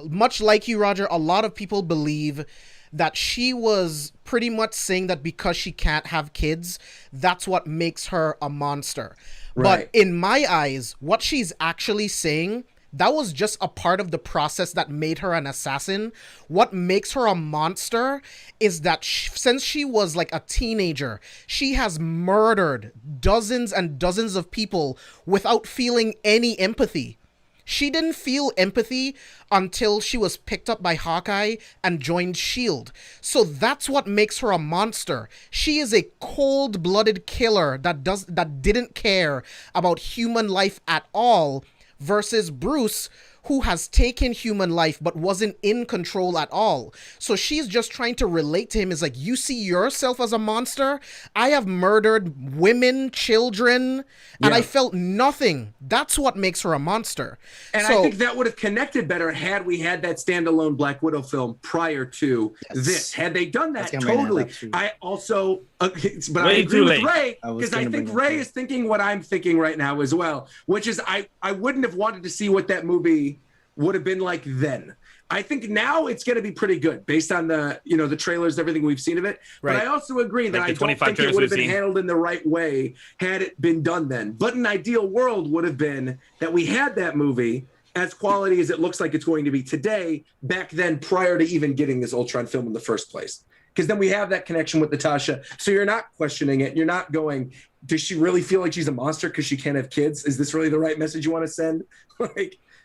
Much like you, Roger, a lot of people believe that she was pretty much saying that because she can't have kids, that's what makes her a monster. Right. But in my eyes, what she's actually saying, that was just a part of the process that made her an assassin. What makes her a monster is that since she was like a teenager, she has murdered dozens and dozens of people without feeling any empathy. She didn't feel empathy until she was picked up by Hawkeye and joined S.H.I.E.L.D. So that's what makes her a monster. She is a cold-blooded killer that didn't care about human life at all, versus Bruce, who has taken human life but wasn't in control at all. So she's just trying to relate to him as like, you see yourself as a monster? I have murdered women, children, and I felt nothing. That's what makes her a monster. And I think that would have connected better had we had that standalone Black Widow film prior to this. Had they done that, totally. I also, but I agree with Ray, because I think Ray is thinking what I'm thinking right now as well, which is I wouldn't have wanted to see what that movie would have been like then. I think now it's going to be pretty good based on the the trailers, everything we've seen of it. Right. But I also agree that I don't think it would have been handled in the right way had it been done then. But an ideal world would have been that we had that movie as quality as it looks like it's going to be today, back then prior to even getting this Ultron film in the first place. Because then we have that connection with Natasha. So you're not questioning it. You're not going, does she really feel like she's a monster because she can't have kids? Is this really the right message you want to send?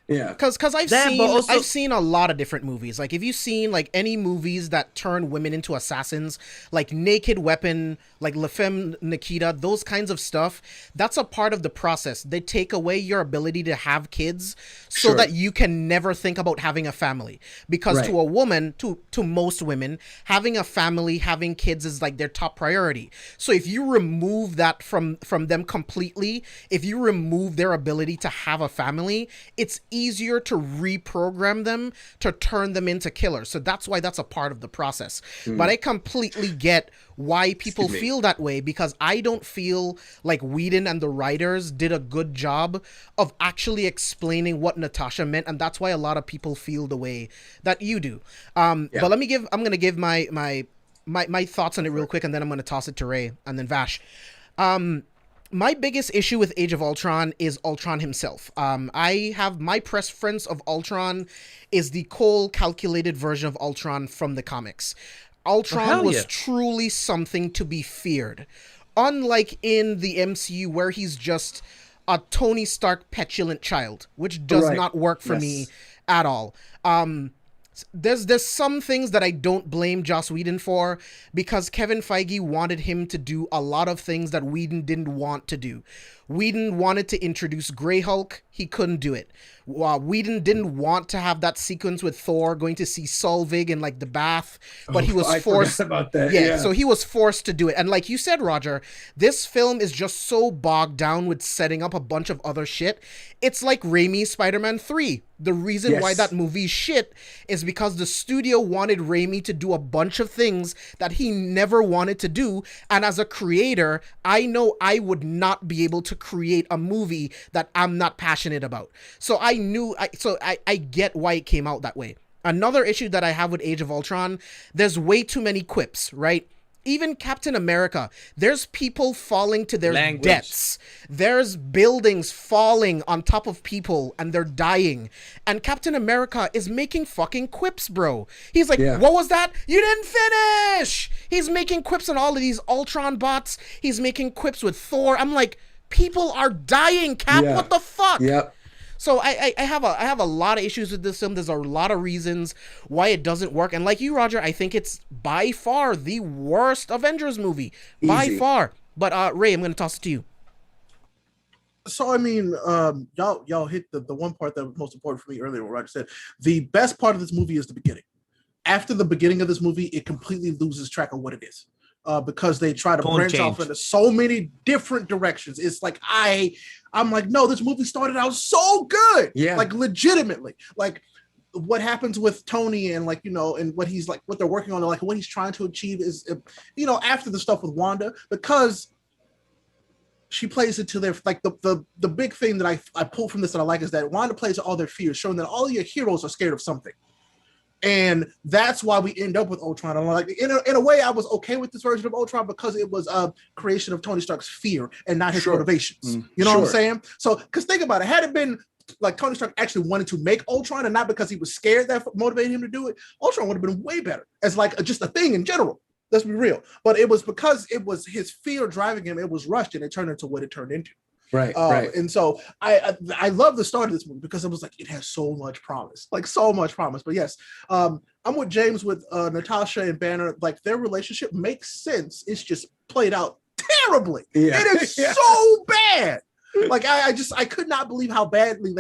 Yeah, because I've seen a lot of different movies. Like, if you've seen like any movies that turn women into assassins, like Naked Weapon, like La Femme Nikita, those kinds of stuff, that's a part of the process. They take away your ability to have kids so that you can never think about having a family. Because to a woman, to most women, having a family, having kids is like their top priority. So if you remove that from them completely, if you remove their ability to have a family, it's easier to reprogram them to turn them into killers. So that's why that's a part of the process. But I completely get why people feel that way, because I don't feel like Whedon and the writers did a good job of actually explaining what Natasha meant, and that's why a lot of people feel the way that you do. But I'm gonna give my thoughts on it real quick, and then I'm gonna toss it to Ray and then Vash. My biggest issue with Age of Ultron is Ultron himself. I have my preference of Ultron is the cold, calculated version of Ultron from the comics. Ultron was truly something to be feared. Unlike in the MCU, where he's just a Tony Stark petulant child, which does not work for me at all. There's some things that I don't blame Joss Whedon for, because Kevin Feige wanted him to do a lot of things that Whedon didn't want to do. Whedon wanted to introduce Grey Hulk. He couldn't do it. Whedon didn't want to have that sequence with Thor going to see Solvig in like the bath, but he was forced about that. Yeah, so he was forced to do it. And like you said, Roger, this film is just so bogged down with setting up a bunch of other shit. It's like Raimi's Spider-Man 3. The reason why that movie's shit is because the studio wanted Raimi to do a bunch of things that he never wanted to do. And as a creator, I know I would not be able to create a movie that I'm not passionate about. So I get why it came out that way. Another issue that I have with Age of Ultron, there's way too many quips, right? Even Captain America, there's people falling to their deaths. There's buildings falling on top of people and they're dying. And Captain America is making fucking quips, bro. He's like, what was that? You didn't finish! He's making quips on all of these Ultron bots. He's making quips with Thor. I'm like, people are dying, Cap. What the fuck? Yep. So I have a lot of issues with this film. There's a lot of reasons why it doesn't work. And like you, Roger, I think it's by far the worst Avengers movie. By far. But Ray, I'm going to toss it to you. So, I mean, y'all hit the one part that was most important for me earlier, what Roger said. The best part of this movie is the beginning. After the beginning of this movie, it completely loses track of what it is. because they try to branch off into so many different directions. It's like I'm like, no, this movie started out so good, like legitimately, like what happens with Tony and like, you know, and what he's like, what they're working on, like what he's trying to achieve is, you know, after the stuff with Wanda, because she plays it to their, like the big thing that I pull from this that I like is that Wanda plays to all their fears, showing that all your heroes are scared of something. And that's why we end up with Ultron. And like in a way, I was okay with this version of Ultron because it was a creation of Tony Stark's fear and not his motivations. You know what I'm saying? So, because think about it, had it been like Tony Stark actually wanted to make Ultron and not because he was scared that motivated him to do it, Ultron would have been way better as like just a thing in general. Let's be real. But it was because it was his fear driving him. It was rushed and it turned into what it turned into. Right. And so I love the start of this movie because it was like, it has so much promise, like so much promise. But yes, I'm with James with Natasha and Banner. Like their relationship makes sense. It's just played out terribly. Yeah. It is so bad. Like I could not believe how badly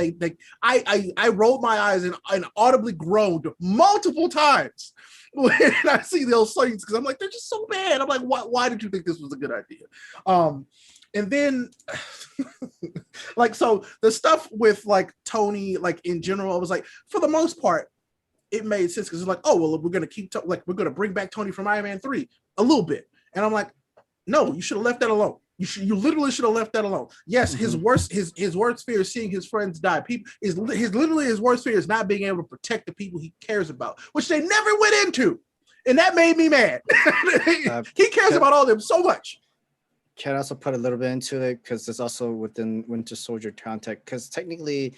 I rolled my eyes and audibly groaned multiple times when I see those things because I'm like, they're just so bad. I'm like, why did you think this was a good idea? And then like, so the stuff with like Tony, like in general, I was like, for the most part, it made sense because it's like, oh, well, we're going to we're going to bring back Tony from Iron Man 3 a little bit. And I'm like, no, you should have left that alone. You literally should have left that alone. Yes, his worst fear is seeing his friends die. His worst fear is not being able to protect the people he cares about, which they never went into. And that made me mad. He cares about all of them so much. Can I also put a little bit into it because it's also within Winter Soldier context. Because technically,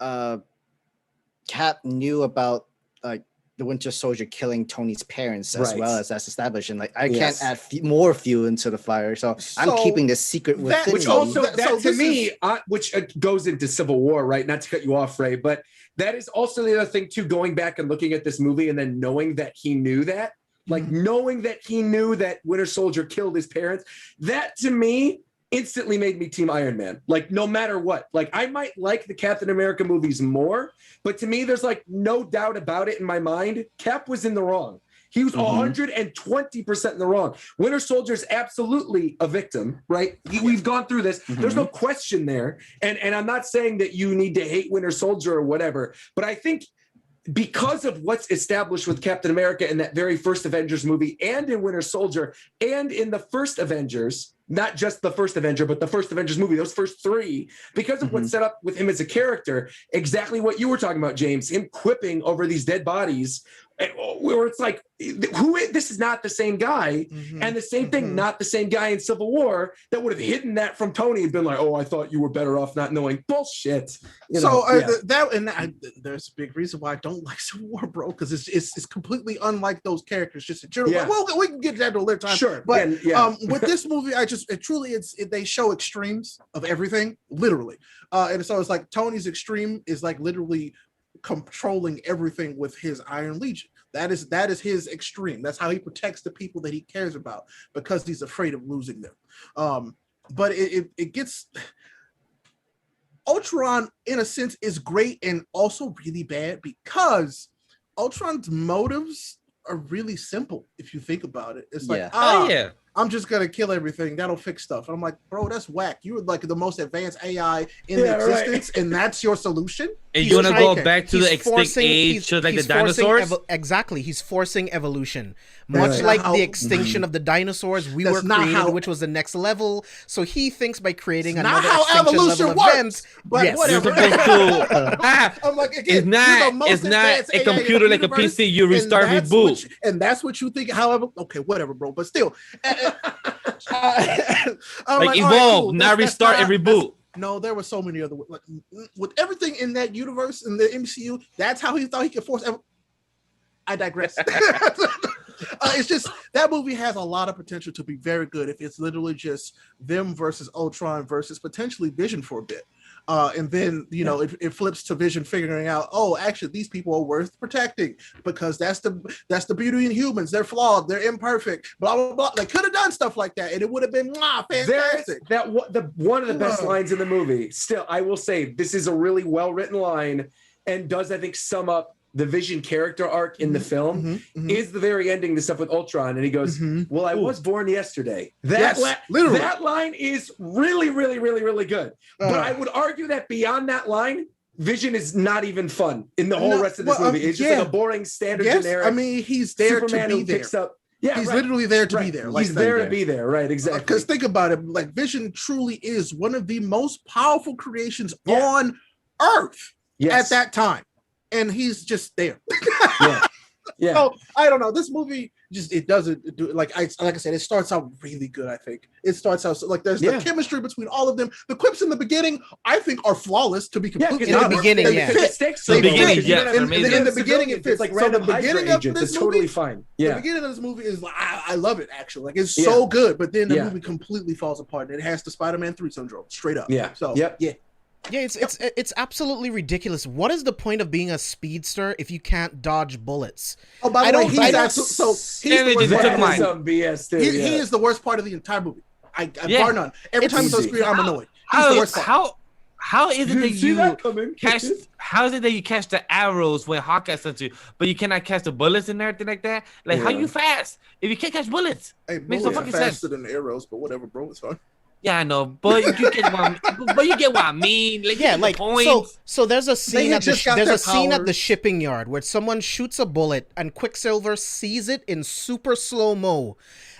Cap knew about like the Winter Soldier killing Tony's parents as well as that's established, and like I can't add more fuel into the fire, so I'm keeping this secret within which me. Also, that to me, which goes into Civil War, right? Not to cut you off, Ray, but that is also the other thing too. Going back and looking at this movie, and then knowing that he knew that. Like knowing that he knew that Winter Soldier killed his parents, that to me instantly made me Team Iron Man. Like no matter what, like I might like the Captain America movies more, but to me, there's like no doubt about it in my mind. Cap was in the wrong. He was 120% in the wrong. Winter Soldier is absolutely a victim, right? We've gone through this. There's no question there. And I'm not saying that you need to hate Winter Soldier or whatever, but I think because of what's established with Captain America in that very first Avengers movie and in Winter Soldier and in the first Avengers, not just the first Avenger, but the first Avengers movie, those first three, because of what's set up with him as a character, exactly what you were talking about, James, him quipping over these dead bodies, where it's like, this is not the same guy. And the same thing, not the same guy in Civil War that would have hidden that from Tony and been like, oh, I thought you were better off not knowing. Bullshit. There's a big reason why I don't like Civil War, bro, because it's completely unlike those characters just in general. Yeah. Well, we can get that to a later time. Sure. But with this movie, they show extremes of everything, literally. And so it's like Tony's extreme is like literally controlling everything with his Iron Legion. That is his extreme. That's how he protects the people that he cares about because he's afraid of losing them. But it gets Ultron in a sense is great and also really bad because Ultron's motives are really simple if you think about it. It's like I'm just gonna kill everything. That'll fix stuff. And I'm like, bro, that's whack. You're like the most advanced AI in existence, and that's your solution. And you want to go back to the extinct age, to like the dinosaurs? Exactly. He's forcing evolution. Much like the extinction of the dinosaurs, we were created, which was the next level. So he thinks by creating another extinction level event. But whatever. I'm like, again, it's not a computer like a PC. You restart, reboot. And that's what you think. However, okay, whatever, bro. But still. Like evolve, not restart and reboot. No, there were so many other like with everything in that universe in the MCU. That's how he thought he could force. I digress. It's just that movie has a lot of potential to be very good if it's literally just them versus Ultron versus potentially Vision for a bit. And then, it flips to Vision figuring out, oh, actually, these people are worth protecting because that's the beauty in humans. They're flawed. They're imperfect. Blah, blah, blah. They could have done stuff like that, and it would have been fantastic. One of the best lines in the movie. Still, I will say this is a really well-written line and does, I think, sum up the Vision character arc in the film is the very ending, the stuff with Ultron, and he goes, "Well, I was born yesterday." Literally, that line is really, really, really, really good. But I would argue that beyond that line, Vision is not even fun in the whole rest of this movie. It's just like a boring, standard, generic. I mean, he's there Superman to be who there. Picks up, he's literally there to be there. Like he's there to be there, right? Exactly. Because think about it, like Vision truly is one of the most powerful creations on Earth at that time, and he's just there. Yeah. So I don't know. This movie it doesn't do like I said. It starts out really good. I think it starts out like there's the chemistry between all of them. The quips in the beginning, I think, are flawless. To be completely honest, in the beginning, in the beginning, it fits. Like so the beginning of this this totally movie, fine. The beginning of this movie is like I love it actually. Like it's so good, but then the movie completely falls apart. And it has the Spider-Man 3 syndrome straight up. Yeah. So Yeah, it's absolutely ridiculous. What is the point of being a speedster if you can't dodge bullets? Oh, by the way, he's the worst part. BS too. He is the worst part of the entire movie. I bar none. Every time he's on screen, I'm annoyed. He's the worst part. How is it that you catch? How is it that you catch the arrows when Hawkeye sends you, but you cannot catch the bullets and everything like that? Like how you fast if you can't catch bullets? Hey, makes no fucking sense. Faster than the arrows, but whatever, bro. It's fine. Yeah, I know, but you get what I mean. Like, so there's a scene at the shipping yard where someone shoots a bullet and Quicksilver sees it in super slow-mo.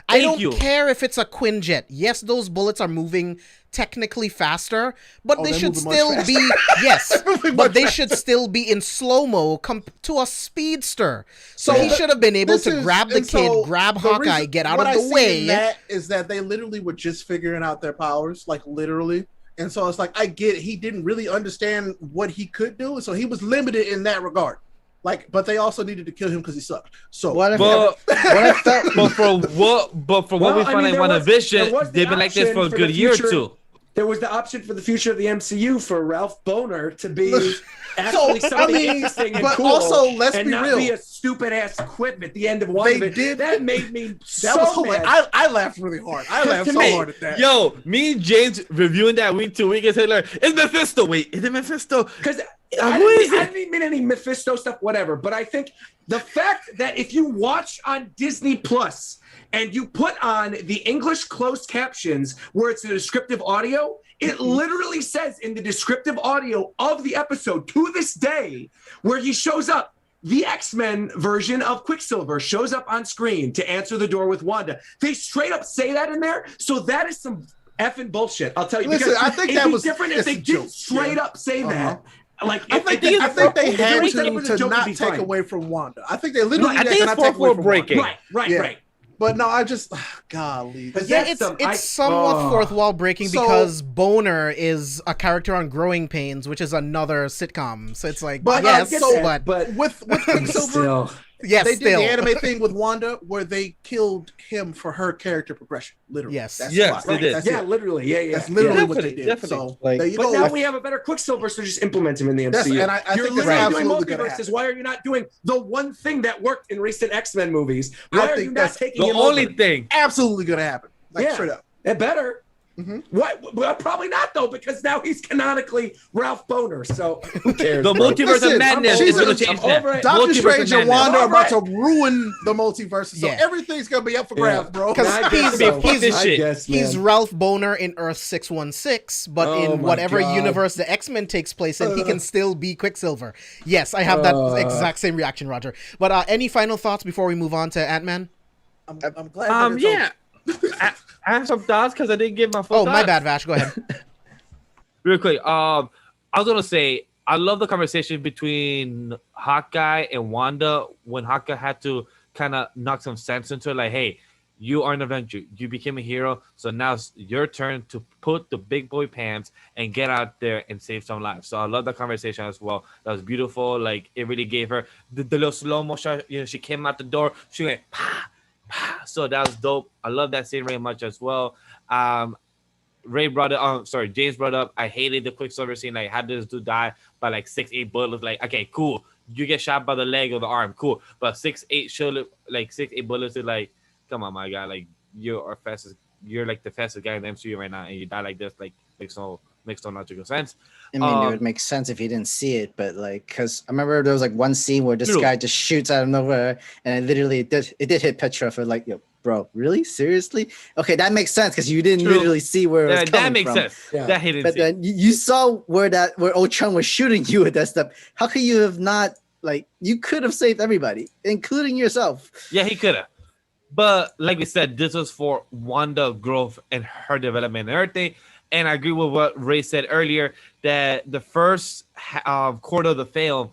I don't care if it's a Quinjet. Yes, those bullets are moving technically faster, but they should still be but they should still be in slow-mo to a speedster. So he should have been able to grab the kid, grab Hawkeye, get out of the way. That is that they literally were just figuring out their powers, like literally. And so it's like I get it. He didn't really understand what he could do, so he was limited in that regard. Like, but they also needed to kill him because he sucked. So, for what we find in WandaVision, they've been like this for a good year or two. There was the option for the future of the MCU for Ralph Boner to be actually something interesting and cool, also, let's be not real. Be a stupid ass quip at the end of one. That made me mad. I laughed really hard. I laughed so hard at that. Yo, me and James reviewing that week to week is like, it's Mephisto. Wait, is it Mephisto? Because I didn't mean any Mephisto stuff, whatever. But I think the fact that if you watch on Disney Plus and you put on the English closed captions where it's a descriptive audio, it literally says in the descriptive audio of the episode to this day where he shows up, the X-Men version of Quicksilver shows up on screen to answer the door with Wanda. They straight up say that in there. So that is some effing bullshit. I'll tell you. Listen, I think that was different if they did straight up say that. Like I think they had to not take away from Wanda. I think they literally had to not take away from Wanda. Right. But no, I just golly. Yeah, it's somewhat fourth wall breaking because Boner is a character on Growing Pains, which is another sitcom. So it's like, but with Quicksilver. Yes, they did the anime thing with Wanda where they killed him for her character progression. Literally. Yes. They did. Literally. Yeah. That's literally what they did. Definitely. So, but now we have a better Quicksilver, so just implement him in the MCU. And I You're think literally doing multiverses. Why are you not doing the one thing that worked in recent X-Men movies? Why are you not taking the only thing? Absolutely going to happen. Like straight up. It better. What? Well, probably not though, because now he's canonically Ralph Boner. So who cares? The multiverse of madness is going to change that. Doctor Strange and Wanda are about to ruin the multiverse, so everything's going to be up for grabs, bro. Because he's Ralph Boner in Earth 616, but in whatever universe the X-Men takes place in, he can still be Quicksilver. Yes, I have that exact same reaction, Roger. But any final thoughts before we move on to Ant-Man? I'm glad. I have some thoughts because I didn't give my full thoughts. My bad, Vash. Go ahead. Real quick. I was gonna say I love the conversation between Hawkeye and Wanda when Hawkeye had to kind of knock some sense into it. Like, hey, you are an Avenger. You became a hero, so now it's your turn to put the big boy pants and get out there and save some lives. So I love that conversation as well. That was beautiful. Like it really gave her the little slow motion. You know, she came out the door. She went. Pah! So that was dope. I love that scene very much as well. James brought up. I hated the Quicksilver scene. Like, how did this dude die by like 6-8 bullets? Like, okay, cool. You get shot by the leg or the arm, cool. But 6-8 bullets is like, come on, my guy. Like, you're like the fastest guy in the MCU right now, and you die like this. Like makes no makes no logical sense. I mean, it would make sense if you didn't see it, but like, because I remember there was like one scene where this guy just shoots out of nowhere, and it did hit Petra for like, yo, bro, really, seriously? Okay, that makes sense because you didn't literally see where it was coming that makes from. sense. Yeah. That hit. But then you saw where Ultron was shooting you with that stuff. How could you have not? Like, you could have saved everybody, including yourself. Yeah, he could have. But like we said, this was for Wanda growth and her development and everything. And I agree with what Ray said earlier, that the first quarter of the film,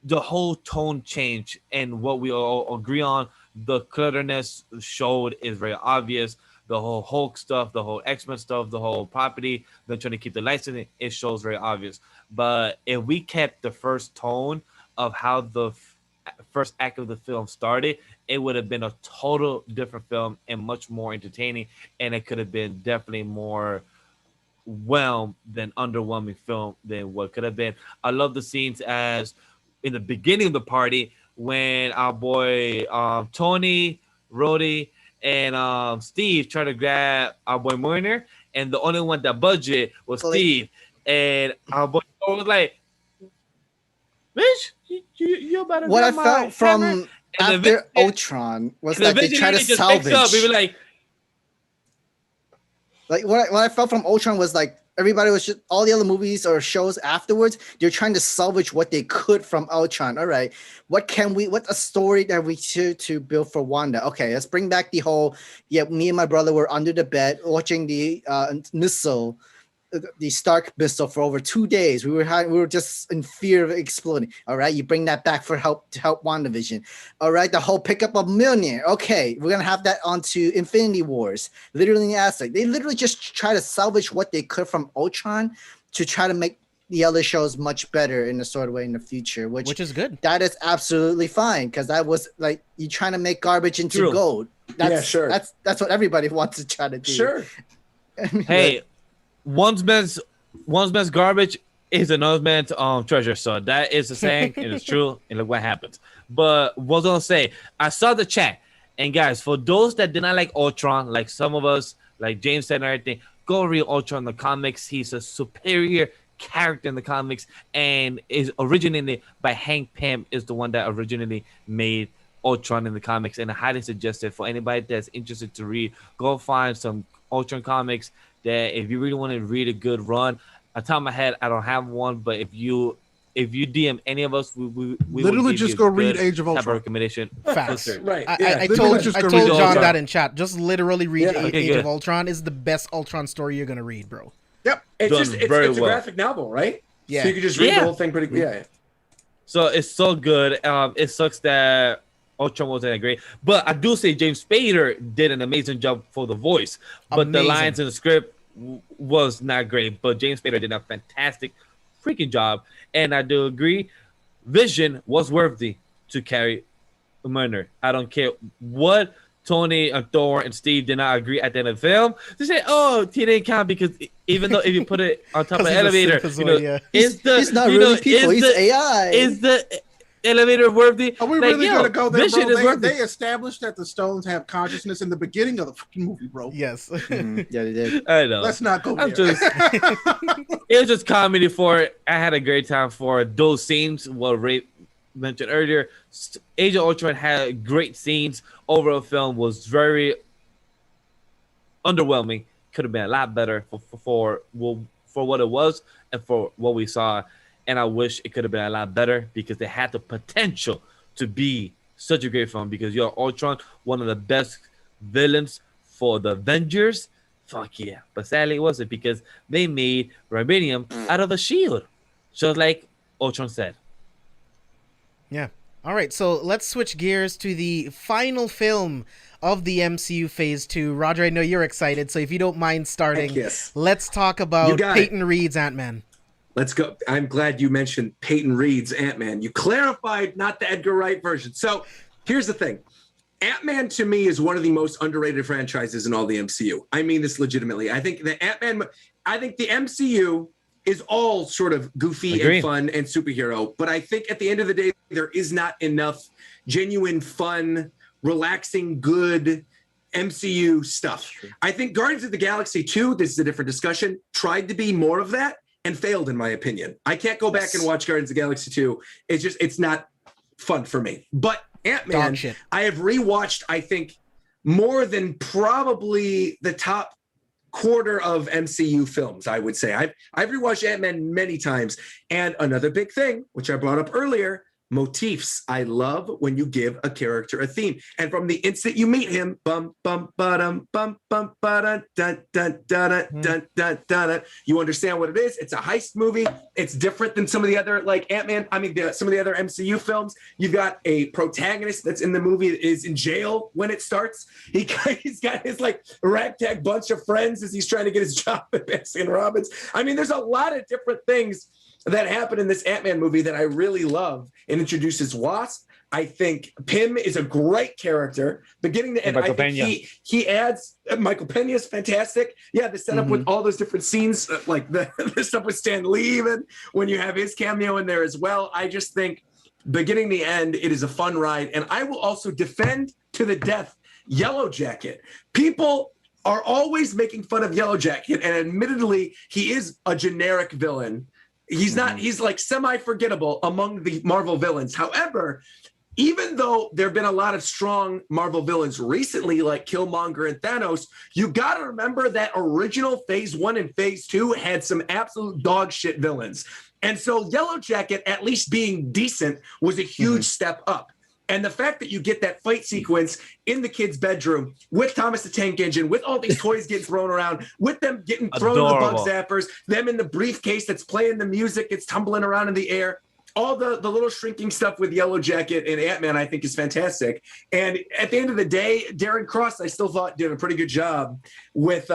the whole tone changed. And what we all agree on, the clearness showed is very obvious. The whole Hulk stuff, the whole X-Men stuff, the whole property, they're trying to keep the lights in it shows very obvious. But if we kept the first tone of how the first act of the film started, it would have been a total different film and much more entertaining, and it could have been definitely more underwhelming film than what could have been. I love the scenes as in the beginning of the party when our boy Tony, Rhodey, and Steve tried to grab our boy Moiner, and the only one that budget was Steve, and our boy was like, bitch, you better. What I felt from after Ultron was that they try to salvage. We were like what I felt from Ultron was like everybody was just all the other movies or shows afterwards. They're trying to salvage what they could from Ultron. All right, what's a story that we should to build for Wanda? Okay, let's bring back the whole. Yeah, me and my brother were under the bed watching the missile. The Stark missile for over 2 days. We were just in fear of exploding. All right, you bring that back to help WandaVision. All right, the whole pickup of Mjolnir. Okay, we're gonna have that onto Infinity Wars. Literally in the aspect, they literally just try to salvage what they could from Ultron to try to make the other shows much better in a sort of way in the future, which is good. That is absolutely fine because that was like you trying to make garbage into gold. That's what everybody wants to try to do. Sure. Hey. One's man's garbage is another man's treasure. So that is the saying, and it's true. And look what happens. But what was I gonna say? I saw the chat, and guys, for those that did not like Ultron, like some of us, like James said and everything, go read Ultron in the comics. He's a superior character in the comics, and is originated by Hank Pym, is the one that originally made Ultron in the comics. And I highly suggest it for anybody that's interested to read. Go find some Ultron comics. That if you really want to read a good run, on top of my head, I don't have one, but if you DM any of us, we literally just go read Age of Ultron. Recommendation. Facts. Right. I told John that in chat. Just literally read Age of Ultron. Is the best Ultron story you're gonna read, bro. Yep. It's a graphic novel, right? Yeah. So you can just read the whole thing pretty. Yeah. So it's so good. It sucks that Ultron wasn't that great, but I do say James Spader did an amazing job for the voice, but the lines in the script was not great. But James Spader did a fantastic freaking job, and I do agree. Vision was worthy to carry Mjolnir. I don't care what Tony and Thor and Steve did not agree at the end of the film. They say, "Oh, he didn't count because even though if you put it on top of the elevator, he's not really people. He's AI. Is the elevator worthy? Are we really gonna go there, bro? They established that the stones have consciousness in the beginning of the fucking movie, bro. Yes. Yeah, they did. I know. Let's not go there. It was just comedy for it. I had a great time for those scenes. What Ray mentioned earlier, Age of Ultron had great scenes. Overall film was very underwhelming. Could have been a lot better for what it was and for what we saw. And I wish it could have been a lot better because they had the potential to be such a great film because you're Ultron, one of the best villains for the Avengers. Fuck yeah. But sadly, it wasn't because they made vibranium out of a shield. Just like Ultron said. Yeah. All right. So let's switch gears to the final film of the MCU Phase 2. Roger, I know you're excited. So if you don't mind starting, let's talk about Peyton Reed's Ant-Man. Let's go. I'm glad you mentioned Peyton Reed's Ant-Man. You clarified not the Edgar Wright version. So here's the thing. Ant-Man to me is one of the most underrated franchises in all the MCU. I mean this legitimately. I think the MCU is all sort of goofy and fun and superhero. But I think at the end of the day, there is not enough genuine, fun, relaxing, good MCU stuff. I think Guardians of the Galaxy 2, this is a different discussion, tried to be more of that and failed, in my opinion. I can't go back and watch Guardians of the Galaxy 2. It's not fun for me. But Ant-Man, I have rewatched, I think, more than probably the top quarter of MCU films, I would say. I've rewatched Ant-Man many times. And another big thing, which I brought up earlier, motifs. I love when you give a character a theme. And from the instant you meet him, bum bum ba-dum bum bum ba-dum dun dun dun dun dun dun. You understand what it is. It's a heist movie. It's different than some of the other like Ant-Man. Some of the other MCU films. You've got a protagonist that's in the movie that is in jail when it starts. He's got his like ragtag bunch of friends as he's trying to get his job at Baskin Robbins. I mean, there's a lot of different things that happened in this Ant-Man movie that I really love. It introduces Wasp. I think Pym is a great character, beginning to end. I think he adds Michael Pena is fantastic. Yeah, the setup with all those different scenes, like the stuff with Stan Lee, even when you have his cameo in there as well. I just think beginning to end, it is a fun ride. And I will also defend to the death Yellow Jacket. People are always making fun of Yellow Jacket, and admittedly, he is a generic villain. He's not, he's like semi-forgettable among the Marvel villains. However, even though there have been a lot of strong Marvel villains recently, like Killmonger and Thanos, you got to remember that original Phase 1 and Phase 2 had some absolute dog shit villains. And so Yellow Jacket, at least being decent, was a huge step up. And the fact that you get that fight sequence in the kid's bedroom with Thomas the Tank Engine, with all these toys getting thrown around, with them getting thrown in the bug zappers, them in the briefcase that's playing the music, it's tumbling around in the air. All the little shrinking stuff with Yellow Jacket and Ant-Man, I think, is fantastic. And at the end of the day, Darren Cross, I still thought did a pretty good job with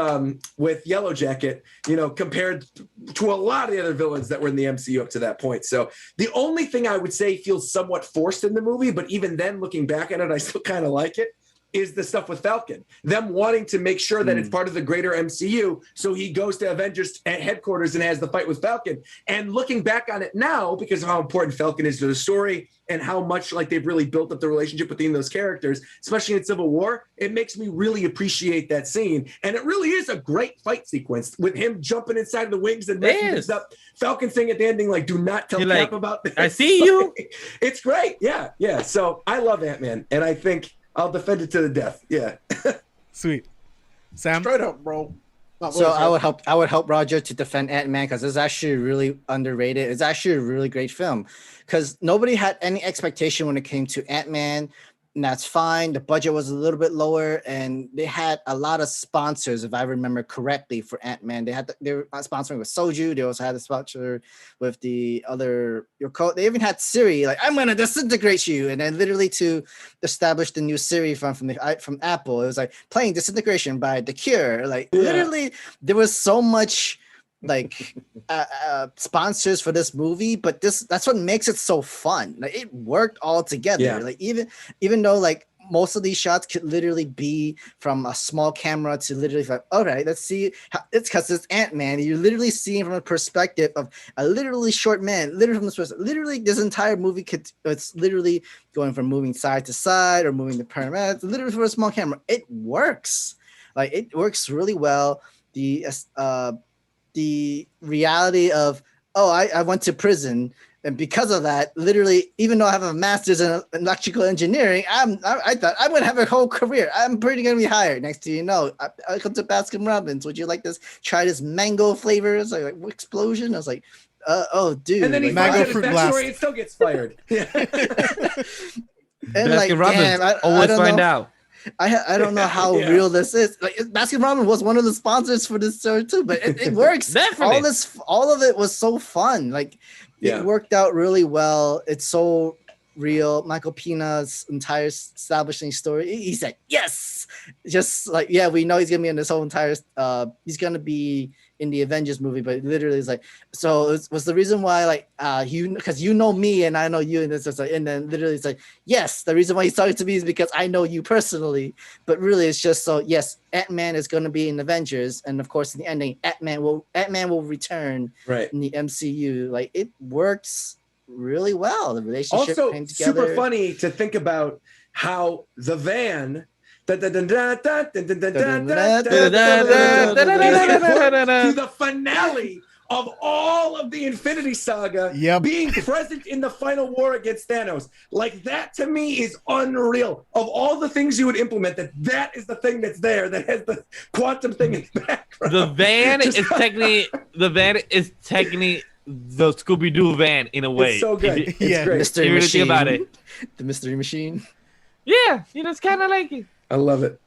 Yellow Jacket, you know, compared to a lot of the other villains that were in the MCU up to that point. So the only thing I would say feels somewhat forced in the movie, but even then, looking back at it, I still kind of like it, is the stuff with Falcon. Them wanting to make sure that it's part of the greater MCU. So he goes to Avengers at headquarters and has the fight with Falcon. And looking back on it now, because of how important Falcon is to the story and how much like they've really built up the relationship between those characters, especially in Civil War, it makes me really appreciate that scene. And it really is a great fight sequence with him jumping inside of the wings and messing this up. Falcon thing at the ending, like, do not tell Cap about this. I see you. It's great. Yeah. So I love Ant-Man. And I think I'll defend it to the death. Yeah. Sweet. Sam? Straight up, bro. So I would help Roger to defend Ant-Man because it's actually really underrated. It's actually a really great film because nobody had any expectation when it came to Ant-Man. And that's fine. The budget was a little bit lower, and they had a lot of sponsors, if I remember correctly, for Ant-Man. They were sponsoring with Soju. They also had a sponsor with the other. They even had Siri, like, I'm gonna disintegrate you, and then literally to establish the new Siri from Apple, it was like playing Disintegration by The Cure. Like literally, there was so much like sponsors for this movie, but that's what makes it so fun. Like it worked all together. Like even though like most of these shots could literally be from a small camera to literally like, all right, let's see it's because it's Ant-Man. You're literally seeing from a perspective of a literally short man, literally from this perspective. Literally this entire movie it's literally going from moving side to side or moving the pyramids, literally for a small camera. It works. Like it works really well. The reality of, I went to prison, and because of that, literally, even though I have a master's in electrical engineering, I thought I'm gonna have a whole career. I'm pretty gonna be hired. Next thing you know, I come to Baskin Robbins. Would you like this? Try this mango flavor? It's like explosion. I was like, oh, dude. And then he mango finds fruit his blast. backstory and still gets fired. And like, Robbins, I always don't find know. out. I don't know how real this is. Like Baskin Robbins was one of the sponsors for this show too, but it works. Definitely. All of it was so fun. Like it worked out really well. It's so real. Michael Pena's entire establishing story. He said yes, just like we know he's gonna be in this whole entire. He's gonna be in the Avengers movie, but literally it's like, so it was the reason why, like, because you know me and I know you, and it's like, and then literally it's like, yes, the reason why he's talking to me is because I know you personally, but really it's just so, yes, Ant-Man is going to be in Avengers, and of course in the ending, Ant-Man will return in the MCU. Like, it works really well. The relationship also came together. super funny to think about how the van the finale of all of the Infinity Saga being present in the final war against Thanos. Like, that to me is unreal. Of all the things you would implement, that is the thing that's there, that has the quantum thing in the background. The van is technically the Scooby-Doo van in a way. It's so good. It's great. Mystery You really machine. think about it. The mystery machine. Yeah, it's kind of like it. I love it.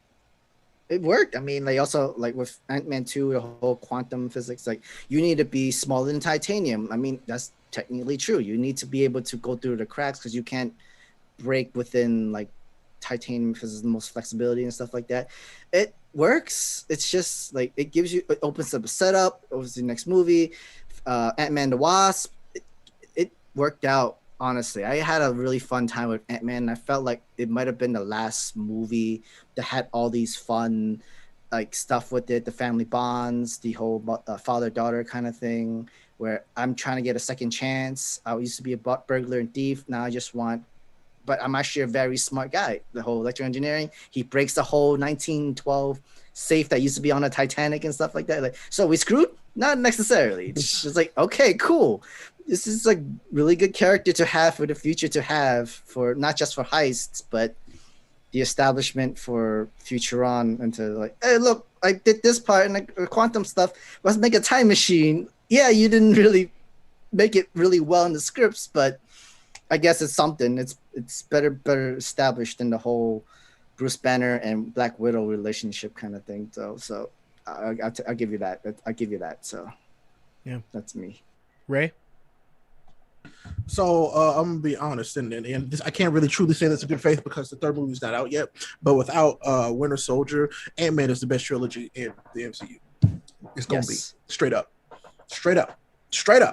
It worked. I mean, like also like with Ant-Man 2, the whole quantum physics, like you need to be smaller than titanium. I mean, that's technically true. You need to be able to go through the cracks because you can't break within like titanium because it's the most flexibility and stuff like that. It works. It's just like it opens up a setup. It was the next movie. Ant-Man the Wasp. It worked out. Honestly, I had a really fun time with Ant-Man. I felt like it might have been the last movie that had all these fun, like stuff with it, the family bonds, the whole father-daughter kind of thing, where I'm trying to get a second chance. I used to be a burglar and thief. Now I just want, but I'm actually a very smart guy. The whole electrical engineering, he breaks the whole 1912 safe that used to be on a Titanic and stuff like that. Like, so we screwed? Not necessarily. It's just like, okay, cool. This is like really good character to have for the future, to have for not just for heists, but the establishment for future on, and to like, hey, look, I did this part and like quantum stuff. Let's make a time machine. Yeah, you didn't really make it really well in the scripts, but I guess it's something. It's better established than the whole Bruce Banner and Black Widow relationship kind of thing. So I'll give you that. I'll give you that. So yeah, that's me. Ray. So I'm gonna be honest, and this, I can't really truly say that's a good faith because the third movie's not out yet. But without Winter Soldier, Ant-Man is the best trilogy in the MCU. It's gonna be straight up.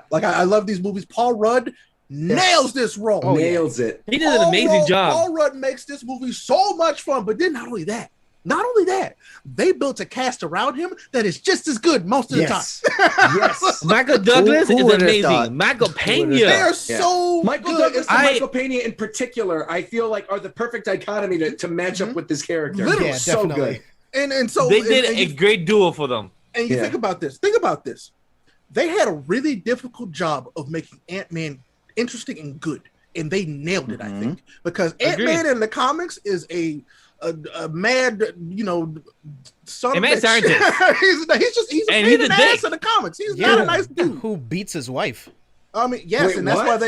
Like I love these movies. Paul Rudd nails this role. Nails it. He did an amazing job. Paul Rudd makes this movie so much fun. But then not only that, they built a cast around him that is just as good most of the time. Yes. Michael Douglas Who is thought? amazing. Michael Pena. They are so Michael good. Douglas and Michael Pena in particular, I feel like are the perfect dichotomy to match up with this character. Literally, so good. And so They did a great duo for them. And you think about this. They had a really difficult job of making Ant-Man interesting and good, and they nailed it. I think because Ant-Man in the comics is a mad, son of a bitch. Scientist. he's an ass in the comics. He's not a nice dude who beats his wife. I mean, yes, Wait, and that's what? why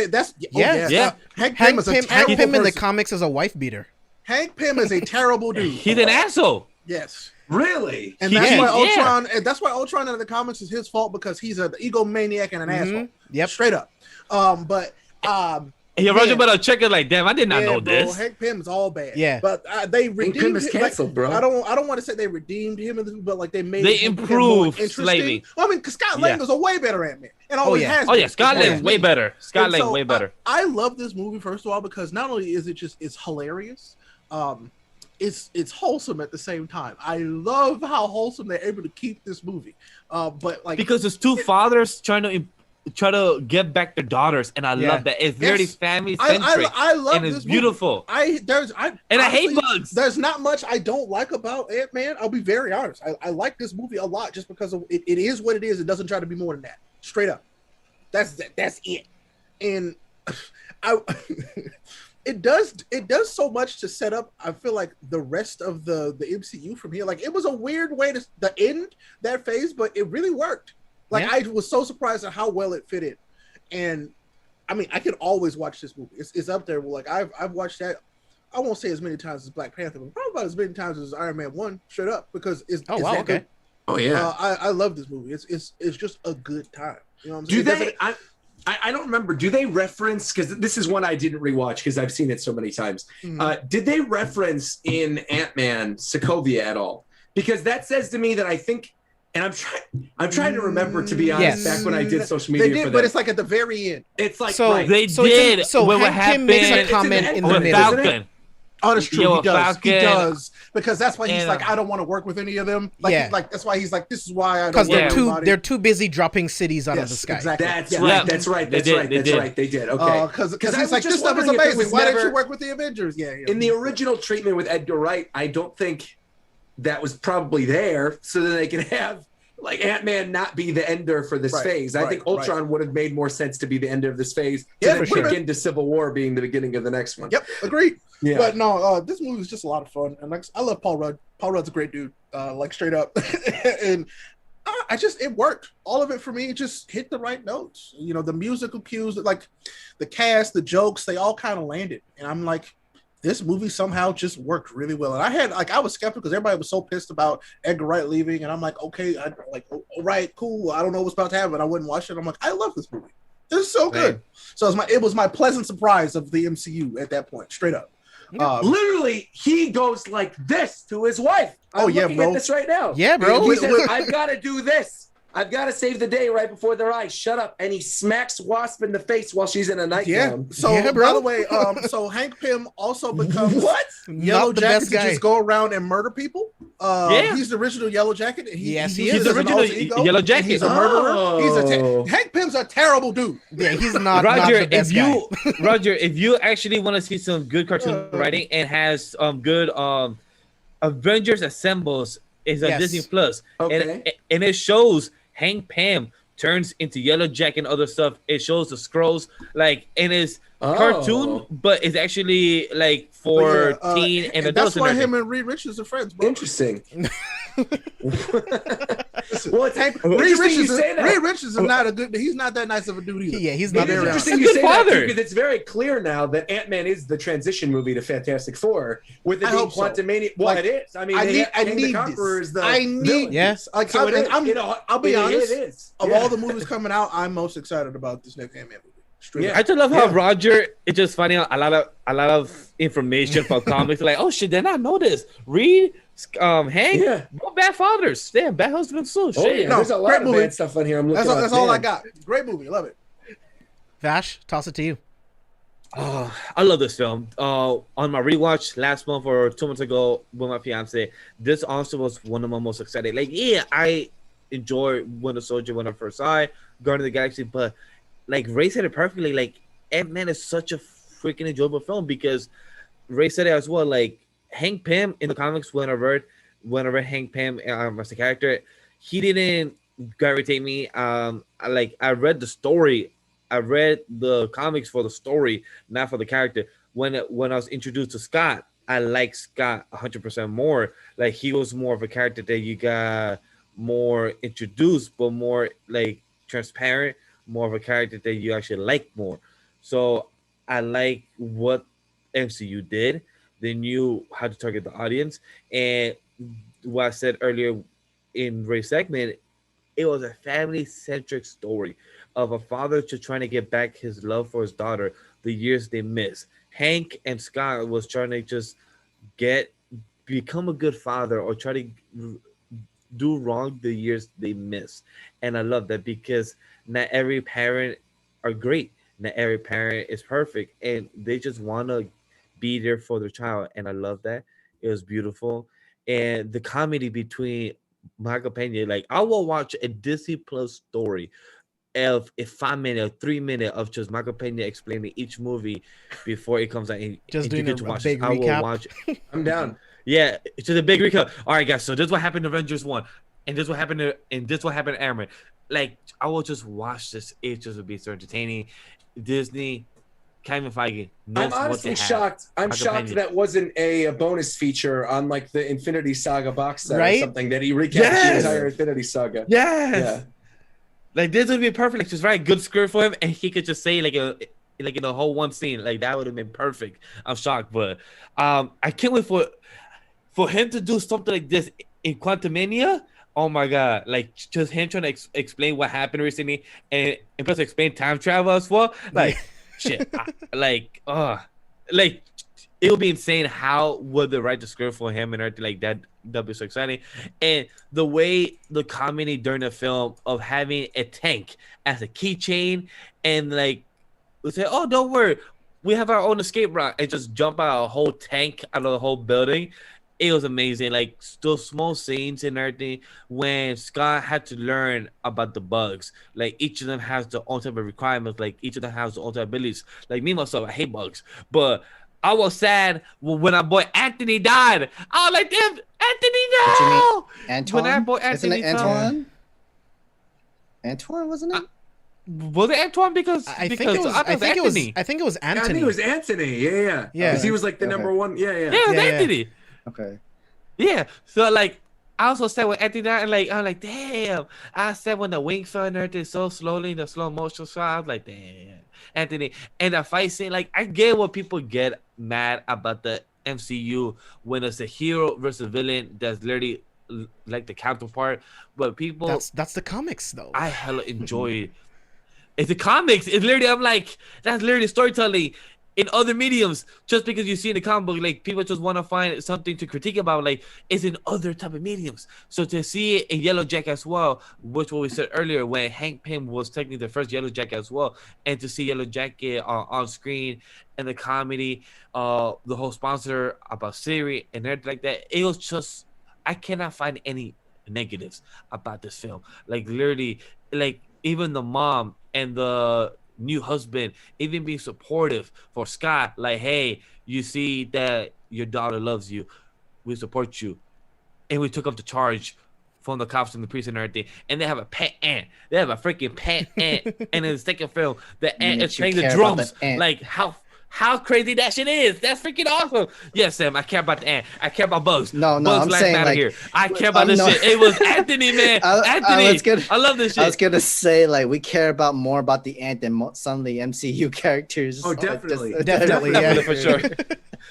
Hank Pym is a terrible Hank Pym in the person. comics is a wife beater. Hank Pym is a terrible dude. He's an asshole. Yes. Really? And that's why Ultron. And that's why Ultron in the comics is his fault because he's an egomaniac and an asshole. Yep. Straight up. Yeah, Roger, but I'll check it like, damn, I did not know bro, this. Hank Pym is all bad. Yeah. But they redeemed Pym is him. canceled, bro. I don't want to say they redeemed him, but like they They him more improved interesting. slightly. I mean, because Scott Lang is a way better Ant-Man, and always has. Oh been. yeah, Scott Lang's way better. Scott Lang way better. I love this movie first of all because not only is it's hilarious, it's wholesome at the same time. I love how wholesome they're able to keep this movie. But like because there's two fathers trying to get back their daughters, and I love that. It's very family centric. I love and it's this beautiful. I hate bugs. There's not much I don't like about Ant-Man. I'll be very honest. I like this movie a lot just because of it is what it is. It doesn't try to be more than that. Straight up. That's it. And it does so much to set up, I feel like, the rest of the MCU from here. Like it was a weird way to end that phase, but it really worked. Like I was so surprised at how well it fit in. And I mean, I can always watch this movie. It's up there. Like I've watched that. I won't say as many times as Black Panther, but probably about as many times as Iron Man 1, straight up, because it's that good. Oh yeah. I love this movie. It's just a good time. You know what I'm Do saying? they? I don't remember. Do they reference? Because this is one I didn't rewatch because I've seen it so many times. Did they reference in Ant-Man Sokovia at all? Because that says to me that I think, and I'm trying to remember, to be honest. Back when I did social media, they did, for them. but it's like at the very end. It's like So right. they so did. So when what Hank Pym happened makes a comment in the with middle. Falcon. Oh, that's true. Yellow He does. Falcon, He does because that's why he's and, like, I don't want to work with any of them. Like, Yeah. that's why he's like, this is why I don't. Because work with anybody. they're too busy dropping cities out of the sky. Exactly. That's Yeah. right. Yeah. That's right. They That's did, right. they That's did. right. They did. Okay. Because I he's was like, just this stuff is wondering if it amazing. was Why didn't never- you work with the Avengers? Yeah. In the original treatment with Edgar Wright, I don't think that was probably there, so that they can have like Ant-Man not be the ender for this Right, phase. I think Ultron would have made more sense to be the ender of this phase. Yeah, to for then sure. kick into Civil War being the beginning of the next one. Yep, agreed. Yeah. But no, this movie is just a lot of fun, and like I love Paul Rudd. Paul Rudd's a great dude, like straight up, and it worked. All of it for me just hit the right notes. You know, the musical cues, like the cast, the jokes, they all kind of landed, and I'm like, this movie somehow just worked really well. And I was skeptical because everybody was so pissed about Edgar Wright leaving, and I'm like, okay, all right, cool. I don't know what's about to happen. I wouldn't watch it. I'm like, I love this movie. It's so good. So it was my pleasant surprise of the MCU at that point, straight up. Literally, he goes like this to his wife. I'm looking bro. at this right now. Yeah, bro. He says, I've got to do this. I've got to save the day right before their eyes. Shut up. And he smacks Wasp in the face while she's in a nightgown. So, Yeah, bro. by the way, so Hank Pym also becomes What? Yellow Not the Jacket best to guy. just go around and murder people. Yeah. He's the original Yellow Jacket. Yes, he uses is. it as He's the an original alter ego, Yellow and Jacket. He's a murderer. Oh. Hank Pym's a terrible dude. Yeah, he's not Roger, the best if you guy. Roger, if you actually want to see some good cartoon writing and has good Avengers Assembles is on Yes. Disney Plus, Okay. and it shows Hank Pym turns into Yellow Jacket and other stuff. It shows the scrolls like in his cartoon, but it's actually like for But yeah, teen and that's adults. why and him and Reed Richards are friends, bro. Interesting. Listen, Well, it's Reed interesting you Richards, say that. Reed Richards is not a good. He's not that nice of a dude either. Yeah, he's It not is very interesting He's you a say good that father. too, because it's very clear now that Ant-Man is the transition movie to Fantastic Four with it I being hope so. Quantumania. Well, Like, it is. I mean, I they need, have I Kang need the Conqueror this. is the I need villain. Yeah. this. Like, So it is. I'll be honest. It is. Of Yeah. all the movies coming out, I'm most excited about this next Ant-Man movie. Straight Yeah. up. I just love how Yeah. Roger is just finding out a lot of information from comics. Like, oh shit, did not know this. Reed, Hank, Yeah. both bad fathers, damn, bad husbands too. Oh Shit. yeah, No, there's a lot great of movie. bad stuff on here. I'm looking. That's all I Man. got. Great movie. Love it. Vash, toss it to you. Oh, I love this film. On my rewatch last month or 2 months ago with my fiance, this also was one of my most excited. Like, yeah, I enjoyed Winter Soldier when I first saw it, Guardians of the Galaxy, but like Ray said it perfectly. Like, Ant-Man is such a freaking enjoyable film because Ray said it as well. Like, Hank Pym in the comics, whenever Hank Pym as a character, he didn't gravitate me. I read the story. I read the comics for the story, not for the character. When I was introduced to Scott, I like Scott 100% more. Like, he was more of a character that you got more introduced, but more like transparent, more of a character that you actually like more. So I like what MCU did. They knew how to target the audience. And what I said earlier in Ray's segment, it was a family-centric story of a father just trying to get back his love for his daughter the years they missed. Hank and Scott was trying to just become a good father or try to do wrong the years they missed. And I love that because not every parent are great. Not every parent is perfect. And they just want to be there for their child. And I love that. It was beautiful. And the comedy between Michael Pena, like, I will watch a Disney Plus story of a 5 minute, 3 minute of just Michael Pena explaining each movie before it comes out. And, Just and doing you get a to watch big it. I will recap. watch. I'm down. Yeah, it's just a big recap. All right, guys. So this is what happened in Avengers 1, and this what happened to Iron Man. Like, I will just watch this. It just would be so entertaining. Disney, Kevin Feige knows I'm what honestly they have. shocked. I'm Michael shocked Pena. that wasn't a bonus feature on like the Infinity Saga box set Right? or something that he recapped Yes! the entire Infinity Saga. Yes. Yeah. Like, this would be perfect. Like, just right, good script for him, and he could just say like in a whole one scene. Like, that would have been perfect. I'm shocked, but I can't wait for him to do something like this in Quantumania. Oh my god! Like, just him trying to explain what happened recently, and plus explain time travel as well. Like, shit. Like, it would be insane. How would they write the script for him and everything like that? That'd be so exciting. And the way the comedy during the film of having a tank as a keychain, and like, we say, oh, don't worry, we have our own escape route and just jump out a whole tank out of the whole building. It was amazing. Like those small scenes and everything when Scott had to learn about the bugs. Like each of them has their own type of requirements. Like each of them has their own type of abilities. Like me myself, I hate bugs, but I was sad when our boy Anthony died. I was like, damn, Anthony, no! Antoine? When our boy Anthony Isn't it Antoine? Antoine, wasn't it? Was it Antoine? Because I think it was Anthony. I think it was Anthony. Yeah. Because he was like the number one. Yeah. Yeah, it was Anthony. Okay. Yeah. So like, I also said when Anthony died, and like I'm like, damn. I said when the wings fell and everything so slowly, the slow motion shot, I was like, damn, Anthony. And the fight scene, like I get what people get mad about the MCU when it's a hero versus villain that's literally like the counterpart, but people that's the comics though. I hella enjoy it. It's the comics. It's literally I'm like that's literally storytelling in other mediums. Just because you see in the comic book, like people just want to find something to critique about, like it's in other type of mediums. So to see it in Yellow Jacket as well, which what we said earlier when Hank Pym was technically the first Yellow Jacket as well, and to see Yellow Jacket on screen and the comedy, the whole sponsor about Siri and everything like that, it was just I cannot find any negatives about this film. Like literally, like even the mom and the new husband even being supportive for Scott, like, hey, you see that your daughter loves you, we support you, and we took up the charge from the cops and the police and everything, and they have a pet ant. They have a freaking pet ant, and in the second film, the ant is playing the drums. Like how crazy that shit is. That's freaking awesome. Yes, Sam, I care about the ant. I care about bugs. No, bugs I'm saying like here. I care about this shit. It was Anthony, man. Anthony. I love this shit. I was gonna say like we care about more about the ant than some of the MCU characters. Oh, definitely, definitely, yeah, for sure.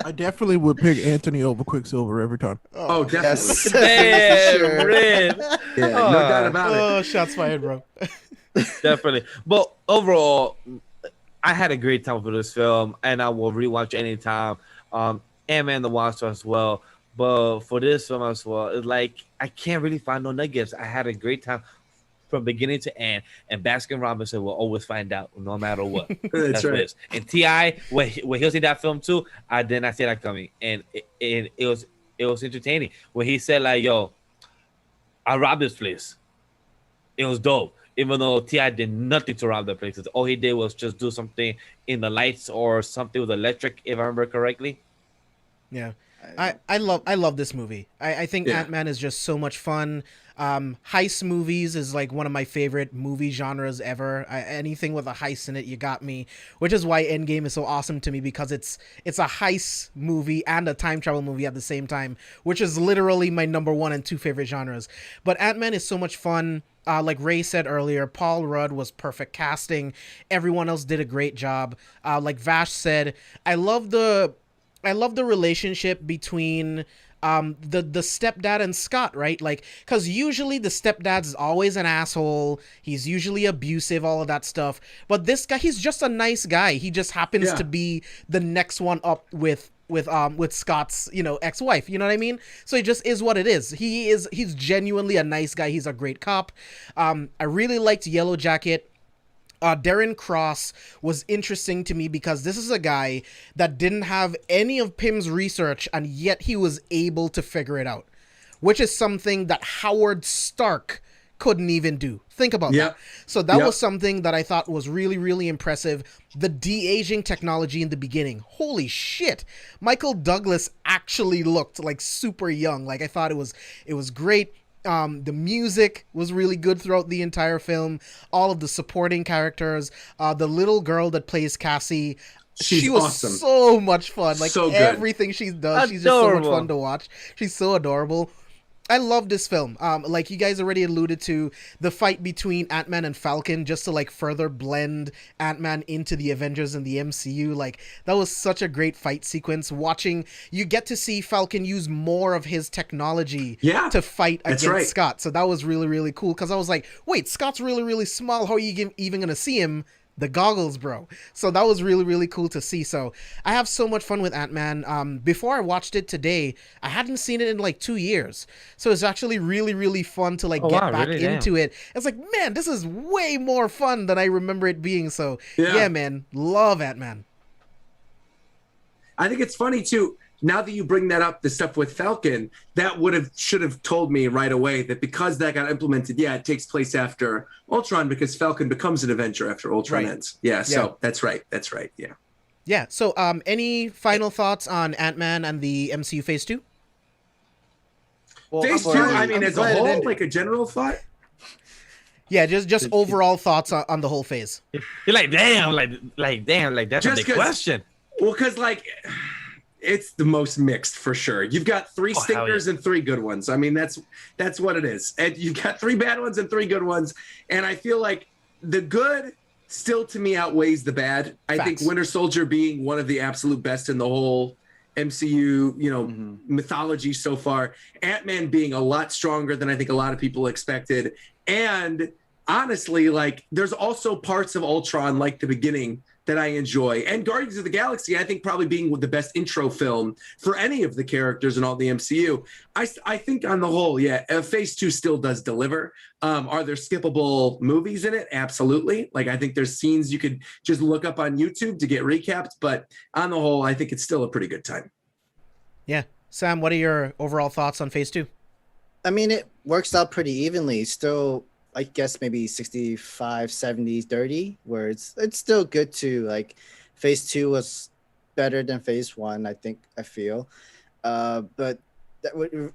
I definitely would pick Anthony over Quicksilver every time. Oh, definitely. Damn, sure. Red. Yeah, no doubt about it. Oh, shots fired, bro. Definitely. But overall, I had a great time with this film, and I will rewatch anytime. Ant-Man the Wasp as well. But for this film as well, it's like I can't really find no negatives. I had a great time from beginning to end, and Baskin Robinson will always find out no matter what. That's right. What and T.I., when he was in that film too, I did not see that coming, and it was entertaining when he said like, "Yo, I robbed this place." It was dope. Even though T.I. did nothing to rob the place. All he did was just do something in the lights or something with electric, if I remember correctly. Yeah. I love this movie. I think Ant-Man is just so much fun. Heist movies is like one of my favorite movie genres ever. Anything with a heist in it, you got me. Which is why Endgame is so awesome to me, because it's a heist movie and a time travel movie at the same time, which is literally my number 1 and 2 favorite genres. But Ant-Man is so much fun. Like Ray said earlier, Paul Rudd was perfect casting. Everyone else did a great job. Like Vash said, I love the relationship between the stepdad and Scott, right? Like, because usually the stepdad's always an asshole. He's usually abusive, all of that stuff. But this guy, he's just a nice guy. He just happens to be the next one up with Scott's, ex-wife, you know what I mean? So it just is what it is. He's genuinely a nice guy. He's a great cop. I really liked Yellow Jacket. Darren Cross was interesting to me because this is a guy that didn't have any of Pym's research, and yet he was able to figure it out, which is something that Howard Stark couldn't even do. Think about that. So that was something that I thought was really, really impressive. The de-aging technology in the beginning. Holy shit. Michael Douglas actually looked like super young. Like I thought it was great. The music was really good throughout the entire film. All of the supporting characters, the little girl that plays Cassie, she was awesome. So much fun. Like so everything she does, she's just so much fun to watch. She's so adorable. I love this film. Like you guys already alluded to, the fight between Ant-Man and Falcon, just to like further blend Ant-Man into the Avengers and the MCU. Like that was such a great fight sequence. Watching, you get to see Falcon use more of his technology to fight against Scott. So that was really, really cool. Because I was like, wait, Scott's really, really small. How are you even gonna see him? The goggles, bro. So that was really, really cool to see. So I have so much fun with Ant-Man. Before I watched it today, I hadn't seen it in like 2 years. So it's actually really, really fun to like get back into it. It's like, man, this is way more fun than I remember it being. So yeah man, love Ant-Man. I think it's funny too. Now that you bring that up, the stuff with Falcon, that should have told me right away that because that got implemented, it takes place after Ultron because Falcon becomes an Avenger after Ultron ends. Yeah, so that's right. Yeah. Yeah. So, any final thoughts on Ant-Man and the MCU Phase 2? Well, Phase 2, I mean, as a whole, like a general thought? Yeah, just overall thoughts on the whole phase. You're like, damn, that's a big question. Well, because, like... It's the most mixed for sure. You've got 3 stinkers and 3 good ones. I mean, that's what it is. And you've got 3 bad ones and 3 good ones. And I feel like the good still to me outweighs the bad. I think Winter Soldier being one of the absolute best in the whole MCU, mythology so far. Ant-Man being a lot stronger than I think a lot of people expected. And honestly, like there's also parts of Ultron, like the beginning, that I enjoy. And Guardians of the Galaxy, I think probably being the best intro film for any of the characters in all the MCU. I think on the whole, Phase 2 still does deliver. Are there skippable movies in it? Absolutely. Like I think there's scenes you could just look up on YouTube to get recapped, but on the whole, I think it's still a pretty good time. Yeah. Sam, what are your overall thoughts on Phase 2? I mean, it works out pretty evenly. Still, I guess maybe 65, 70, 30, where it's still good to like Phase 2 was better than Phase 1, I feel. But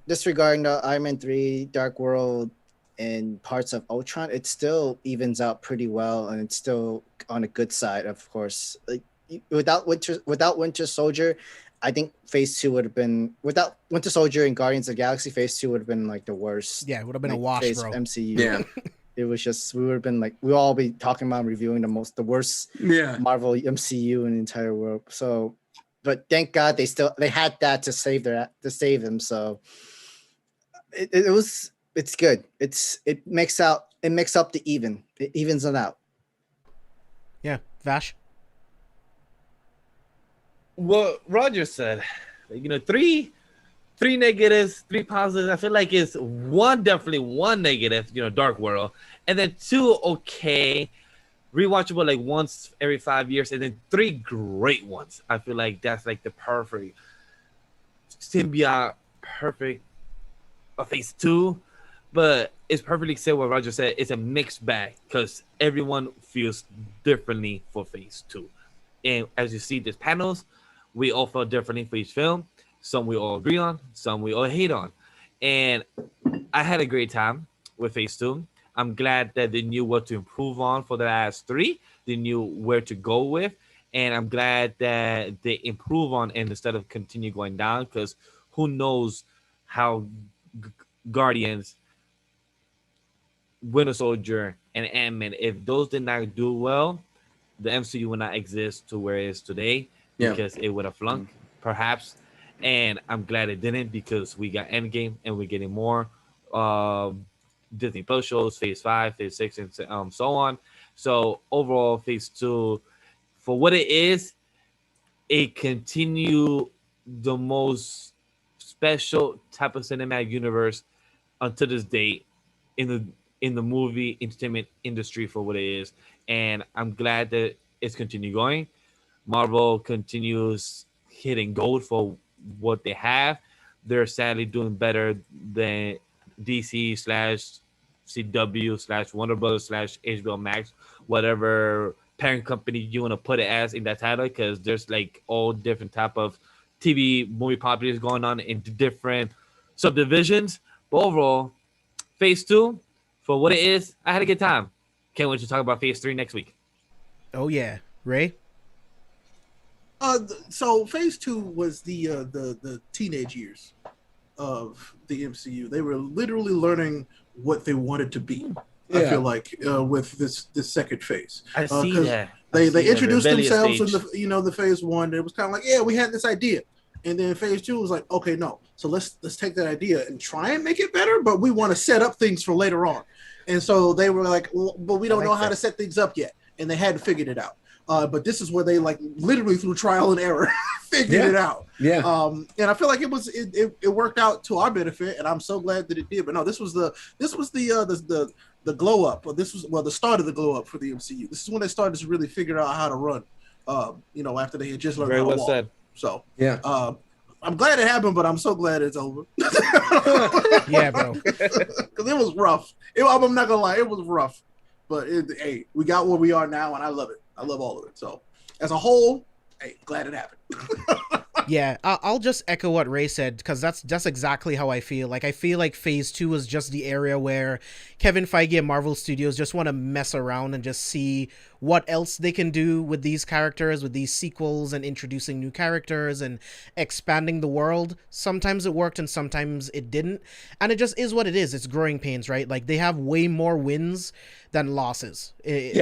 disregarding the Iron Man 3, Dark World, and parts of Ultron, it still evens out pretty well, and it's still on a good side, of course. Like without Winter Soldier, I think Phase 2 would have been, without Winter Soldier and Guardians of the Galaxy, Phase 2 would have been like the worst. Yeah, it would have been a wash, bro. MCU. Yeah. It was just, we would have been like, we'll all be talking about reviewing the worst Marvel MCU in the entire world. So, but thank God they had that to save them. So it's good. It makes up the even. It evens it out. Yeah. Vash? What Roger said, three negatives, 3 positives. I feel like it's definitely one negative, Dark World, and then 2 okay, rewatchable like once every 5 years, and then 3 great ones. I feel like that's like the perfect symbiote, perfect Phase 2, but it's perfectly said what Roger said. It's a mixed bag because everyone feels differently for Phase 2, and as you see, these panels, we all felt differently for each film. Some we all agree on, some we all hate on. And I had a great time with Phase 2. I'm glad that they knew what to improve on for the last 3. They knew where to go with. And I'm glad that they improve on and instead of continue going down, because who knows how Guardians, Winter Soldier, and Ant-Man, if those did not do well, the MCU would not exist to where it is today, because it would have flunked, perhaps. And I'm glad it didn't, because we got Endgame and we're getting more Disney Plus shows, Phase 5, Phase 6, and so on. So overall, Phase 2, for what it is, it continue the most special type of cinematic universe until this date in the movie entertainment industry for what it is. And I'm glad that it's continued going. Marvel continues hitting gold for what they have. They're sadly doing better than DC / CW / Warner Brothers / HBO Max, whatever parent company you want to put it as in that title, because there's like all different type of TV movie properties going on in different subdivisions. But overall, Phase 2, for what it is, I had a good time. Can't wait to talk about Phase 3 next week. Oh yeah. Ray? So Phase 2 was the teenage years of the MCU. They were literally learning what they wanted to be. I feel like with this second phase. I see that. They introduced themselves in the Phase 1. It was kind of like, we had this idea, and then Phase 2 was like, okay, no, so let's take that idea and try and make it better, but we want to set up things for later on. And so they were like, well, but we don't know how to set things up yet, and they hadn't figured it out. But this is where they like literally through trial and error figured it out. Yeah. And I feel like it worked out to our benefit, and I'm so glad that it did. But no, this was the glow up, or this was the start of the glow up for the MCU. This is when they started to really figure out how to run. After they had just learned how to walk. So yeah, I'm glad it happened, but I'm so glad it's over. Yeah, bro. Because it was rough. I'm not gonna lie, it was rough. But hey, we got where we are now, and I love it. I love all of it. So as a whole, hey, glad it happened. Yeah, I'll just echo what Ray said, because that's exactly how I feel. Like, I feel like Phase 2 is just the area where Kevin Feige and Marvel Studios just want to mess around and just see what else they can do with these characters, with these sequels, and introducing new characters and expanding the world. Sometimes it worked and sometimes it didn't. And it just is what it is. It's growing pains, right? Like, they have way more wins than losses.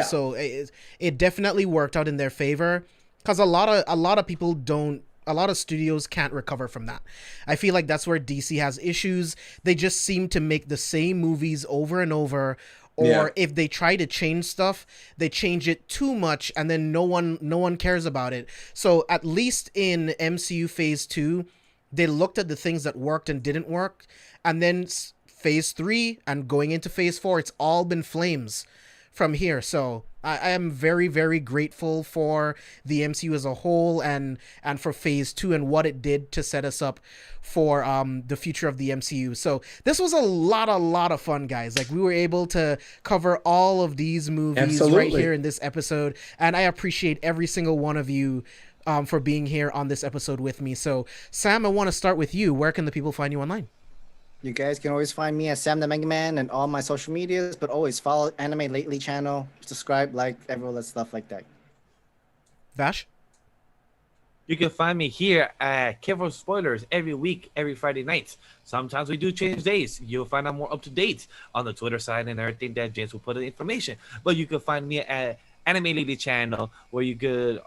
So it definitely worked out in their favor, because a lot of people don't. A lot of studios can't recover from that. I feel like that's where DC has issues. They just seem to make the same movies over and over, or if they try to change stuff, they change it too much, and then no one cares about it. So at least in MCU Phase 2, they looked at the things that worked and didn't work, and then Phase 3 and going into Phase 4, it's all been flames from here. So I am very, very grateful for the MCU as a whole, and for Phase 2 and what it did to set us up for the future of the MCU. So this was a lot of fun, guys. Like, we were able to cover all of these movies right here in this episode, and I appreciate every single one of you for being here on this episode with me. So Sam, I want to start with you. Where can the people find you online? You guys can always find me as Sam the Mega Man and all my social medias, but always follow Anime Lately channel, subscribe, like, all that stuff like that. Vash? You can find me here at C4 Spoilers every week, every Friday nights. Sometimes we do change days. You'll find out more up to date on the Twitter side and everything that James will put in information. But you can find me at Anime Lately channel, where you could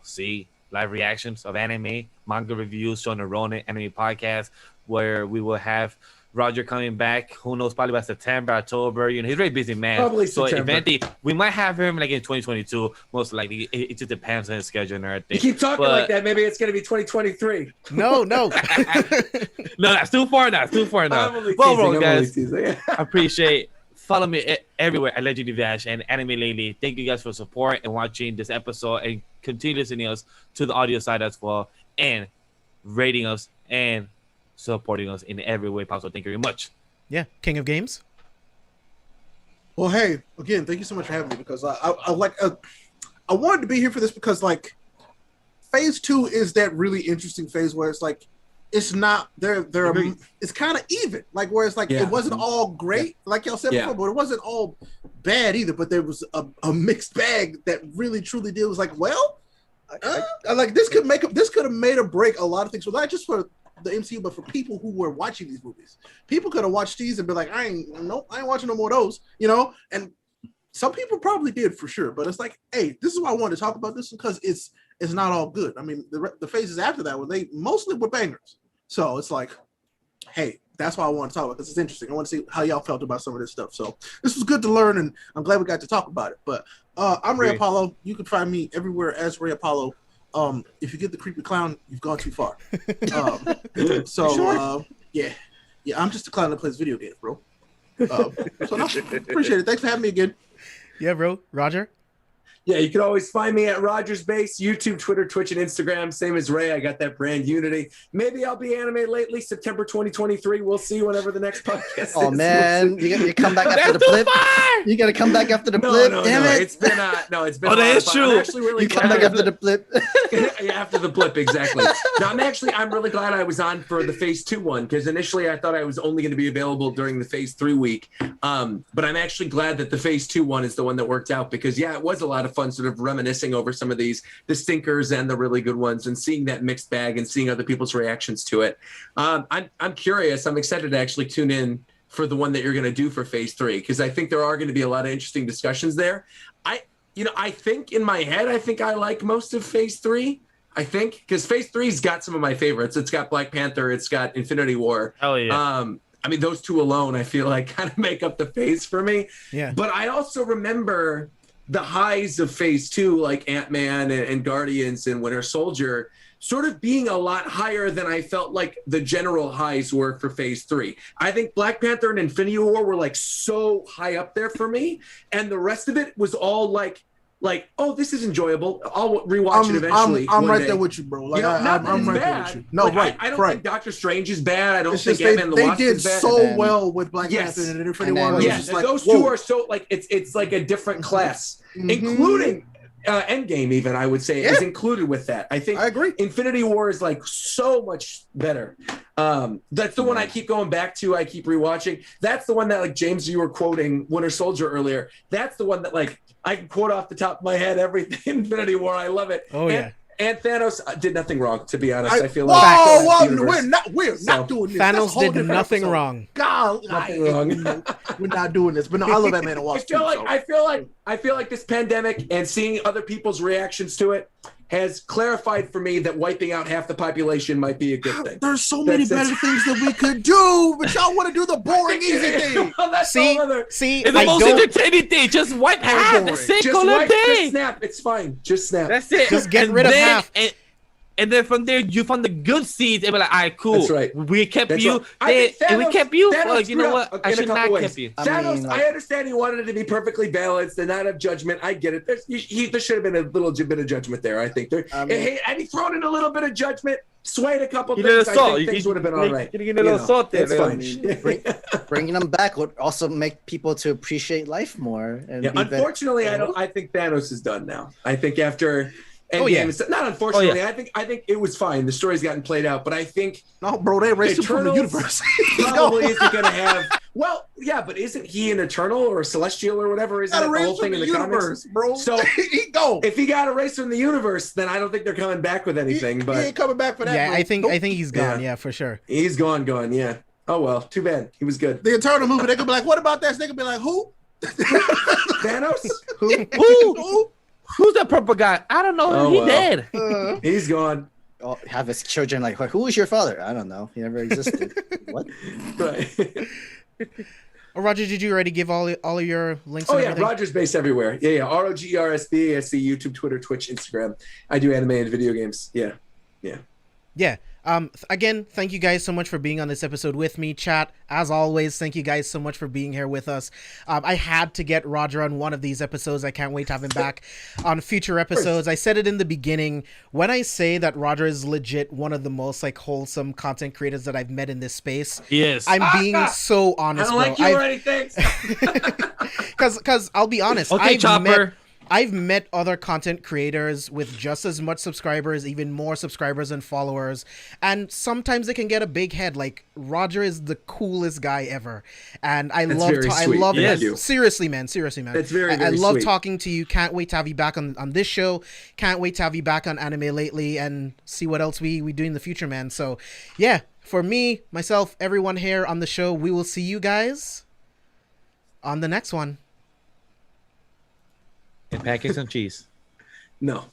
see live reactions of anime, manga reviews, Shona Ronin, anime podcast, where we will have Roger coming back. Who knows? Probably by September, October. He's a very busy man. Probably so September. Eventually, we might have him like in 2022. Most likely, it just depends on his schedule and everything. You keep talking like that. Maybe it's gonna be 2023. No. No, that's too far now. Well, guys, I appreciate. Follow me everywhere at Legendary Vash and Anime Lately. Thank you guys for support and watching this episode, and continue listening us to the audio side as well, and rating us and supporting us in every way possible. Thank you very much. Yeah, King of Games. Well, hey, again, thank you so much for having me, because I wanted to be here for this, because like Phase 2 is that really interesting phase where it's like, it's not it's kind of even, like, where it's like, it wasn't all great, like y'all said before, but it wasn't all bad either, but there was a mixed bag that really truly did. It was like, well, like this could have made or break a lot of things, well, not just for the MCU, but for people who were watching these movies. People could have watched these and be like, I ain't watching no more of those, and some people probably did for sure, but it's like, hey, this is why I wanted to talk about this, because it's not all good. I mean, the phases after that, they mostly were bangers. So it's like, hey, that's why I want to talk about it, because it's interesting. I want to see how y'all felt about some of this stuff. So this was good to learn, and I'm glad we got to talk about it. But I'm Ray Apollo. You can find me everywhere as Ray Apollo. If you get the creepy clown, you've gone too far. Yeah, I'm just a clown that plays video games, bro. So no, appreciate it. Thanks for having me again. Yeah, bro. Roger? Yeah, you can always find me at RogersBase, YouTube, Twitter, Twitch, and Instagram. Same as Ray. I got that brand Unity. Maybe I'll be Anime Lately, September 2023. We'll see whenever the next podcast is. Oh, man. You come back after the blip? You got to come back after the blip. Damn it. It's been it's been that is true. Really you come back after the blip. Yeah, after the blip, exactly. No, I'm really glad I was on for the Phase 2 one, because initially I thought I was only going to be available during the Phase 3 week. But I'm actually glad that the Phase 2 one is the one that worked out, because it was a lot of fun sort of reminiscing over some of the stinkers and the really good ones, and seeing that mixed bag and seeing other people's reactions to it. I'm curious. I'm excited to actually tune in for the one that you're going to do for Phase 3, because I think there are going to be a lot of interesting discussions there. I think in my head, I like most of Phase 3. I think, because Phase 3's got some of my favorites. It's got Black Panther. It's got Infinity War. Hell yeah. I mean, those two alone, I feel like kind of make up the phase for me. Yeah. But I also remember the highs of Phase 2, like Ant-Man and Guardians and Winter Soldier, sort of being a lot higher than I felt like the general highs were for Phase 3. I think Black Panther and Infinity War were like so high up there for me, and the rest of it was all like like, oh, this is enjoyable. I'll rewatch it eventually. I'm one right day. there with you, bro. Like, not that I'm it's right there bad. with you. No, like, right. I don't right. think Doctor Strange is bad. I don't It's think just Ant-Man and the they Wasp did is bad. so well with Black Yes. Panther and Infinity And then- War. It's Yeah, just like, those whoa. two are so like it's like a different class, Mhm. including Endgame. Even I would say is included with that. I think I agree. Infinity War is like so much better. That's the one I keep going back to. I keep rewatching. That's the one that like James, you were quoting Winter Soldier earlier. That's the one that like I can quote off the top of my head everything. Infinity War. I love it. Oh, yeah. And Thanos did nothing wrong, to be honest. I feel whoa, like we're not doing this. That's a Thanos whole did different nothing episode. wrong. God, Nothing wrong. We're not doing this. But no, I love that man and Wasp. I feel like this pandemic and seeing other people's reactions to it has clarified for me that wiping out half the population might be a good thing. There's so many better things that we could do, but y'all want to do the boring, easy thing. Well, that's See, all other. see, It's the I most don't entertaining thing. Just wipe half. That's it. Just Call it a wipe, day. just snap. It's fine. Just snap. That's it. Just get And rid of then- half. And then from there, you found the good seeds and be like, all right, cool. That's right. We kept That's you. right. I think And we kept you. Thanos Well, you know screwed what? up I in a should couple not ways. kept you. Thanos, I understand he wanted it to be perfectly balanced and not have judgment. I get it. There should have been a little bit of judgment there. I think there. Had he thrown in a little bit of judgment, swayed a couple You did things, a I salt. think things would have been all right. You get a little salt there. It's fine. Bringing them back would also make people to appreciate life more. And Yeah, be better. unfortunately, I think Thanos is done now. I think after Endgame, Oh, yeah. not unfortunately. Oh, I think it was fine. The story's gotten played out, but I think No, bro, they erased him from the Eternals universe. probably isn't going to have. Well, yeah, but isn't he an Eternal or a Celestial or whatever? Isn't that the whole thing in the universe, comics? bro. So he go. if he got erased from the universe, then I don't think they're coming back with anything. He But ain't coming back for that. Yeah, bro. I think Nope. he's gone. Yeah. Yeah, for sure. he's gone. Yeah. Oh well, too bad. He was good. The Eternal movie, they could be like, "What about that?" They could be like, "Who?" Thanos, Who? Who's that purple guy? I don't know. Oh, He well. dead. he's gone. Oh, have his children like, who is your father? I don't know. He never existed. What? Right. Oh, Roger, did you already give all of your links? Oh and yeah, everything? RogersBase everywhere. Yeah. RogersBase, YouTube, Twitter, Twitch, Instagram. I do anime and video games. Yeah. Yeah. Again, thank you guys so much for being on this episode with me, chat. As always, thank you guys so much for being here with us. I had to get Roger on one of these episodes. I can't wait to have him back on future episodes. I said it in the beginning. When I say that Roger is legit one of the most like wholesome content creators that I've met in this space, Yes. I'm being so I honest, don't like you bro. already. Thanks. Because I'll be honest. Okay, Chopper. I've met other content creators with just as much subscribers, even more subscribers and followers, and sometimes they can get a big head. Like Roger is the coolest guy ever, and I love Yes. it. Seriously, man. That's very, I very love sweet. talking to you. Can't wait to have you back on this show. Can't wait to have you back on Anime Lately and see what else we do in the future, man. So yeah, for me, myself, everyone here on the show, we will see you guys on the next one. And pancakes and cheese. No.